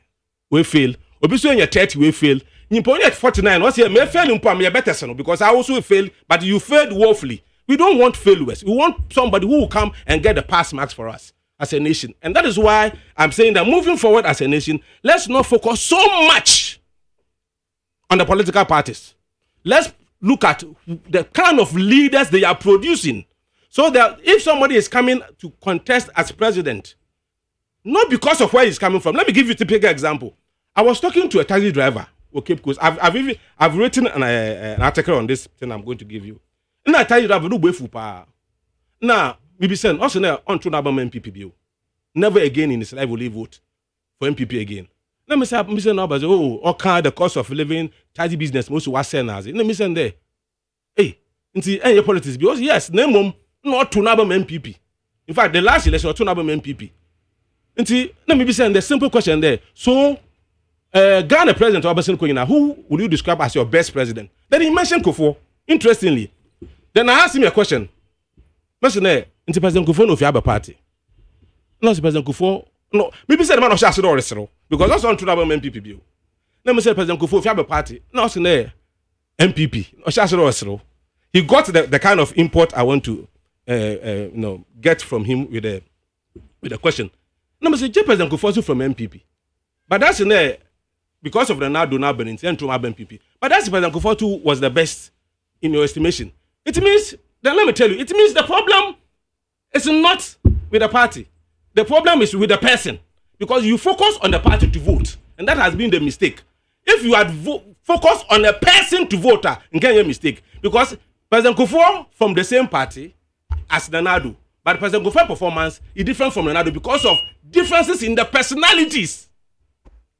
we fail. Obe 30, we fail. You at 49, what's here? May fail better because I also failed, but you failed woefully. We don't want failures. We want somebody who will come and get the pass marks for us as a nation. And that is why I'm saying that moving forward as a nation, let's not focus so much on the political parties. Let's look at the kind of leaders they are producing. So that if somebody is coming to contest as president, not because of where he's coming from. Let me give you a typical example. I was talking to a taxi driver. Okay, because I've written an article on this thing I'm going to give you. And I tell you that I do befu pa. Now, maybe saying also now on to MPP bill. Never again in his life will he vote for MPP again. Let me say, okay, the cost of living, taxi business, most was saying as it. Let me say there. Hey, into any politics because yes, name not to MPP. In fact, the last election to MPP. Let me be saying the simple question there. So, Ghana President Obasanjo Koyina, who would you describe as your best president? Then he mentioned Kufuor. Interestingly, then I asked him a question. Listen, President Kufuor no fiaba party. No, President Kufuor. No, maybe say the man of Shasiro or Resero because that's on to MPP bill. Let me say President Kufuor fiaba party. No, it's MPP or Shasiro or Resero. He got the kind of import I want to get from him with a question. No, I say President Kufuor from MPP, but that's in there because of the now Benin and to MPP. But that's President Kufuor was the best in your estimation. It means then let me tell you, it means the problem is not with the party. The problem is with the person because you focus on the party to vote, and that has been the mistake. If you had focused on a person to vote, you get a mistake because President Kufuor from the same party as Nadu. But President Kufuor performance is different from Nadu because of differences in the personalities.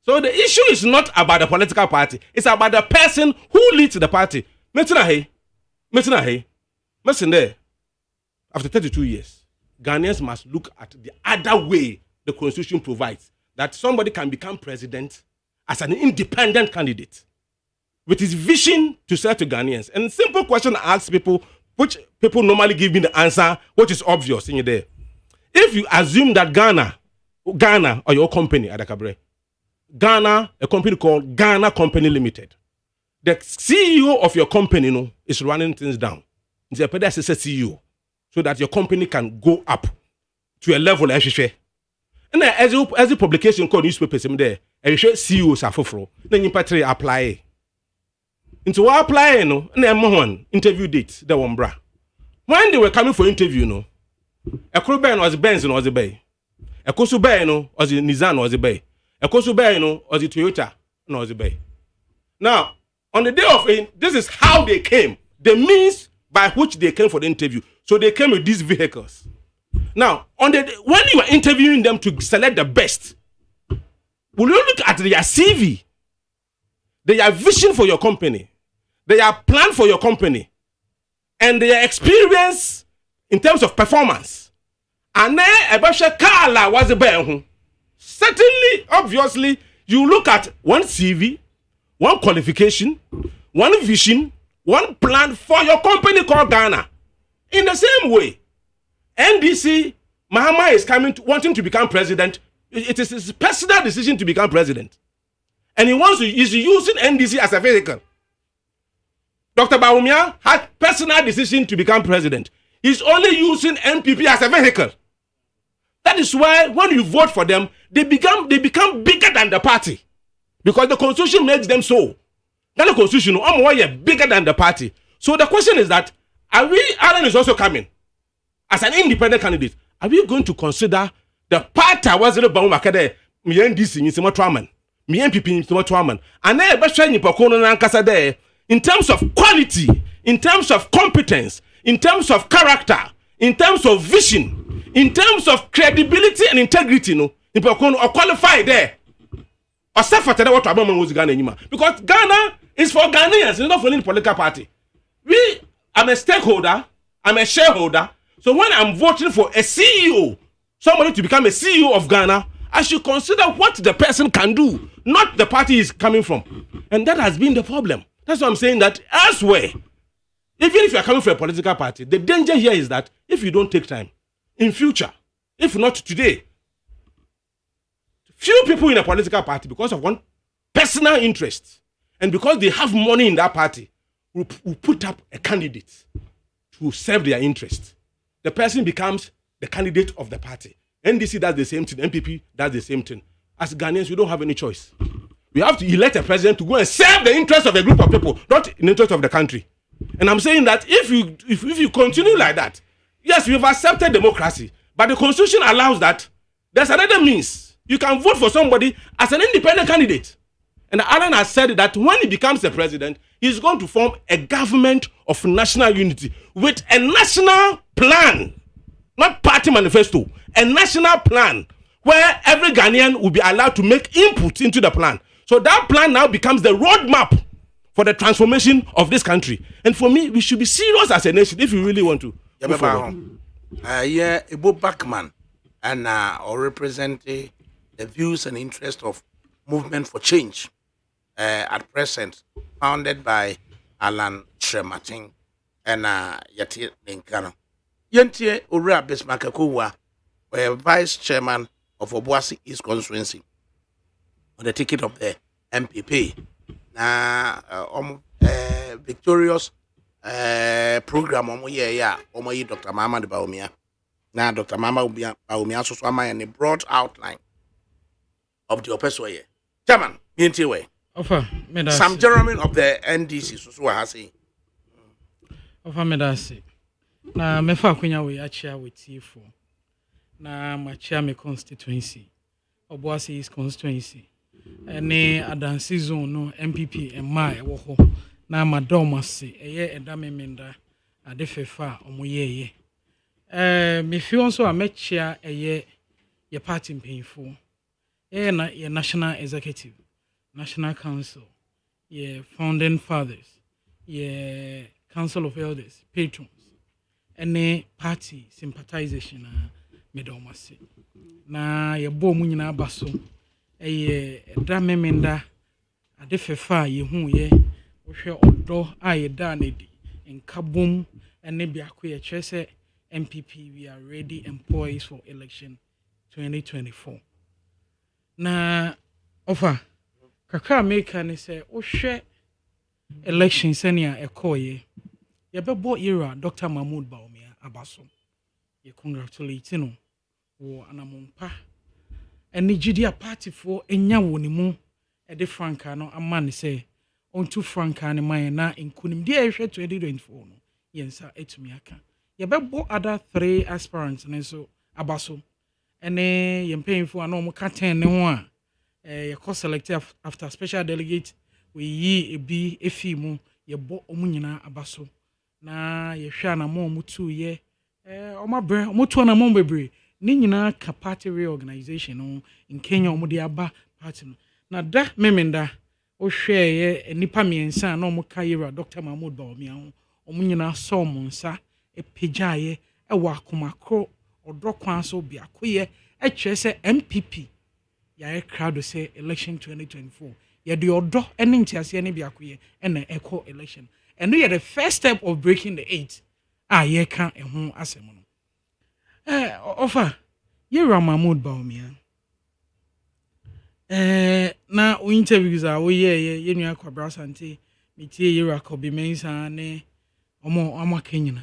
So the issue is not about the political party. It's about the person who leads the party. After 32 years, Ghanaians must look at the other way the constitution provides that somebody can become president as an independent candidate with his vision to serve to Ghanaians. And simple question I ask people, which people normally give me the answer, which is obvious in there. If you assume that Ghana or your company, ADAKABRI, Ghana, a company called Ghana Company Limited, the CEO of your company is running things down. He's a predecessor CEO, so that your company can go up to a level. And as a publication called newspapers, there, and you show CEOs are for then you apply. Into what apply, one interview date, the one bra. When they were coming for interview, a crew band was Benz and was the bay. A Kosu Bay, was the Nissan was the bay. A Kosu Bay, was the Toyota, no, was the bay. Now, on the day of it, this is how they came. The means by which they came for the interview. So they came with these vehicles. Now, when you are interviewing them to select the best, will you look at their CV, their vision for your company, their plan for your company, and their experience in terms of performance? And then Kala was a bear. Certainly, obviously, you look at one CV, one qualification, one vision, one plan for your company called Ghana. In the same way, NDC, Mahama is wanting to become president. It is his personal decision to become president. And he's using NDC as a vehicle. Dr. Bawumia had personal decision to become president. He's only using MPP as a vehicle. That is why when you vote for them, they become bigger than the party. Because the constitution makes them so. Then the constitution, bigger than the party. So the question is that, Alan is also coming as an independent candidate. Are we going to consider the party was the Bawumia me NDC in Simotraman, me MPP in Simotraman, and then there in terms of quality, in terms of competence, in terms of character, in terms of vision, in terms of credibility and integrity, or qualified there. Or what Ghana, because Ghana is for Ghanaians, it's not for any political party. I'm a stakeholder, I'm a shareholder. So when I'm voting for a CEO, somebody to become a CEO of Ghana, I should consider what the person can do, not the party is coming from. And that has been the problem. That's why I'm saying that elsewhere, even if you're coming from a political party, the danger here is that if you don't take time, in future, if not today, few people in a political party, because of one personal interest, and because they have money in that party, will put up a candidate to serve their interest. The person becomes the candidate of the party. NDC does the same thing. MPP does the same thing. As Ghanaians, we don't have any choice. We have to elect a president to go and serve the interest of a group of people, not in the interest of the country. And I'm saying that if you continue like that, yes, we've accepted democracy, but the constitution allows that. There's another means. You can vote for somebody as an independent candidate. And Alan has said that when he becomes the president, he's going to form a government of national unity with a national plan, not party manifesto, a national plan where every Ghanaian will be allowed to make input into the plan. So that plan now becomes the roadmap for the transformation of this country. And for me, we should be serious as a nation if we really want to. Ebo Backman and or represent the views and interests of Movement for Change at present, founded by Alan Shremating and Yati Ninkano. Yentie Ura Bismarck vice chairman of Obuasi East Constituency on the ticket of the MPP. Victorious program Dr. Mama de Baumia. Now Dr. Mama Baumia so and a broad outline of the Opeswaye. Chairman, way. Some gentlemen of the NDC so has say. Offer medasi. Na mefa kwenya we achia with T4. Na machia me constituency. Obuasi East constituency. Ene adansi zone no MPP ema ewo ho. Na madoma se eye edame menda adefefa omoyeye. Me feel so amechia eye ye party mpanyfo. Na ye national executive, national council, ye founding fathers, ye council of elders, patrons, any party sympathization medoma se. Na ye bo mu nyina baso eye edame menda adefefa ye hu ye wohwe odo aye da na di nkabom ene biako ye kyerese MPP we are ready and poised for election 2024. Na offer kakra make ni say wohwe election senia ekoye ye bebo era Dr. Mahmoud Baumia abaso ye congratulate no wo anamompa eni gidia party for enya woni mu e de franka no amane say onto franka ne man na nkunim de ehwe 2024 no yensa etumi aka ye bebo other 3 aspirants ne so abaso ene ye mpanyfo ana omo ka 10 ne ho a ye co select after special delegate we yi ebi efi mu ye bo omo nyina abaso na ye hwa na mo mutu ye omo bre omo tu na mo bebre ni nyina ka party reorganization no in Kenya omo de aba party no na da memenda o hwe ye nipa miensa na omo ka yira Dr. Mahmoud Baumia omo nyina so mo nsa epejaye ewa akomakro odro kwan so bia koye kyerese MPP ya crowd say election 2024 ya de odro ene ntiase ne bia koye ene echo election and we are the first step of breaking the 8 ye kan eho asem no offer Yera Mahmoud Baumia na o interviews a we ye nua kwabra sante metie Yera Kobi mensa ne omo amakenyina.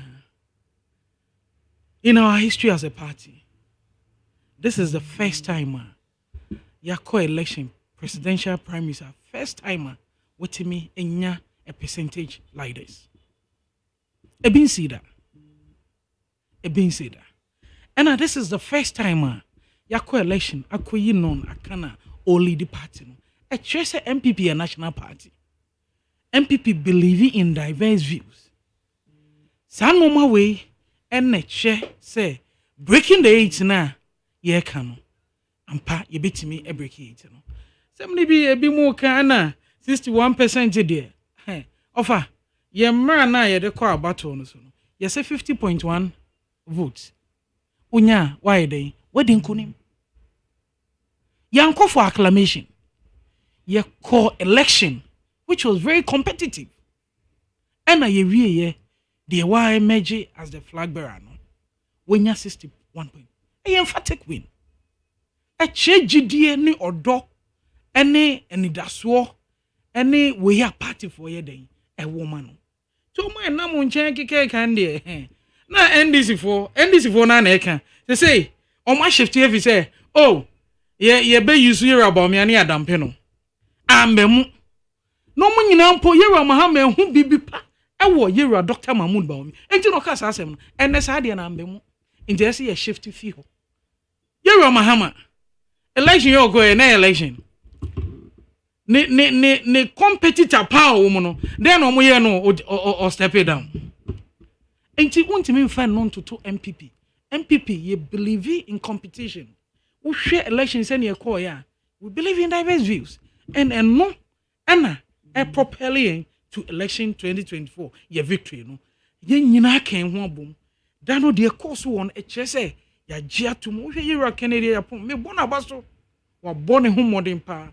In our history as a party, this is the first time Yako election, presidential prime minister, first time with me enya a percentage like this. Ebin see that. And this is the first time Yako election, Akoyi non akana only the party. A choice MPP a national party. MPP believing in diverse views. Sanoma way. And say breaking the 8 na ye kano ampa ye betimi e break 8 no semni bi e bi mu kana 61% there offer ye mra na ye de call battle no so no ye say 50.1 votes unya why dey wedding kunim yanko for acclamation ye call election which was very competitive and ye wie ye the why emerge as the flag bearer no when ya 61 point a emphatic win a chejidie ni odo ene enidaso ene we ya party for ye den e woman no so my na mo nchen keke kan de na NDC for na na e kan say o ma shift if say oh ye be use Yera Baumia ni adampe no ambemu no mu nyina mpo Yewura Mahama hu bibi pa ewo Yewura Dr. Mahmood Bawumia enti no ka sa asem no enne sa de na ambemu enti ese ye shift fi ho Yewura Mahama election yo go na election ne competitor power mu no then no mo ye no o step it down enti untimi mfa no to MPP ye believe in competition we share elections and ye call ya we believe in diverse views and no a propelling to election 2024 ye victory no ye nyina kan ho abom da no de course won e kire say ya gia to mo hwe Yewura Kennedy ya pon me bona baso wa bone ho modern pa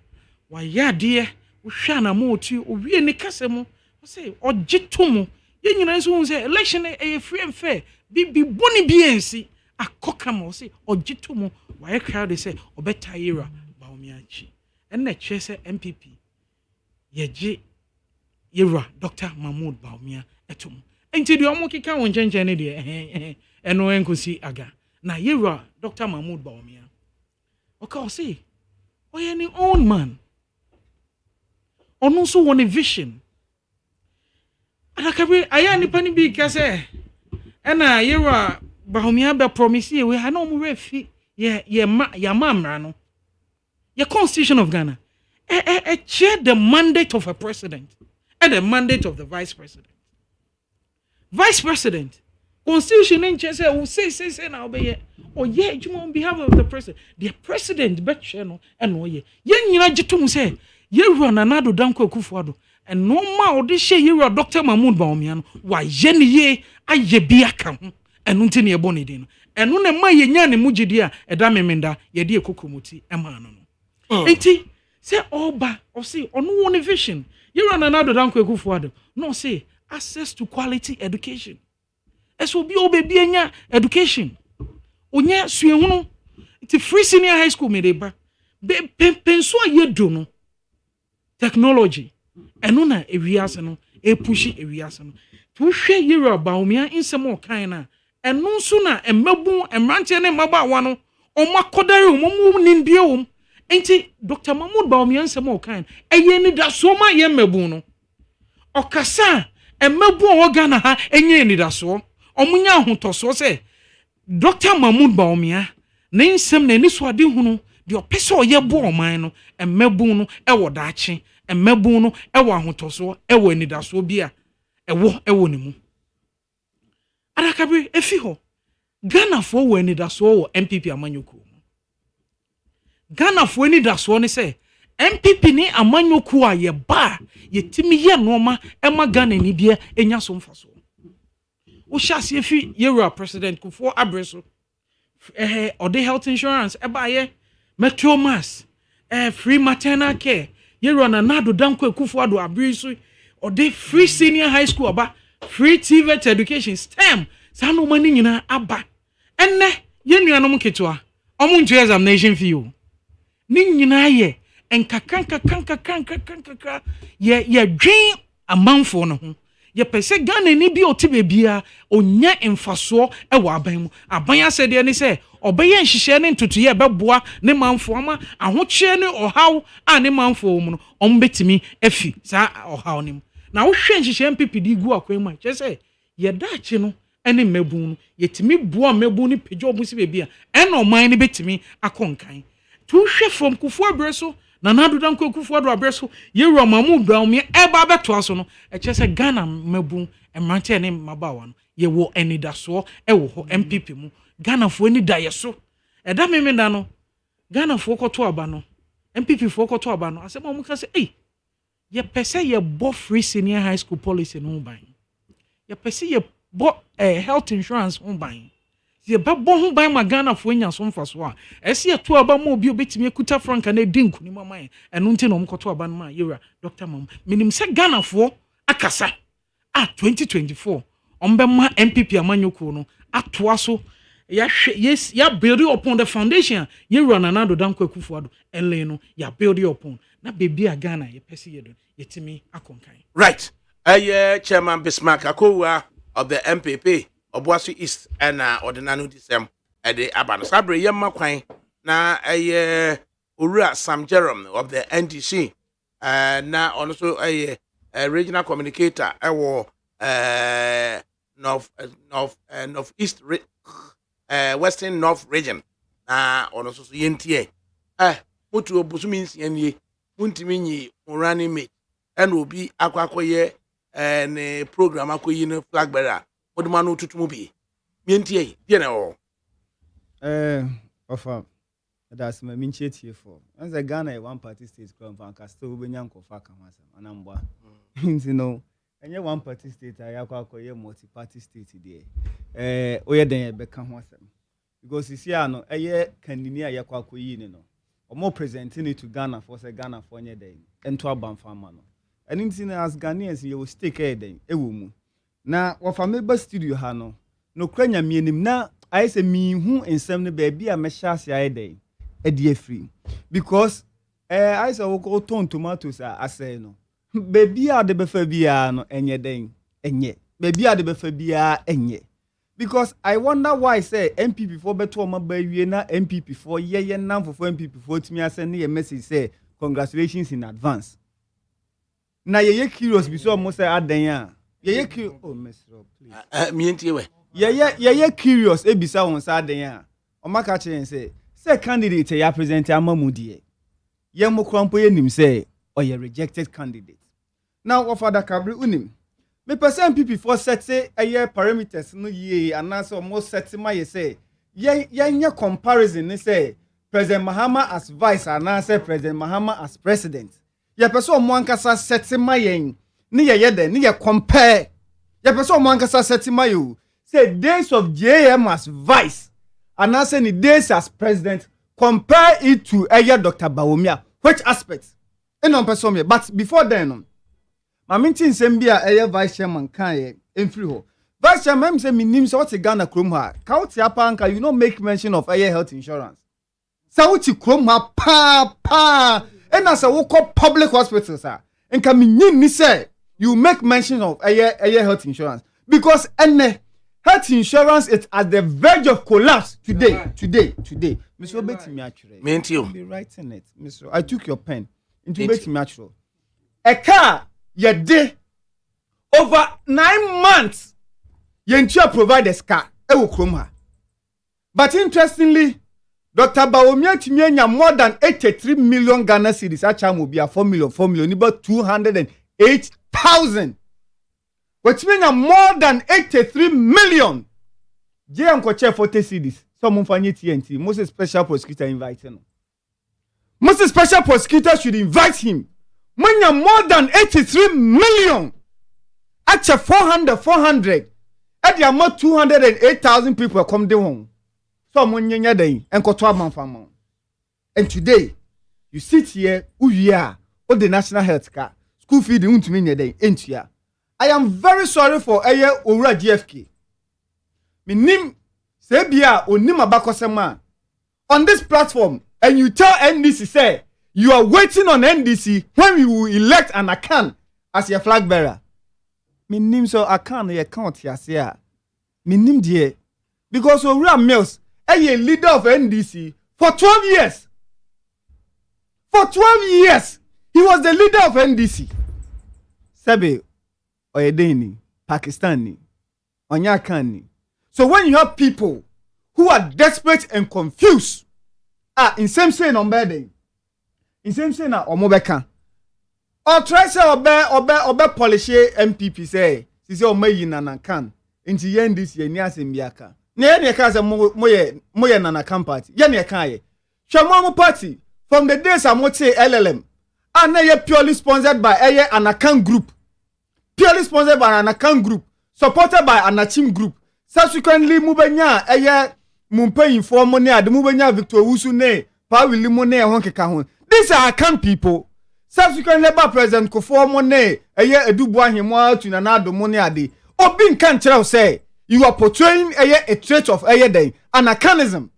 wa ya de wo hwa na mo ti o wie ni kase mo say ogitomo ye nyina so say election e free and fair bi boni biensi akoka mo say ogitomo wa ye crowd say obeta Yewura Bawumia chi enne kire say MPP ye Yewura Dr. Mahmood Bawumia etum enti de omo kika won chenchen ne de eno enkosi aga na Yewura Dr. Mahmood Bawumia okay say oye ni own man ono so won a vision ADAKABRI aya ni pani bi ka say ena Yewura Bawumia be promise ye we ha no mo refi ye mamra no ye constitution of Ghana share the mandate of a president and the mandate of the vice president. Vice president, constitution in say now obey or you on behalf of the president. The president bet channel and no ye. Yen you jitum say ye run another danko kufuado and no ma this share you are Dr. Mahmood Bawumia why yen ye aye biaka and untini a bonidin and no ma ye nyane mujidia edamemenda ye die kokumuti emano no. Eti say oba or say on one vision you run another danko kufuado no say access to quality education es will be obedienya education onya suehunu it's free senior high school medeba penso ayedo no technology eno na ewiase no push ewiase no to hwe Yewura Bawumia insem o kan na eno nso na emmabu emrante ne mmaba no omakodare omumu nimbie wom enti Dr. Mahmood Bawumia insem o kan eye ni da so ma ye mmabu no okasa emmabu o Ghana ha enye ni da so omunya ahotoso se Dr. Mahmood Bawumia ne nsem na ni so ade hunu de opeso ye bo oman no emmabu no ewo daache emmabu no ewo ahotoso ewo anidaso bia ewo ne mu ADAKABRI efi ho Ghana fo wo anidaso wo MPP amanyoko Ghana fo anidaso ne se MPP ni amanyoko a ye ba ye timi ye noma ema Ghana ni bia enya so mfaso wo hyase efi Yewura president Kufo Abreso ode health insurance eba ye metro mass free maternal care Yewura na nado danko Kufo ado abiriso ode free senior high school aba free TVET education STEM sanu mani nyina aba enne ye nuanom ketwa omo ntu examination fee o ni nyina ye enkakanka ye dwen amanfo no ho ye pese Ghana ni bi otibe bia onya emfaso ewa aban mu aban asede ne se obeye nhihye ne ntutu ye beboa ne manfo ama ahoche ne ohaw a ne manfo mu no ombetimi afi sa ohaw ne mu na wo hwe nhihye MPP di gu akwan mu che se ye daache no ene mmabu no yetimi boa mmabu ni pejo obusi bebia ene oman ne betimi akonkan tu hwe from Kufo Abreso na nado danko Kufo ado Abreso Yewura Mahmood Bawumia eba beto aso no che se Ghana mmabu emrante ne mabawa no ye wo enidaso ewo ho MPP mu Ghana fo ni da yeso eda memenda no Ghana fo koto aba no MPP fo koto aba no asema mu ka se ye pese ye bo free senior high school policy no ban ye pese ye bo health insurance no ban ye ba bo ho ban ma Ghana fo nya so mfaso a ese ye to aba ma obi obetimi ekuta franka na dinku ni maman eno nti no mkoto aba no ma Yewura Dr. Mahmood minim se Ghana fo akasa 2024 ombe ma MPP amanyoko no atoa so yes ya build upon the foundation Yewura Nana danko Kufo ado ele no ya build upon na baby a Ghana ye pese ye do yetimi akonkan right chairman Bismarck Akowa of the MPP Obuasi East and ordinary December de abano sabre yemma kwan na Ura Sam Jerome of the NDC na ɔno so ɛyɛ regional communicator ɛwɔ north east western north region na ɔno so yɛntie motu obusumi nsia nie muntimi nyi running mate ɛna obi akɔyɛ ne program akɔyi no flag bearer moduma no tutumu bi yɛntie die na Ofa that's my minchie for as a Ghana a one party state crown fan ka still be nyanko fa kan wasam anambwa you know enye one party state ayakwa multi party state there oye den e be kan ho asem because you see no eye kanini ayakwa koyi ni no omo presenting it to Ghana for say Ghana for nye den ento abamfa ma no anything as Ghanaians you will stake e den ewo mu na wofa meba studio ha no kranya mienim na I say me who in some baby a meshas ya day a dear free because I say we go ton tomatoes I say no baby are the befabia no enye den enye baby are the befabia enye because I wonder why say MPP for beto ma bawie na MPP for ye nam for MPP for to me send a message say congratulations in advance na ye curious be so mo say adan ya ye curious oh Mr. please me ntie we Yeah, curious. Ebisa on Saturday. Omaka say candidate ya present amamudie. Ye mo krampo ye nim say or ye rejected candidate. Now of ADAKABRI unim. Me person MPP for set say aye parameters no ye anase almost set my ye say ye comparison ni say President Mahama as vice anase President Mahama as president. Ye person mo ankasa set my yen ni ye de ni ye compare. Ye person mo ankasa set my you. Say days of JM as vice and I say the days as president, compare it to Dr. Bawumia. Which aspects? But before then, my meeting sembia vice chairman can in free ho. Vice chairman say me name so what's a Ghana Kromha. Count ya panka, you don't make mention of health insurance. So what's Kromha pa and as a walk public hospitals sir. And can me say you make mention of health insurance because health insurance is at the verge of collapse today. Mr. Obeti me actually. Meant you. Be writing it, Mr. I took your pen into Obeti me actually. A car ye day over 9 months. Ye provide a car. Ewo kroma. But interestingly, Dr. Bawumia Timianya more than 83 million Ghana cedis. Acham will be a 4 million, about 208,000. Which means more than 83 million. JM Koche 40 cedis. Some mfanye TNT. Most special prosecutor invite him. Most special prosecutor should invite him. Manya more than 83 million. Actually 400. At the amount 208,000 people come down. So mwenye day and kotwa manfama. And today, you sit here, uya, or the national health care. School feeding untuminya day, entia. I am very sorry for Ora GFK. Minim Sebia Onim Abakosema on this platform, and you tell NDC say you are waiting on NDC when we will elect an Akan as your flag bearer. Minim so Akan ye count ya. Minim die because Ora Mills a leader of NDC for 12 years. For 12 years, he was the leader of NDC. Sebe Oyedeni, Pakistani, Onyakani. So when you have people who are desperate and confused, in same say on bedding, in same say na omobeka, or try say obe polish MPP say omeyi nana kan into yen this ye nias mbiaka. Ne ka say moye nana kan party. Ye ne ka ye. Shamo party from the days amote LLM, and na ye purely sponsored by an Akan group. Purely sponsored by an account group, supported by an Achim group. Subsequently, Mubenya, Mumpe informo ne, the Mubenya Victor Wusu ne, Pa Willimone, Honke Kahun. These are account people. Subsequently, by President Kofomo ne, Dubois Himoa to Nanado Moniadi. Obin can't say, you are portraying a trait of day, an acanism.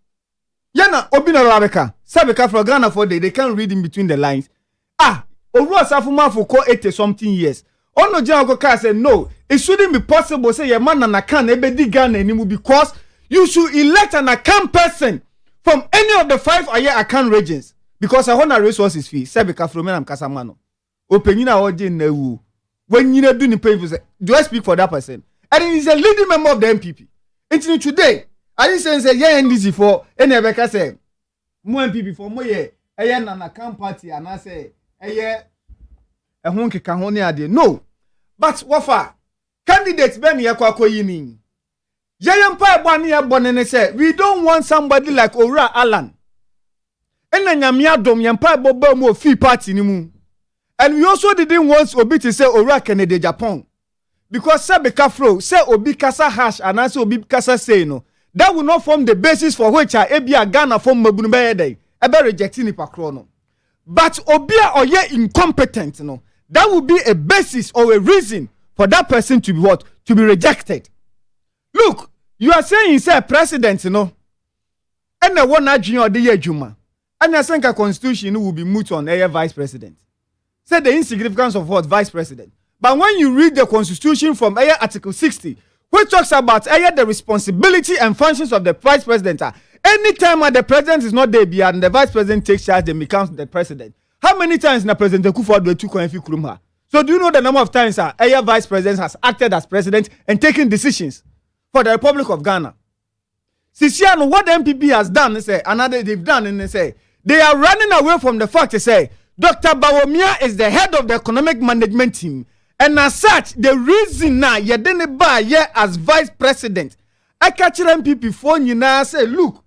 Yana Obina Rabeka, Sabeka for Ghana for day, they can't read in between the lines. Oru Safuma for 80 something years. Ono Jango said, no, it shouldn't be possible. Say, a man and a can ebedi Ghana anymore because you should elect an account person from any of the 5 Akan regions because I want a resources fee. Sebeka from Kasamano. Opening our day na when you do the painful say, do I speak for that person? And he's a leading member of the MPP. Until today, I didn't say yeah NDC for any Rebecca say more MPP for more yeah na camp party and I say a honky can only ade. No, but wafa candidates ben yakwako yini. Yayampa bani ya bonene say we don't want somebody like Ora Alan. Ena nyamia dom yampa bobo mo fi party ni mu. And we also didn't want Obi to say Ora Kennedy Japan. Because Sabe Kafro say Obi Kasa hash and also Obi Kasa say no. That will not form the basis for which Ebia Ghana form Mabunube Day. Ebe rejecting Ipakrono. But Obia or ye incompetent, no. That would be a basis or a reason for that person to be what? To be rejected. Look, you are saying say president, you know. And the one junior or the year Juma. And I think a constitution will be moot on a vice president. Say the insignificance of what vice president. But when you read the constitution from Article 60, which talks about the responsibility and functions of the vice president, anytime the president is not there and the vice president takes charge, then becomes the president. How many times na President Kufuor took Kofi Nkrumah? So do you know the number of times vice president has acted as president and taken decisions for the Republic of Ghana? Sisiano, what the MPP has done, they've done, and they are running away from the fact to say Dr. Bawumia is the head of the economic management team. And as such, the reason now you didn't buy as vice president, I catch MPP phone you now say, look,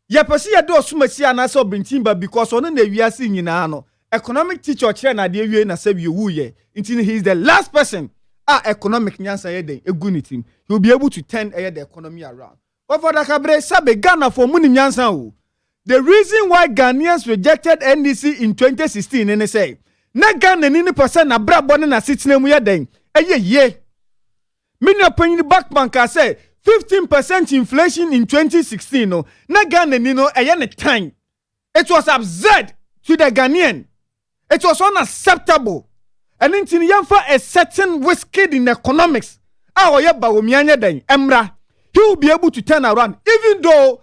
you perceive you do so much and also bring timber because on the we are seeing you now. Economic teacher China de you na say you woo ye. Until he is the last person economic nyansa ye a good team. He will be able to turn the economy around. But for ADAKABRI, sabe Ghana for money nyansa. The reason why Ghanaians rejected NDC in 2016 and they say na Ghana ni percent na bra bone na sitena mu yeden ye mini opinion back bank say 15% inflation in 2016 no na Ghana ni no ne time. It was absurd to the Ghanaian. It was unacceptable. And in yamfa a certain whiskey in economics Bawumia den emra he will be able to turn around even though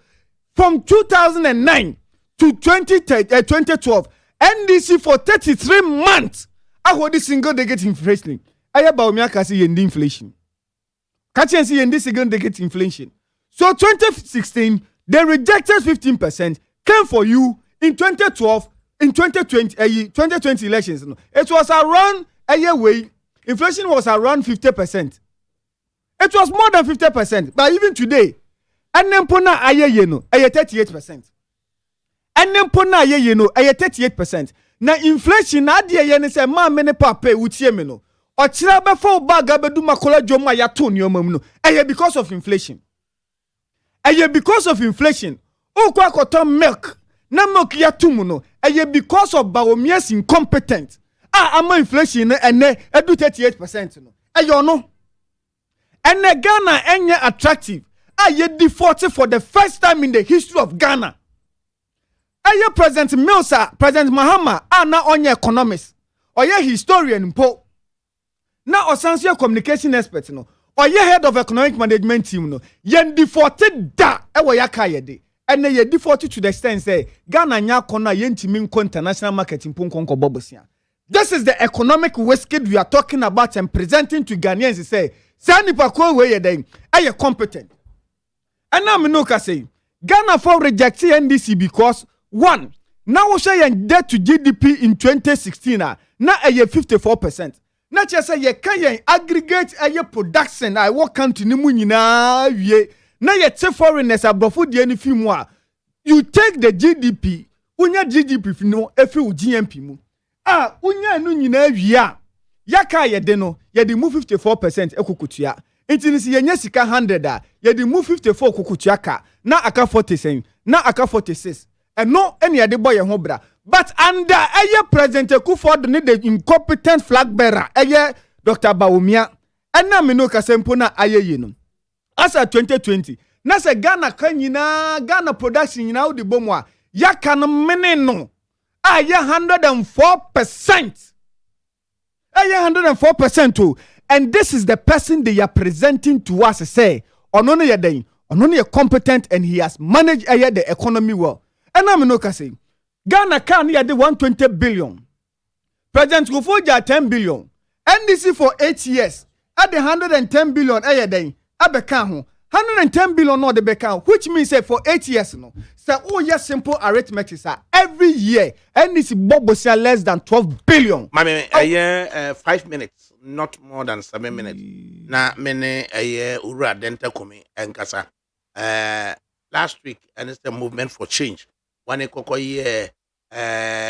from 2009 to 2012 NDC for 33 months. I hold this single digit inflation. Bawumia kasi yendi inflation. Kachi see yendi single digit inflation. So 2016 they rejected 15%. Came for you in 2012 in 2020 elections. It was around a year way. Inflation was around 50%. It was more than 50%. But even today, Anempona aye 38%. Anempona aye 38%. Na inflation na de ye ne se ma me ne papa wutie me no. Ochira be fo bag abedu makola joma ya to nioma mu no. Because of inflation. Because of inflation. O kwa koton milk. Na milk ya tumu no. Because of Bawumia's incompetence. Ama inflation ene edu 38% no. No. And Ghana enye attractive. Defaulted for the first time in the history of Ghana. President Milsa, President Mahama, na onye economist. Oye historian po. Na osansia communication expert no. Oye head of economic management team no. Yen defaulted da ewo yaka yede. And ye defaulted to the extent say Ghana nya kona yentimi nko international marketing ponkonko bobosia. This is the economic whiskey we are talking about and presenting to Ghanaians. Say, Sani Pako we yede aye competent. And now me say Ghana for rejecting NDC because one, now we say debt to GDP in 2016 na 54%. Na che say ye can aggregate aye production I work country ni mu nyina wie na ye te foreigners abrofo de ani fi mu a you take the GDP unya GDP no efi u GNP mu unya no nyina wie a yaka ye de no ye de mu 54% ekokutua intinisi ye nya sika 100 a ye de mu 54 kokutua ka na aka 40 na aka 46 no any de boy ho bra but under aye president Kufuor ne the incompetent flag bearer aye Dr. Bawumia na me no kasempo na aye yi no as at 2020 na se Ghana kanyina Ghana production nyina wo de bomu a yaka no mene no aye 104%. Aye 104% too. And this is the person they are presenting to us say onono ye den onono ye competent and he has managed the economy well. And I'm no say Ghana can ya de 120 billion President Kufuor 10 billion. NDC for 8 years. At the 110 billion, day. Abeka ho. 110 billion no the beka, which means say for 8 years no. So oh yes, simple arithmetic sir. Every year, NDC bobo say less than 12 billion. Mami, a year 5 minutes, not more than 7 minutes. Na mene a year ura denta kumi enkasa. Last week, and it's the movement for change. One ekoko year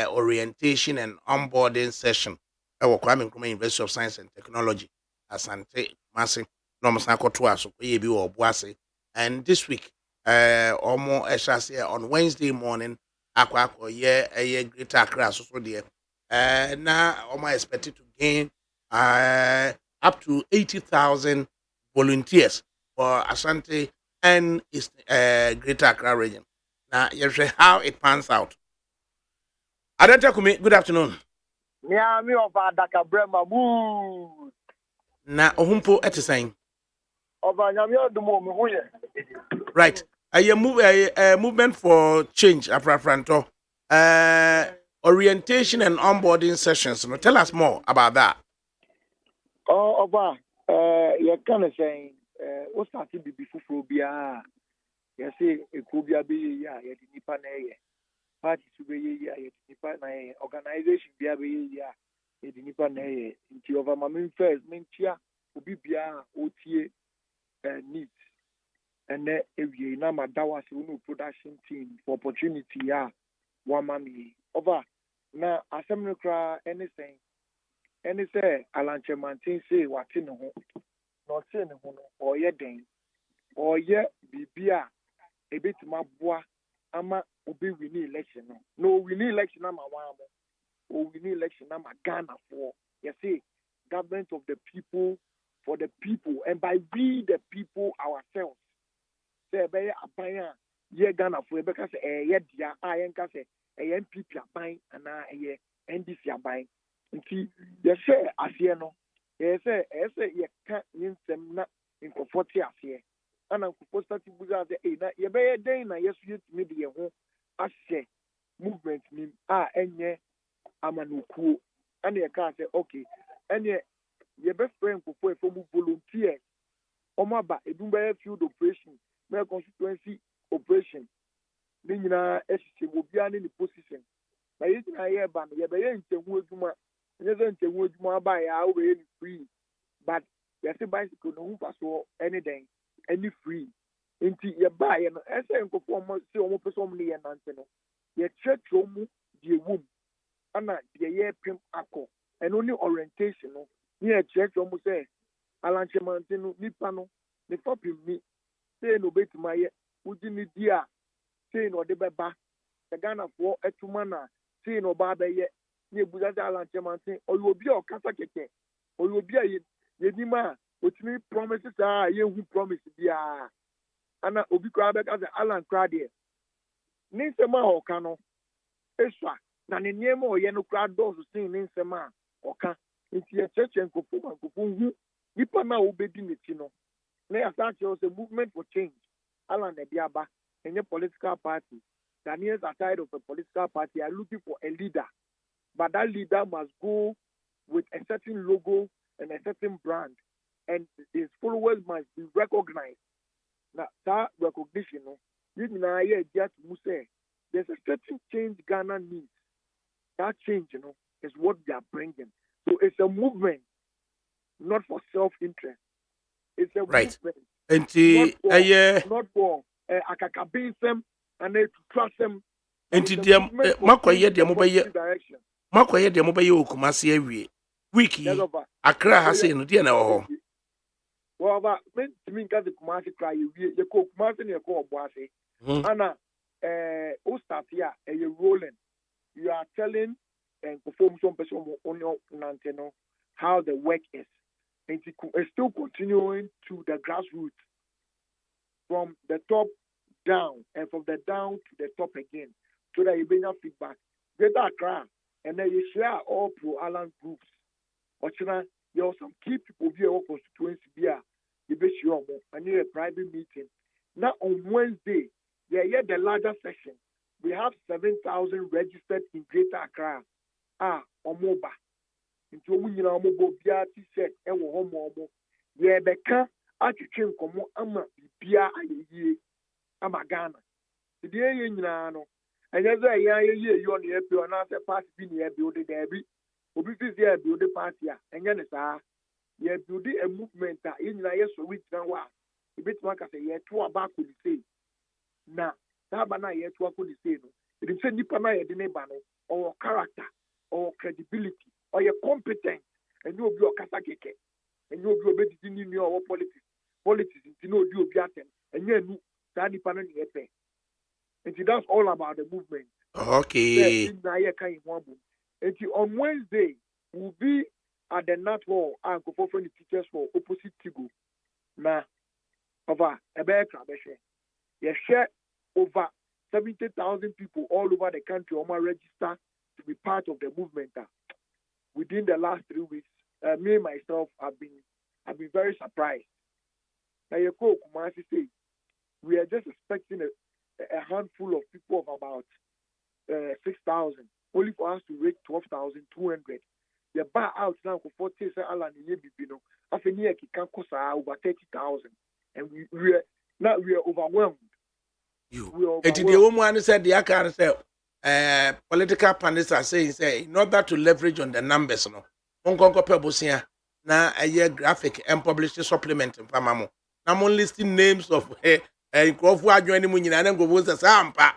orientation and onboarding session. I will come in University of Science and Technology. Asante Masi. No masakotua so ye bi or boase. And this week, almost as on Wednesday morning, akwa ye a greater Accra so there. Now almost expected to gain up to 80,000 volunteers for Asante and its greater Accra region. Now you see how it pans out. Adantakumi, good afternoon. Me of ADAKABRI mood. Na ohumpo etisaying. Right. A movement for change, Afrafranto. Orientation and onboarding sessions. No, tell us more about that. Oh, Oba, you're kind of saying, what started before phobia? You see, it could be a be ya, yet nipa na party to be ya, yet nipa na organization be a be ya, yet nipa na into over my main first, main chia, ubi bia, OTA. Needs and then if you know my dawas production team for opportunity one mommy over now assembly cry anything any say Alan Chemantin say what in the home not saying or ye den or ye bibia a bit my boy ama obi winning election no winning election ama wamo or winning election ama Ghana for you see government of the people for the people, and by we the people ourselves. Say, be a buyer, ye Ghana for because a ye dear, I ain't say a MPP are buying and a ye NDC are buying. And see, you say, as you know, you say, you can't use them not in comfort as here. And I'm supposed to be the you be a day, and yes, you to me the home, I say, movement mean, and ye, I'm a new cool, and you can't say, okay, and ye. Your best friend for volunteers. Omaba, a Dumba field operation, mere constituency operation. Then will be in the position. By using a year ban, you be in the woodma, and then the woodma by our way free. But there's a bicycle, no pass or anything, any free. Into your buy and as I perform so almost so many and antenna. Your church home, the womb, and not the year pimp acco, and only orientation. Yeah, church almost say, Alan Chemantin, Nipano, the copy me, say no bait my Ujini dear, say no de baba, the Ghana for Etumana, say no barber yet, near Buddha Alan Chemantin, or you will be your Kasakete, or you will be a Yedima, which me promises are you who promise dear. Anna Obi Crabek as Alan Cradier. Ninsema or Cano, Eswa, Nanimo or Yeno crowd doors to sing Ninsema or Can. It's your church and Kufu, Nipana obeying the Chino. Nay, as such, was a movement for change. Alan Diaba and your political party. Ghanaians aside of a political party are looking for a leader. But that leader must go with a certain logo and a certain brand. And his followers must be recognized. Now, that recognition, there's a certain change Ghana needs. That change, is what they are bringing. So it's a movement, not for self-interest. It's a movement, not for akakabism and to trust them. Makoye de mobile Kumasi every wiki. Accra has in the end. Well, about me got the Kumasi cry, you call Kumasi, you call Boise. Anna, Ostafia, and you're rolling. You are telling and perform some person on your anteno how the work is. And it's still continuing to the grassroots from the top down and from the down to the top again so that you bring up feedback. Get that crowd and then you share all pro Alan groups. But you know, there are some key people here who constituency here. You bet you and you a private meeting. Now on Wednesday, they had the larger session. We have 7,000 registered in Greater Accra. Omoba. nti omu nyina omo bo bia t-shirt e wo ho mo ye beka atwetwe nkomo ama bibia ayeye ama Ghana the ye nyina no enye zo ya ye yo na epi ona se party bi na build there bi obi fi se build party a enye ne saa ye build a movement a ye nyina ye so we tran wa ebetima ka se ye to aba ko di sei na aba na ye to ko di sei no it say nipa na ye de ne ba no or character or credibility or your competence and you be okasa keke and you be obedi ni ni or politics you know you be aten and you nu that nipa na ye pe. And that's all about the movement. Okay. And on Wednesday, we'll be at the Nat Hall and go for the teachers for opposite Tigo. Now, over a bear crabeshe. You share over 70,000 people all over the country on my register to be part of the movement. Within the last 3 weeks, me and myself have been very surprised. Now, you go, Kumasi say, we are just expecting a handful of people of about 6,000, only for us to reach 12,200. The bar out now for 40 Alan Yebino, after near Kikankosa over 30,000, and we are overwhelmed. And the woman said the Akar said political pundits are saying say in order to leverage on the numbers, no, Hong Pebosia now a year graphic and publish a supplement in Pamamo. I'm only listing names of and Crawford joining Munyan and go was a sampa.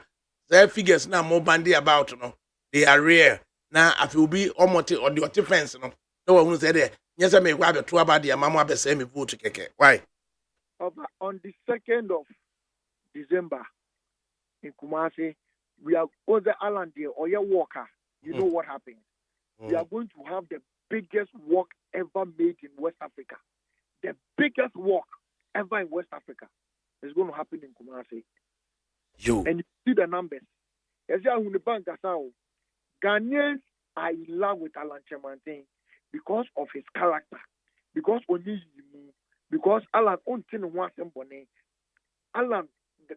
Their figures now more bandy about no. They are rare. Now if you be almost or the defense, no one said there. Yes, I may grab a 2 about the mama be semi vote to keke. Why? On the 2nd of December in Kumasi, we are on the island there or your walker. You know what happened? We are going to have the biggest walk ever made in West Africa. The biggest walk ever in West Africa. It's going to happen in Kumasi. And you see the numbers. Ghanaians are in love with Alan Chemantin because of his character. Because Alan ontin wants him bonnet. Alan,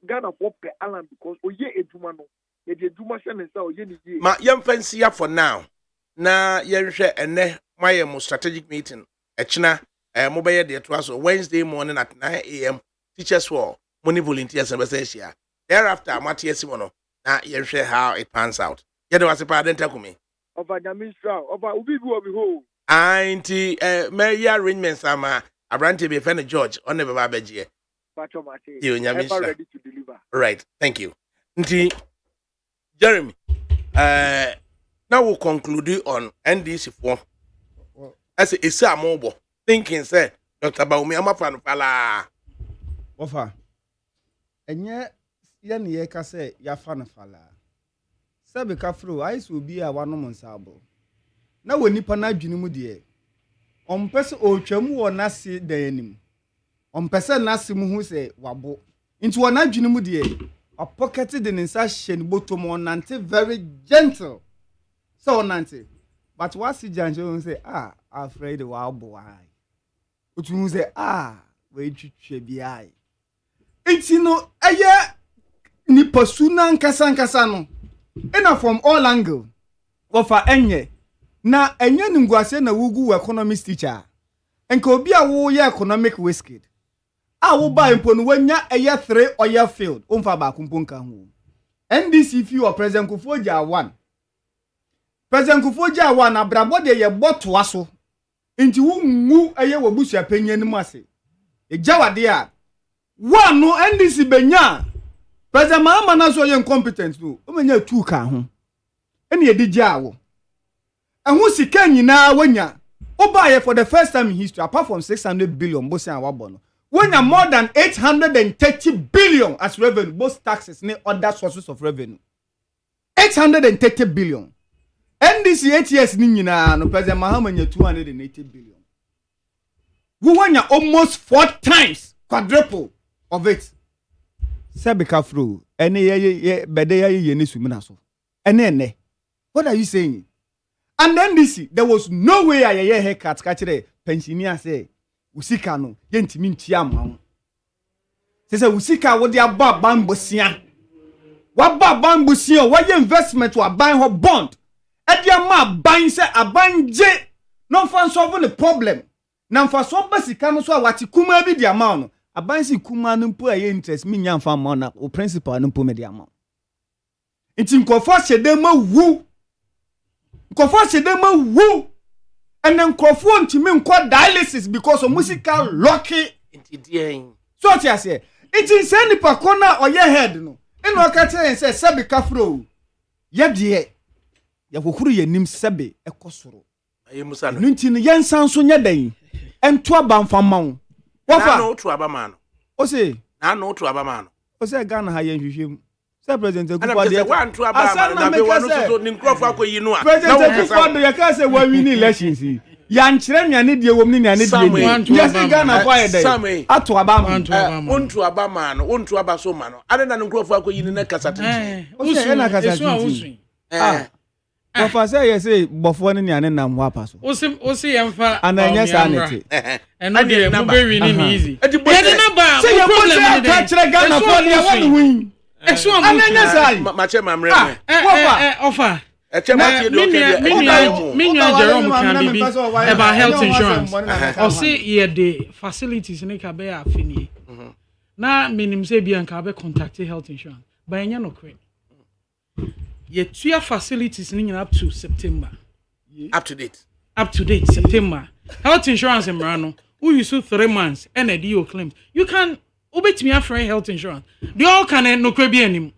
Ghana Pope Alan because Oye Edumano. Ma yam fancy up for now. Na share and my strategic meeting. Echina mobile day to us Wednesday morning at 9 a.m. Teachers for money volunteers and Bessia. Thereafter, Matthias Simono, now you share how it pans out. Yet was a part and take me. Over the minister, over Ubibu of the whole. Auntie, Mary arrangements, Sama, I ran to be friend George on the Babaji. You are ready to deliver. Right, thank you. Auntie Jeremy, now we'll conclude on NDC4. As it's a mobile thinking, say, Dr. Baumi, I'm a fan of Fala. Ofa. Enye ya ne ye ka se ya fa na fala. Sabe ka fro ice will be a one monsabo. Na we nipa na adwene mu de. Ompese otwam wo na se danim. Ompese na se mu hu se wabo. Nti wo na adwene mu de. A pocket de nsa hye ne bottom onante very gentle. So onante. But what si janjo say afraid wabo ai. Otu say we twitwe bi ai. Nti no eye ni pasuna nkasa no. Ena from all angle. Ofa enye. Na enye ngwase na wugu economics teacher. Enka obi a wo ye economic whiskey. Wo ba impo no wanya eye 3 oil field. Omfa ba kumpo nka ho. NDC fi o President Kufuor 1. President Kufuor 1 abrabo de ye boto aso. Nti wu ngu eye wabusu apanyin mu ase. Ejawade a one no NDC benya. President Mahama na so ye incompetent no. O menya 2 ka ho. Ene edigya wo. Ehun sika nyina wanya. Obaye for the first time in history apart from 600 billion bosi an wabo no. Wanya more than 830 billion as revenue, both taxes and other sources of revenue. 830 billion. NDC 8 years ni nyina no President Mahama nya 280 billion. We wanya almost 4 times quadruple of it. Sebeka fro ene ye bede ye ni sumina so. Ene. What are you saying? And then this, there was no way I hear haircut catch the pensioner say, Usika no, yentimi ntia ma. Say Usika wo dia ba bambosia. Wa ba bambosia, wa ye investment wa buy her bond. E dia ma ban say abanje no fan solve the problem na mfa so ba sika no so a wate kuma bi di amount no abansi kuma no mpo aye interest me nya mfa amount na o principal no mpo me di amount nti nkofo hyedema wu and nkofo ntimi nkọ dialysis because of musical lucky Intidien. so what you say it is any pakona or your head no eno okate en say sabe kafro ye de ya kokuru ye nim sabe ekosoro Aye musa no. nti ne yensan so nya dan ento aba mfama wo Na no to abama no. o say Na no to abama no. o say Ghana ha yen hwehwem say president Ana Akufo be one to abama na be one so ni nkrofo akoyi no a. president Akufo do ya ka say we win elections ya nkyere nwane die wom ni nwane die yes Ghana for ye dey ato abama onto abama no onto abaso ma no ade na nkrofo akoyi ni na kasatenti. o say na kasatenti Bofa say yes say bofo ni ane na mwa paso. O say yemfa. Ananya sanity. Eno de mo be win ni easy. E na ba. Say you problem ni dey. Kachire Ghana for ni one win. Eso ananya sai. Ma che mamre me. Offer. E che ma tie do ke me nua Jerome can be about health insurance. O say ye the facilities ni ka be afini. Na minim say bi an ka be contact health insurance. Ba enya no kwe. Ye two facilities up to September. Up to date September. Health insurance in Marano, who you sue 3 months and a DO claims. You can obey me after health insurance. They all can no be any.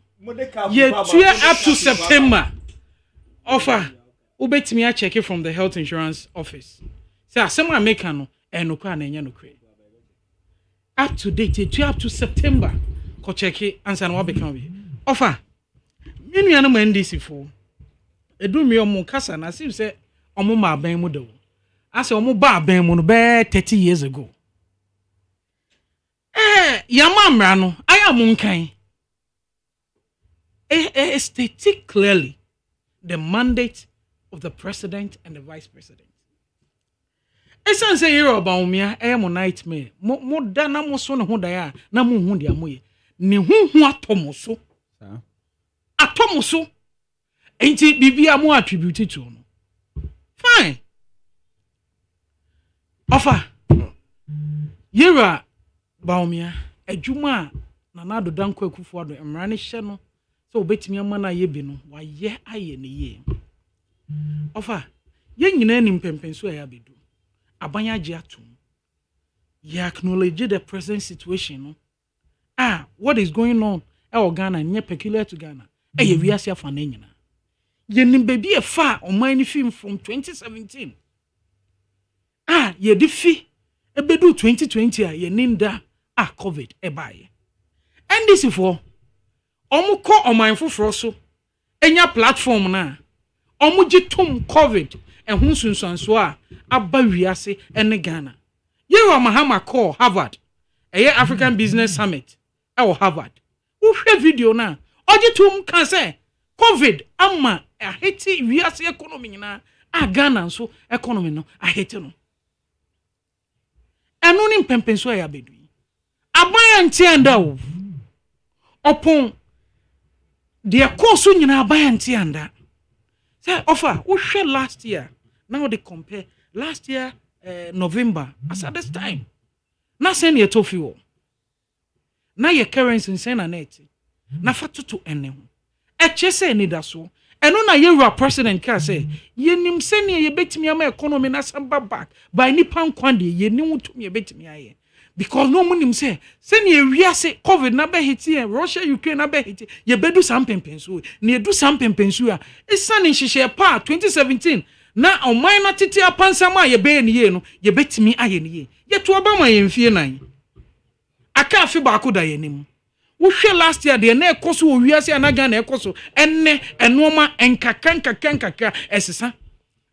Ye two up to September. Offer obey me a check it from the health insurance office. Say someone make no and no can no create. Up to date, ye up to September. Ko check it and say what become offer. Minu ya no NDC fo edu mi omo kasa na sim say omo ma ban mu do ase omo ba ban mu no be 30 years ago yama mra no aya mu nkan state clearly the mandate of the president and the vice president. Esan say here about me mo nightmare mo da na mo so ne ho da ya na mo hu dia mo ye ne hu atomo so atomuso enti bibia mo attribute to no fine offer yera baomia adwuma na nado danko Akufo ado emra ne hye no so obetimi ama na ye bi no wa ye aye ne ye offer ye nyina ni mpempenso ya bedu abanya age atom ye acknowledge the present situation no what is going on e Ghana nye peculiar to Ghana ye wiase afa na nyina ye nim bebi e fa oman ni film from 2017 ye di fi e bedu 2020 ye ninda covid e baye ndc for omuko oman foforo so enya platform na omugitum covid e hu sunsanso aba wiase ene Ghana ye wa Mahama call Harvard African Business Summit e Harvard wo hwe video na ogitum kan say covid amma aheti wiase economy na Ghana so economy no aheti no eno ni mpempenso ya bedu abaya ntianda wo opon de course nyina abaya ntianda say offer wo hwe last year now they compare last year November as at this time na send ye tofi wo na ye currency send na net na fatutu ene ho echese ni da so eno na ye president ka say ye nim sene ye betimi ama economy na samba back by nipa nkwande ye nim utumi ye betimi aye because no munim say sene ye wiase covid na be hiti Russia Ukraine na be hiti ye bedu sampempenso na edu sampempenso a esane nhihye pa 2017 na oman na tete apansama ye be ni ye no ye betimi aye ni ye to oba ma ye mfie nan aka afi ba ko da ye nim wo hwe last year de na ekoso wo wiase anaga na ekoso enne enoma enkaka esesa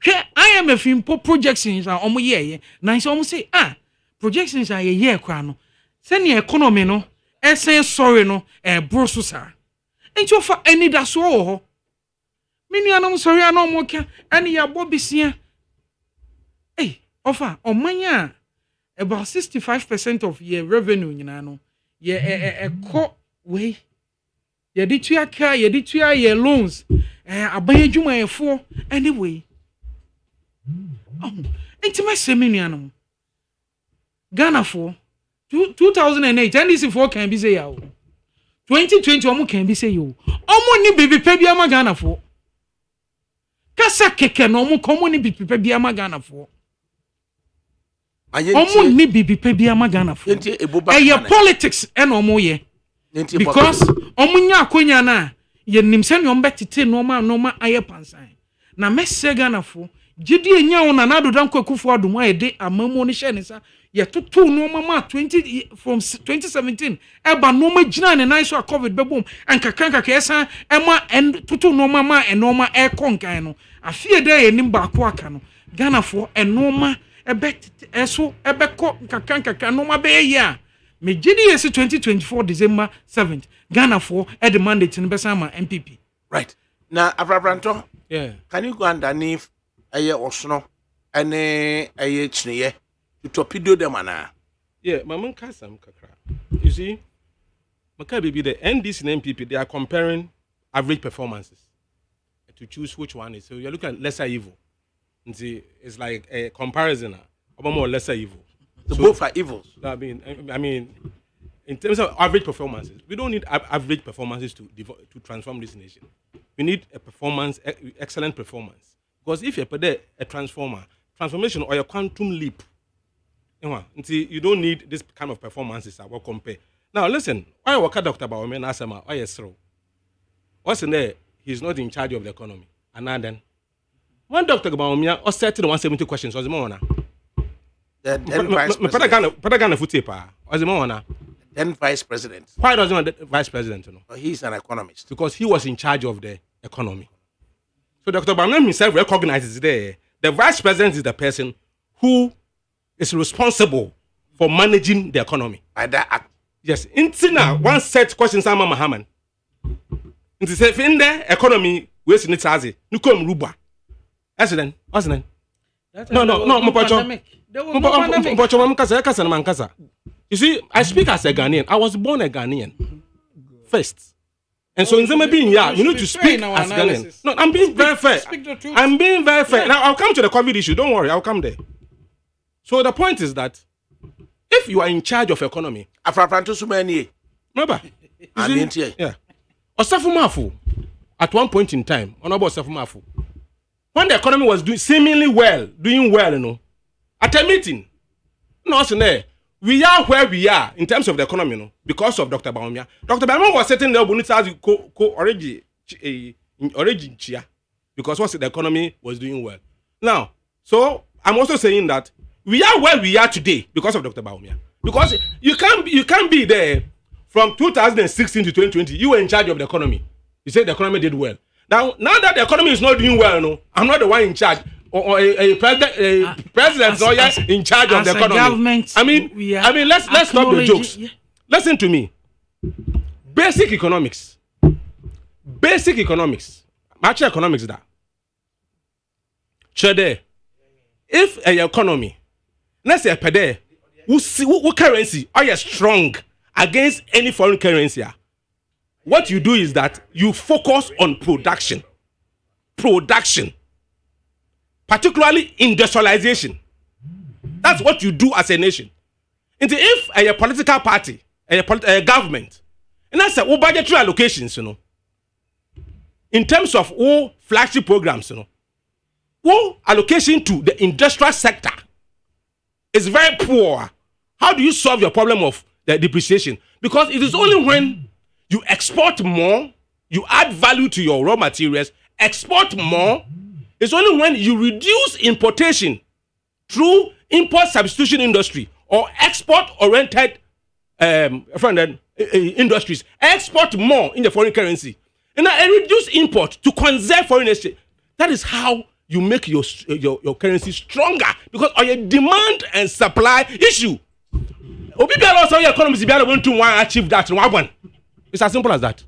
hwe IMF impo projections a omo ye na nso omo say projections a ye kwa no se ne economy no esen sorry no bro so sa enti ofa eni da so ho minu anom sorry anom mo ka eni ya bobisia ofa omanya about 65% of your revenue nyina no ye way ye di tua ka ye di tua ye loans aban adwuma ye fo anyway Intimate seminuanum. Ghana for 2008, NDC for can be say ya. 2020 omo can be say you. Omo ni baby pebi ama Ghana for. Kasa keke no omo komo ni baby pebi ama Ghana for. Omo ni baby pebi ama Ghana for. Eye politics e no omo ye. Because omo nya akonya na ye nimse no mbetete no ma aye pansan. Na messe Ghana for gidi enya wona na dodan kwakufu adom ayede amamu ni hye ne sa ye toto no mama 20 from 2017 eba no ma gina ne nan so covid bebom ankaka esa ema toto no mama enoma e konkan no afie de ye nim ba ko aka no Ghana for enoma ebet eso ebeko nkaka no ma be ye a me gidi yes 2024 December 7th Ghana for e the mandate ne besa ma MPP. Right. Na Abrabranto, Yeah. can you go underneath aye osno ene aye chineye to torpedo them ana? Yeah, Maman Kasam Kakra. You see, Makabi, the NDC and MPP, they are comparing average performances to choose which one is. So you're looking at lesser evil. And see, it's like a comparison of more lesser evil. So both are evils. I mean, in terms of average performances, we don't need average performances to transform this nation. We need a performance, excellent performance. Because if you put a transformation or a quantum leap, you don't need this kind of performances. I will compare. Now listen, I work at Dr. Bauman Asama, I yes, what's in there? He's not in charge of the economy. And then when Dr. Bauman or said to the 170 questions, was the more Then vice president. Then vice president. Why doesn't want the vice president? He's an economist. Because he was in charge of the economy. So Dr. Bauman himself recognizes there the vice president is the person who is responsible for managing the economy. By that act. Yes. Intina one set questions Ama Mahaman. Inti say in the economy we see nitazi. Nukom ruba. Accident. What's the name? No, you see, I speak as a Ghanaian. I was born a Ghanaian first. And so in Zambia being you need to speak as Ghanaian. No, I'm being very fair. I'm being very fair. Yeah. Now I'll come to the COVID issue. Don't worry, I'll come there. So the point is that if you are in charge of economy, remember, yeah, Osafumafu at one point in time, Honorable Osafumafu, when the economy was doing seemingly well, at a meeting, we are where we are in terms of the economy, because of Dr. Baumia. Dr. Baumia was sitting there origin chia, because the economy was doing well. Now, so I'm also saying that we are where we are today because of Dr. Baumia. Because you can't be there from 2016 to 2020. You were in charge of the economy. You said the economy did well. Now that the economy is not doing well, I'm not the one in charge. Or a president in charge of the economy. I mean, let's stop the jokes. Yeah. Listen to me. Basic economics. Macro economics that. Chede. If a economy, let's say per day, who currency are you strong against any foreign currency? What you do is that you focus on production. Particularly industrialization. That's what you do as a nation. And if a political party, a government, and that's all budgetary allocations, in terms of all flagship programs, all allocation to the industrial sector is very poor. How do you solve your problem of the depreciation? Because it is only when you export more, you add value to your raw materials, export more. It's only when you reduce importation through import substitution industry or export-oriented industries, export more in the foreign currency, and reduce import to conserve foreign exchange. That is how you make your currency stronger, because of your demand and supply issue. Also, your economies want to achieve that one. It's as simple as that.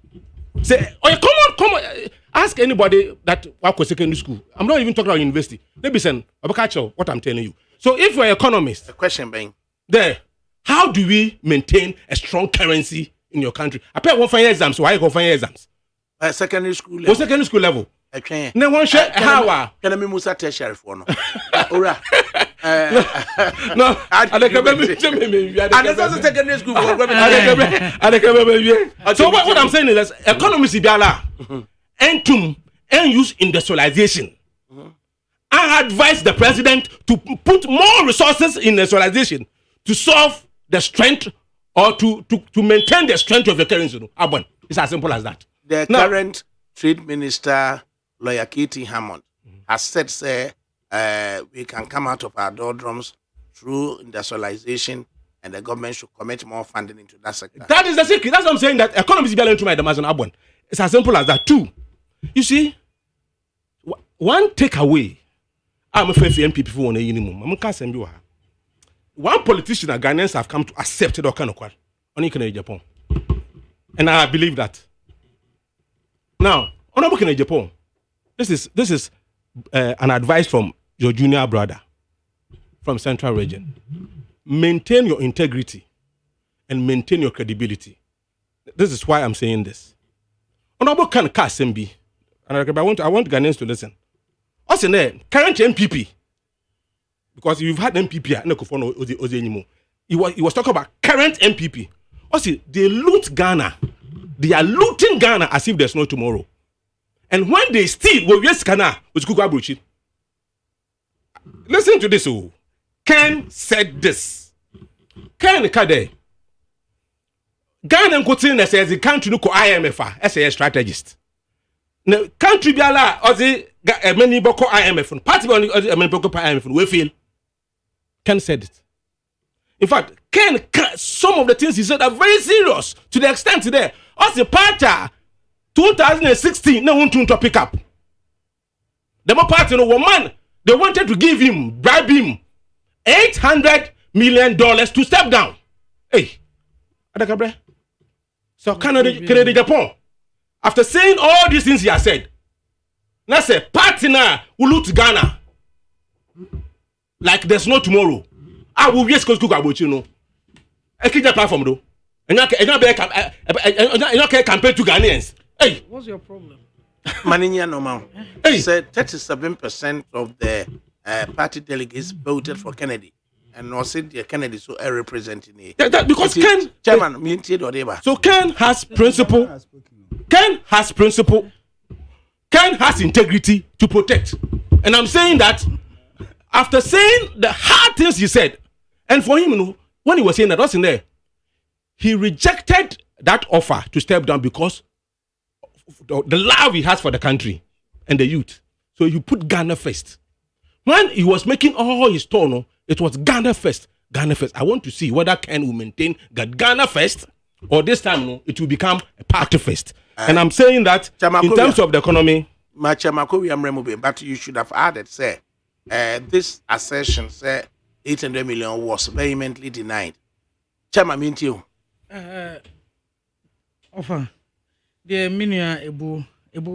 Say, come on. Ask anybody that work with secondary school. I'm not even talking about university. Maybe send what I'm telling you. So if you're an economist, the question being there, how do we maintain a strong currency in your country? I pay 1 final exams. Why go final exams? Secondary school level. Secondary school level. Okay. Then one share how can I Musa tertiary for no? Ora. No, secondary school. So what I'm saying is that economists and use industrialization. I advise the president to put more resources in industrialization to solve the strength or to maintain the strength of the currency. It's as simple as that. The current trade minister, Lawyer Katie Hammond, has said, say, we can come out of our doldrums through industrialization, and the government should commit more funding into that sector. That is the secret. That's what I'm saying. That economists be to my demands on Abon. It's as simple as that. Two, you see, one takeaway. I'm a MPP for one politician and Ghanaians have come to accept the kind of quad on Japan, and I believe that. Now, on Japan, this is an advice from your junior brother from Central Region. Maintain your integrity and maintain your credibility. This is why I'm saying this. Honorable can Kasembi, and I want Ghanaians to listen. Also, current MPP, because you've had MPP, he was talking about current MPP. Also, they loot Ghana. They are looting Ghana as if there's no tomorrow. And when they steal, listen to this. Ken said this. Ken Kade. Ghana says the country look IMF as a strategist. Now, country biala or the many boko IMF, party many boko IMF, we feel. Ken said it. In fact, Ken, some of the things he said are very serious to the extent there. As the party 2016, no one to pick up. The more party, no one, they wanted to give him, bribe him $800 million to step down. Hey, ADAKABRI. So Canada, Japan. After saying all these things he has said, now say partner will loot Ghana like there's no tomorrow. I will yes cook about you know. I keep that platform though. And you can't campaign to Ghanaians. Hey, what's your problem? Maninya Normal. Hey, said 37% of the party delegates voted for Kennedy. And no said the Kennedy so representing it. Because Ken Chairman, me and whatever. So Ken has principle. Ken has principle. Ken has integrity to protect. And I'm saying that after saying the hard things he said, and for him, you know, when he was saying that, what's in there? He rejected that offer to step down because of the love he has for the country and the youth. So he put Ghana first. When he was making all his tone, it was Ghana first. Ghana first. I want to see whether Ken will maintain Ghana first, or this time, no, it will become a party first. And I'm saying that in terms of the economy, but you should have added, say, this assertion, say, 800 million was vehemently denied. Chairman, mean you. Offer the minia ebu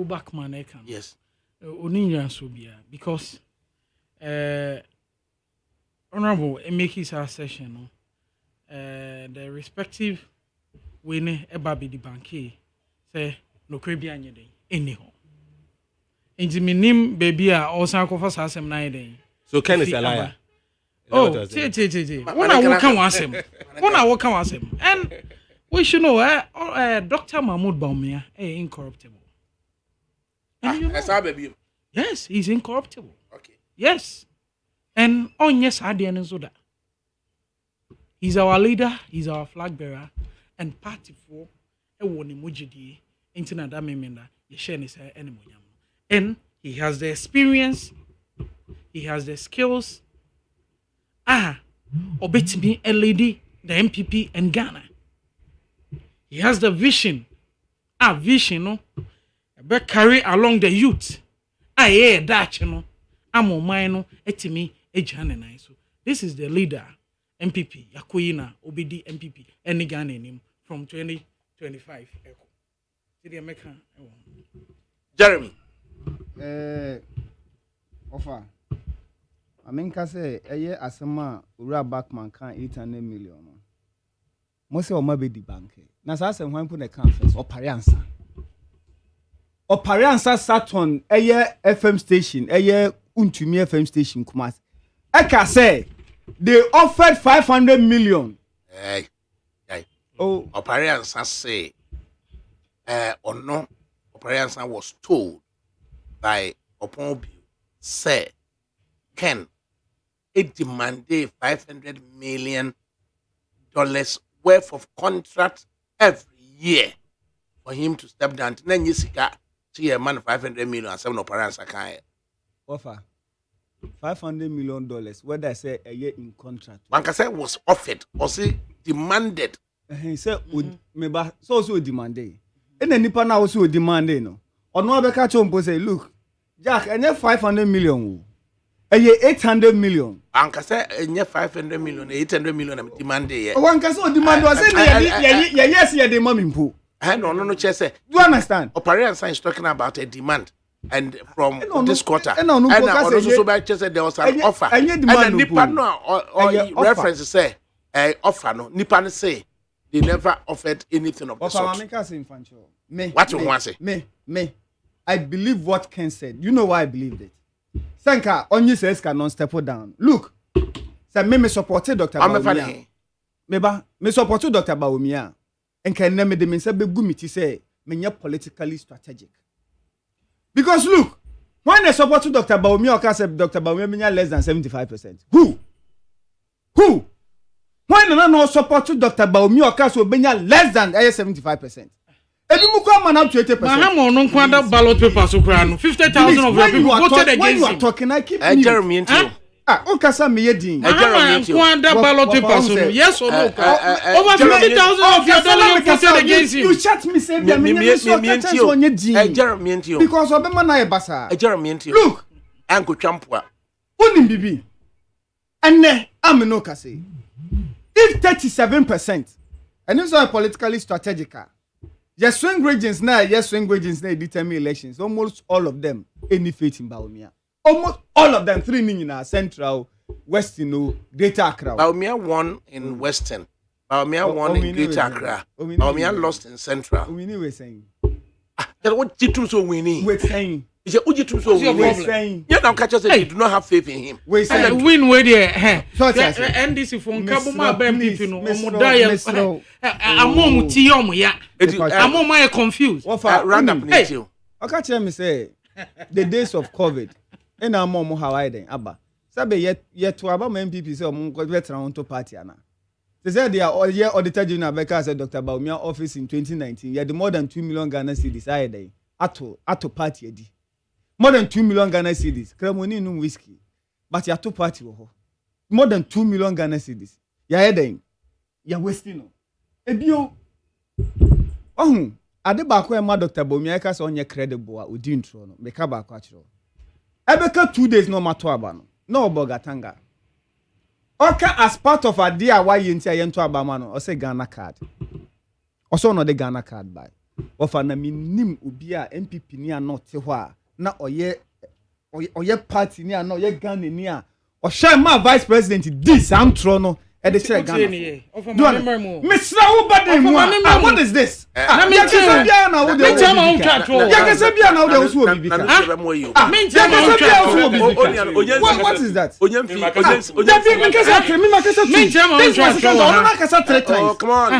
backman I can. Yes. Oninya sobia because honorable make his assertion, the respective winner ebabi the banki say no crabia anything anyhow. Inti minim baby a also confess asem na day. So Ken is a liar. Oh, when I walk on him, and we should know, Dr. Mahmoud Baumia is incorruptible. And you know, yes, he's incorruptible. Okay. Yes. And on yes, I didn't know that. He's our leader, he's our flag bearer, and party for a one emoji internet that memenda, you share his enemy. And he has the experience, he has the skills. Obey me a lady, the MPP and Ghana. He has the vision. Vision, no. But carry along the youth. That, you know. I'm on mine, etimi, ejane. So this is the leader, MPP, Yakuina, OBD MPP, any Ghana name from 2025. Jeremy. Offer. I mean, can say a year as a man, Ura Backman can't 800 million. Most of my baby bank. Now, I say, when put a conference or Pariansa. Or Pariansa sat on a year FM station, a year Untumi FM station, Kumas. Eka say they offered 500 million. Hey. Oh, Opariansa say, or no, Opariansa was told by Opobi, say, Ken, it demanded $500 million worth of contract every year for him to step down. Then you see a man $500 million and 7 Opariansa can offer $500 million. Whether I say a year in contract. One can say was offered or say demanded. He said, "Meba so demanded." And then Nipa now also demanded no. Or no other catch on say, look, Jack, and you 500 million. A year 800 million. One can say 500 million, 800 million I'm demanded. One can so demand was saying, yes, yeah, the mommy poo. No, Chess. Do you understand? Opariansa is talking about a demand. And from this quarter, and also by Chess there was an offer. And then Nipa no or reference say offer no. Nipa say they never offered anything of the sort. What you want to say? Me. I believe what Ken said. You know why I believed it. Sanka, only says cannot step down. Look, say me supported Dr. Baumia. Me supported Dr. Baumia. And can name the mensa be gumiti say me politically strategic. Because look, when they supported Dr. Baumia, or said Dr. Baumia less than 75%. Who? Why no support to Dr. Baumia or Caso Benya less than 75%? If you come up to 80%. Mahamo no kwanda ballot paper so crown 50,000 of your people voted against when you are him. talking, I keep Jeremy into you. Okasa me yedin. Kwanda ballot paper so yes or no? Over 50,000 of your dollars voted against him. You chat me say Jeremy into you. Because Obama na e basa. Jeremy into you. Look, Uncle Champua. Unim bibi. Enne ameno kase. If 37%, and it's all politically strategic, yes, swing regions determine elections. Almost all of them, any faith in Baumia. Almost all of them, 3 in Central, Western, Greater Accra. Baumia won in Western. Baumia won in Greater Accra. Baumia lost in Central. We were saying. What did you so winning? We're saying. Is it Uji so winning? You don't catch us and you do not have faith in him. We say win with the NDC from Kabuma BMP no Omodaya among Tiom ya among my confused. Round up with you. I catch me say the days of COVID and I'm more Hawaii then Abba. Sabe yet to about MPP say I'm going to party ana. They said they are all year auditor general Becca said Dr. Baumia office in 2019. You had more than 2 million Ghana cedis ahead ato party edi. More than 2 million Ghana cedis. Kremoni no whiskey. But you have to party wo. More than 2 million Ghana cedis. Ya heading. Ya wasting no. Ebio. Ade ba ko e ma Dr. Baumia ka se onye credible a odi ntro no. Meka ba ko akiro. Ebeka 2 days no mato aba no. No obogatanga. Oka as part of a DIY yenti ayento abama no. O say Ghana card. Also no the Ghana card buy. Ofa na minim obi a MPP ni anot te ho a na oye party ni ana oye Ghana ni a o share ma vice president this antro no e de share Ghana. Mr. Ubade mu what is this? Na me tell bia na wo de wo ya ke se bia na wo de wo so obi ka. What is that? Oh, come on.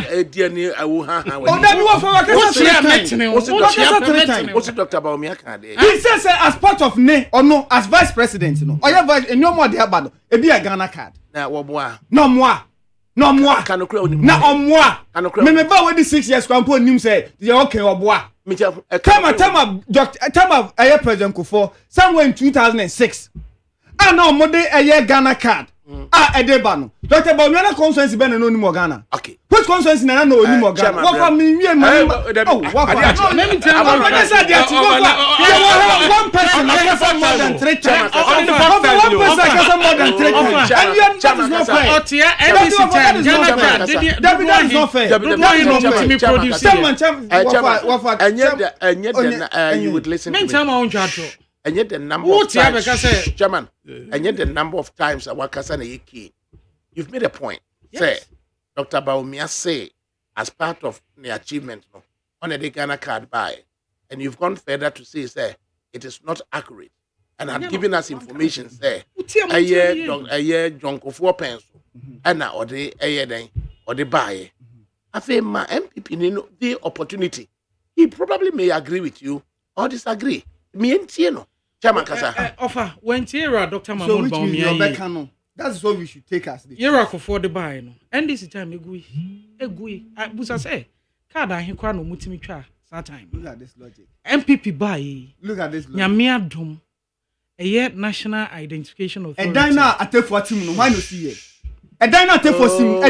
What's Dr. Baumia? He says as part of ne or no as vice president no. Or you vice no more there bad. E be a Ghana card. Na wo boa. No moi. Na omwa me ba we 6 years kwampo nim say you okay oboa come a president Kufo somewhere in 2006 and no mo de Ghana card edeba no Dr. Baumia na constituency be no nim Ghana okay which constituency na no nim Ghana what for me wie ma let me tell you one person I can more than 3 times one person I can more than 3 times and that is not fair that is not fair you would listen to me and yet the number of times Chairman and yet the number of times you've made a point. Say Dr. Baumia say as part of the achievement on a Ghana card buy, and you've gone further to say it is not accurate. and had given us information say a year drunk of 4 pence and now or the or the buy. I feel my MPP know the opportunity. He probably may agree with you or disagree. Me and Tieno. Chairman Kasa. Offer when Tierra Dr. So Mahmoud which means Baumia. Rebecca no. That's what we should take as this. Yera for the buy no. And this time egui. I busa say. Kada hekwa no mutimi twa that time. Look at this logic. MPP buy. Look at this logic. Nyamia dum. A yet national identification authority. And Dina at for team no. Why no see it? And Dina at for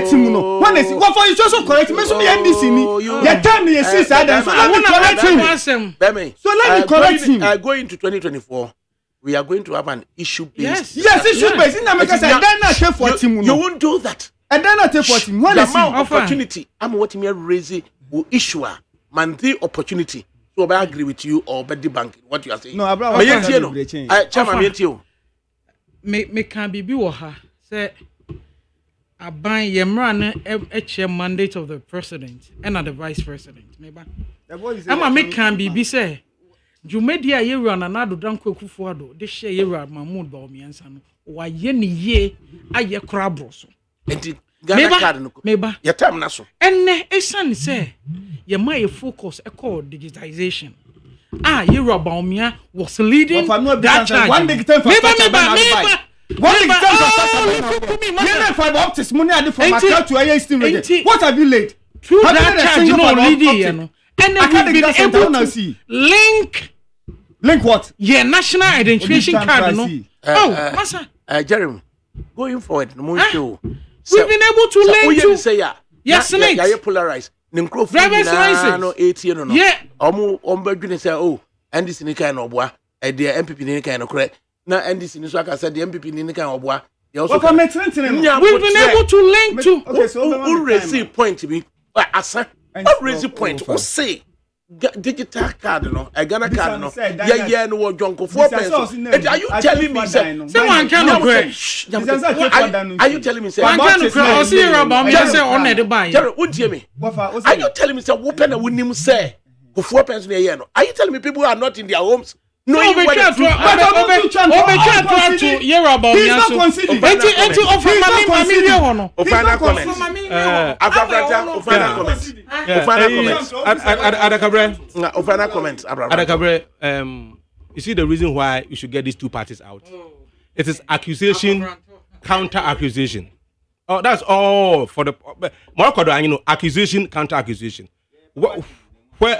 team no. When is what for you also correct me so the NDC ni. You tell me you see side so let me correct him. So let me correct him. Going into 2024. We are going to have an issue based. Yes, issue based. In America, and then not take for team. You won't do that. And then not take for team. What the is amount of opportunity? I'm what me raise will issue man the opportunity. So I agree with you or bet the bank what you are saying. No, Abraham. Chairman, me can be her say a ban yemran a mandate of the president and the vice president. Maybe. I'm make can be say. Jumedia yera na nado danko kufuado de share yera Mahmoud Baumia no wa ye ne ye aye krabro so enti Ghana card no meba ya time na so enne esan say ye my focus e called digitization yera Baumia was leading that charge one digital meba fiber optics money ade for market to aye steam what have you laid through that charge no leading and we've been able to link what? Yeah, national identification card, no? Massa. Jeremy, going forward, no more show. We've been able to link to... say, yes, yeah, polarize. Driver's license. 18 no. Yeah. Omo say, oh, and this in kind of boy, and the MPP in kind of correct. Now, and this in so I said the MPP in kind of boy. We've been able to link to... Okay, so who raise point to be... Asa, what raise point? Who say... digital card no a Ghana card no yeah no jonko 4 pesos are you telling me say one can no are you telling me say one can no o see rubber me say on the buy won't hear me are you telling me say wo pe na wonim say go 4 pesos na here no are you telling me people are not in their homes no you to Yera so enti of mami we hono final comment ADAKABRI, you see the reason why you should get these two parties out. It is accusation, counter accusation. Oh, that's all for the Morocco, you know, accusation, counter accusation. Where we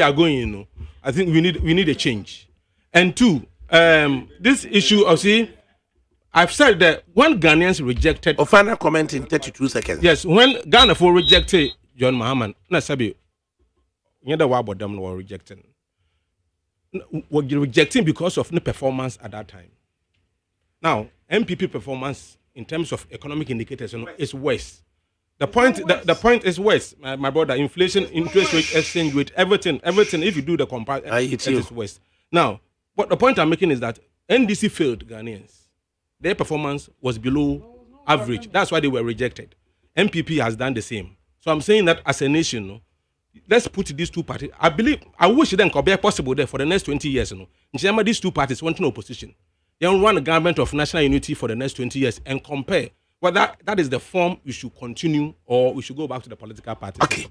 are going, you know, I think we need a change. And two, this issue of I've said that when Ghanaians rejected... final comment in 32 seconds. Yes, when Ghana rejected John Mahama, na sabi, the word about them were rejecting. Were rejecting because of the performance at that time. Now, MPP performance in terms of economic indicators, you know, is worse. The point is worse, my brother. Inflation, interest rate, exchange rate, everything. If you do the comparison, it is worse. Now, what the point I'm making is that NDC failed Ghanaians. Their performance was below average. That's why they were rejected. MPP has done the same. So I'm saying that as a nation, no, let's put these two parties. I wish then could be possible there for the next 20 years. You know, these two parties want no opposition. They want run a government of national unity for the next 20 years and compare whether that is the form we should continue or we should go back to the political party. Okay.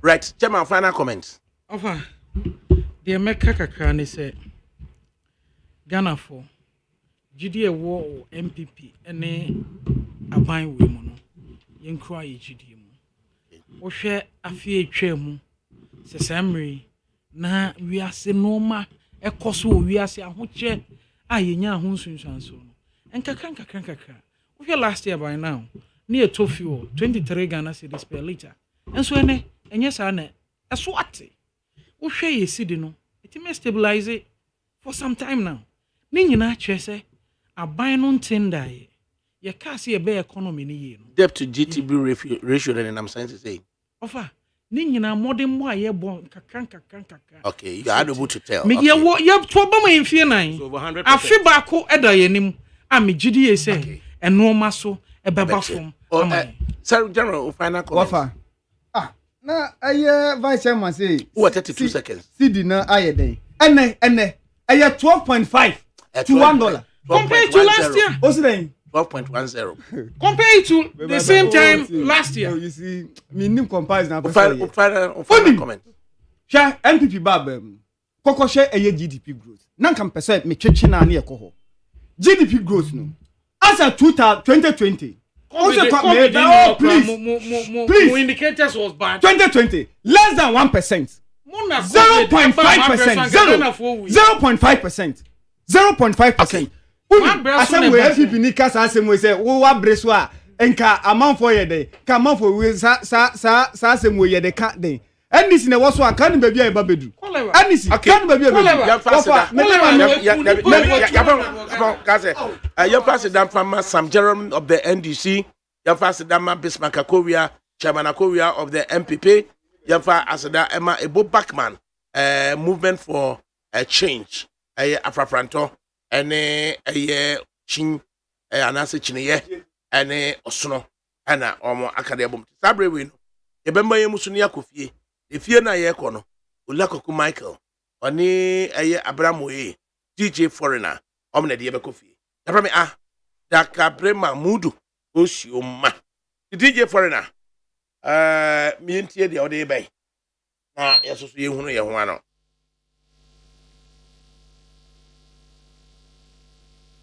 Right. Chairman, final comments. Offer. The America Kakrani said Ghana for GDA war MPP and aban we mono yenkro aye GDA mu wo hwe afie twam se samre na wiase noma ekoso wiase ahoche ayenya ahonsunsuanso no enkakra wo hwe last year by now na etofio 23 Ghana cedis per liter enso ene enye sa na eso ate wo hwe yesidi no it may stabilize for some time now ni nyina chese aban no ntendai ye ka se ye be economy ni ye no debt to GTB ratio then I'm saying to say offer ni nyina modern mo aye bon kakran okay you are able to tell me ye wo ye to ba ma enfie nan afi ba ko eda ye nim a me gidi ye say eno ma so e beba fom sir general final comment offer na aye vice chairman say what 32 seconds CD na aye den ene ɛyɛ 12.5 to $1 compared to last year. o si den 12.10 Compared to the same time last oh, year. you see me nim comparison na final comment hwɛ MPP baba mu kɔkɔ hwɛ ɛyɛ GDP growth na nka mpɛ me twetwe na ne ɛkɔ hɔ GDP growth no as at 2020 please indicators was bad. 2020 less than 1%. 0.5%. 0.5%. 0.5%. Asem we FPP ni kasa asem we say wo wa breso a enka amanfo ye de ka amanfo we sa asem we ye de ka de NDC na wo so aka ni baby a ba bedu NDC kan baby a bedu ya president from Sam Jerome of the NDC ya president Bismarck Akoria chairman Akoria of the MPP ya asada Emma Ebo Backman movement for a change afrafranto ene chin anase chineye ene osono ana omo akade bom sabre we no e bemba ye musu ne yakofie efie na ye ko no Olakoku Michael oni Abramoye DJ Foreigner omne de ye bekofie dafa me ADAKABRI Mahmudu Oshioma DJ Foreigner mi entie de ode bay na yeso ye hunu ye ho ano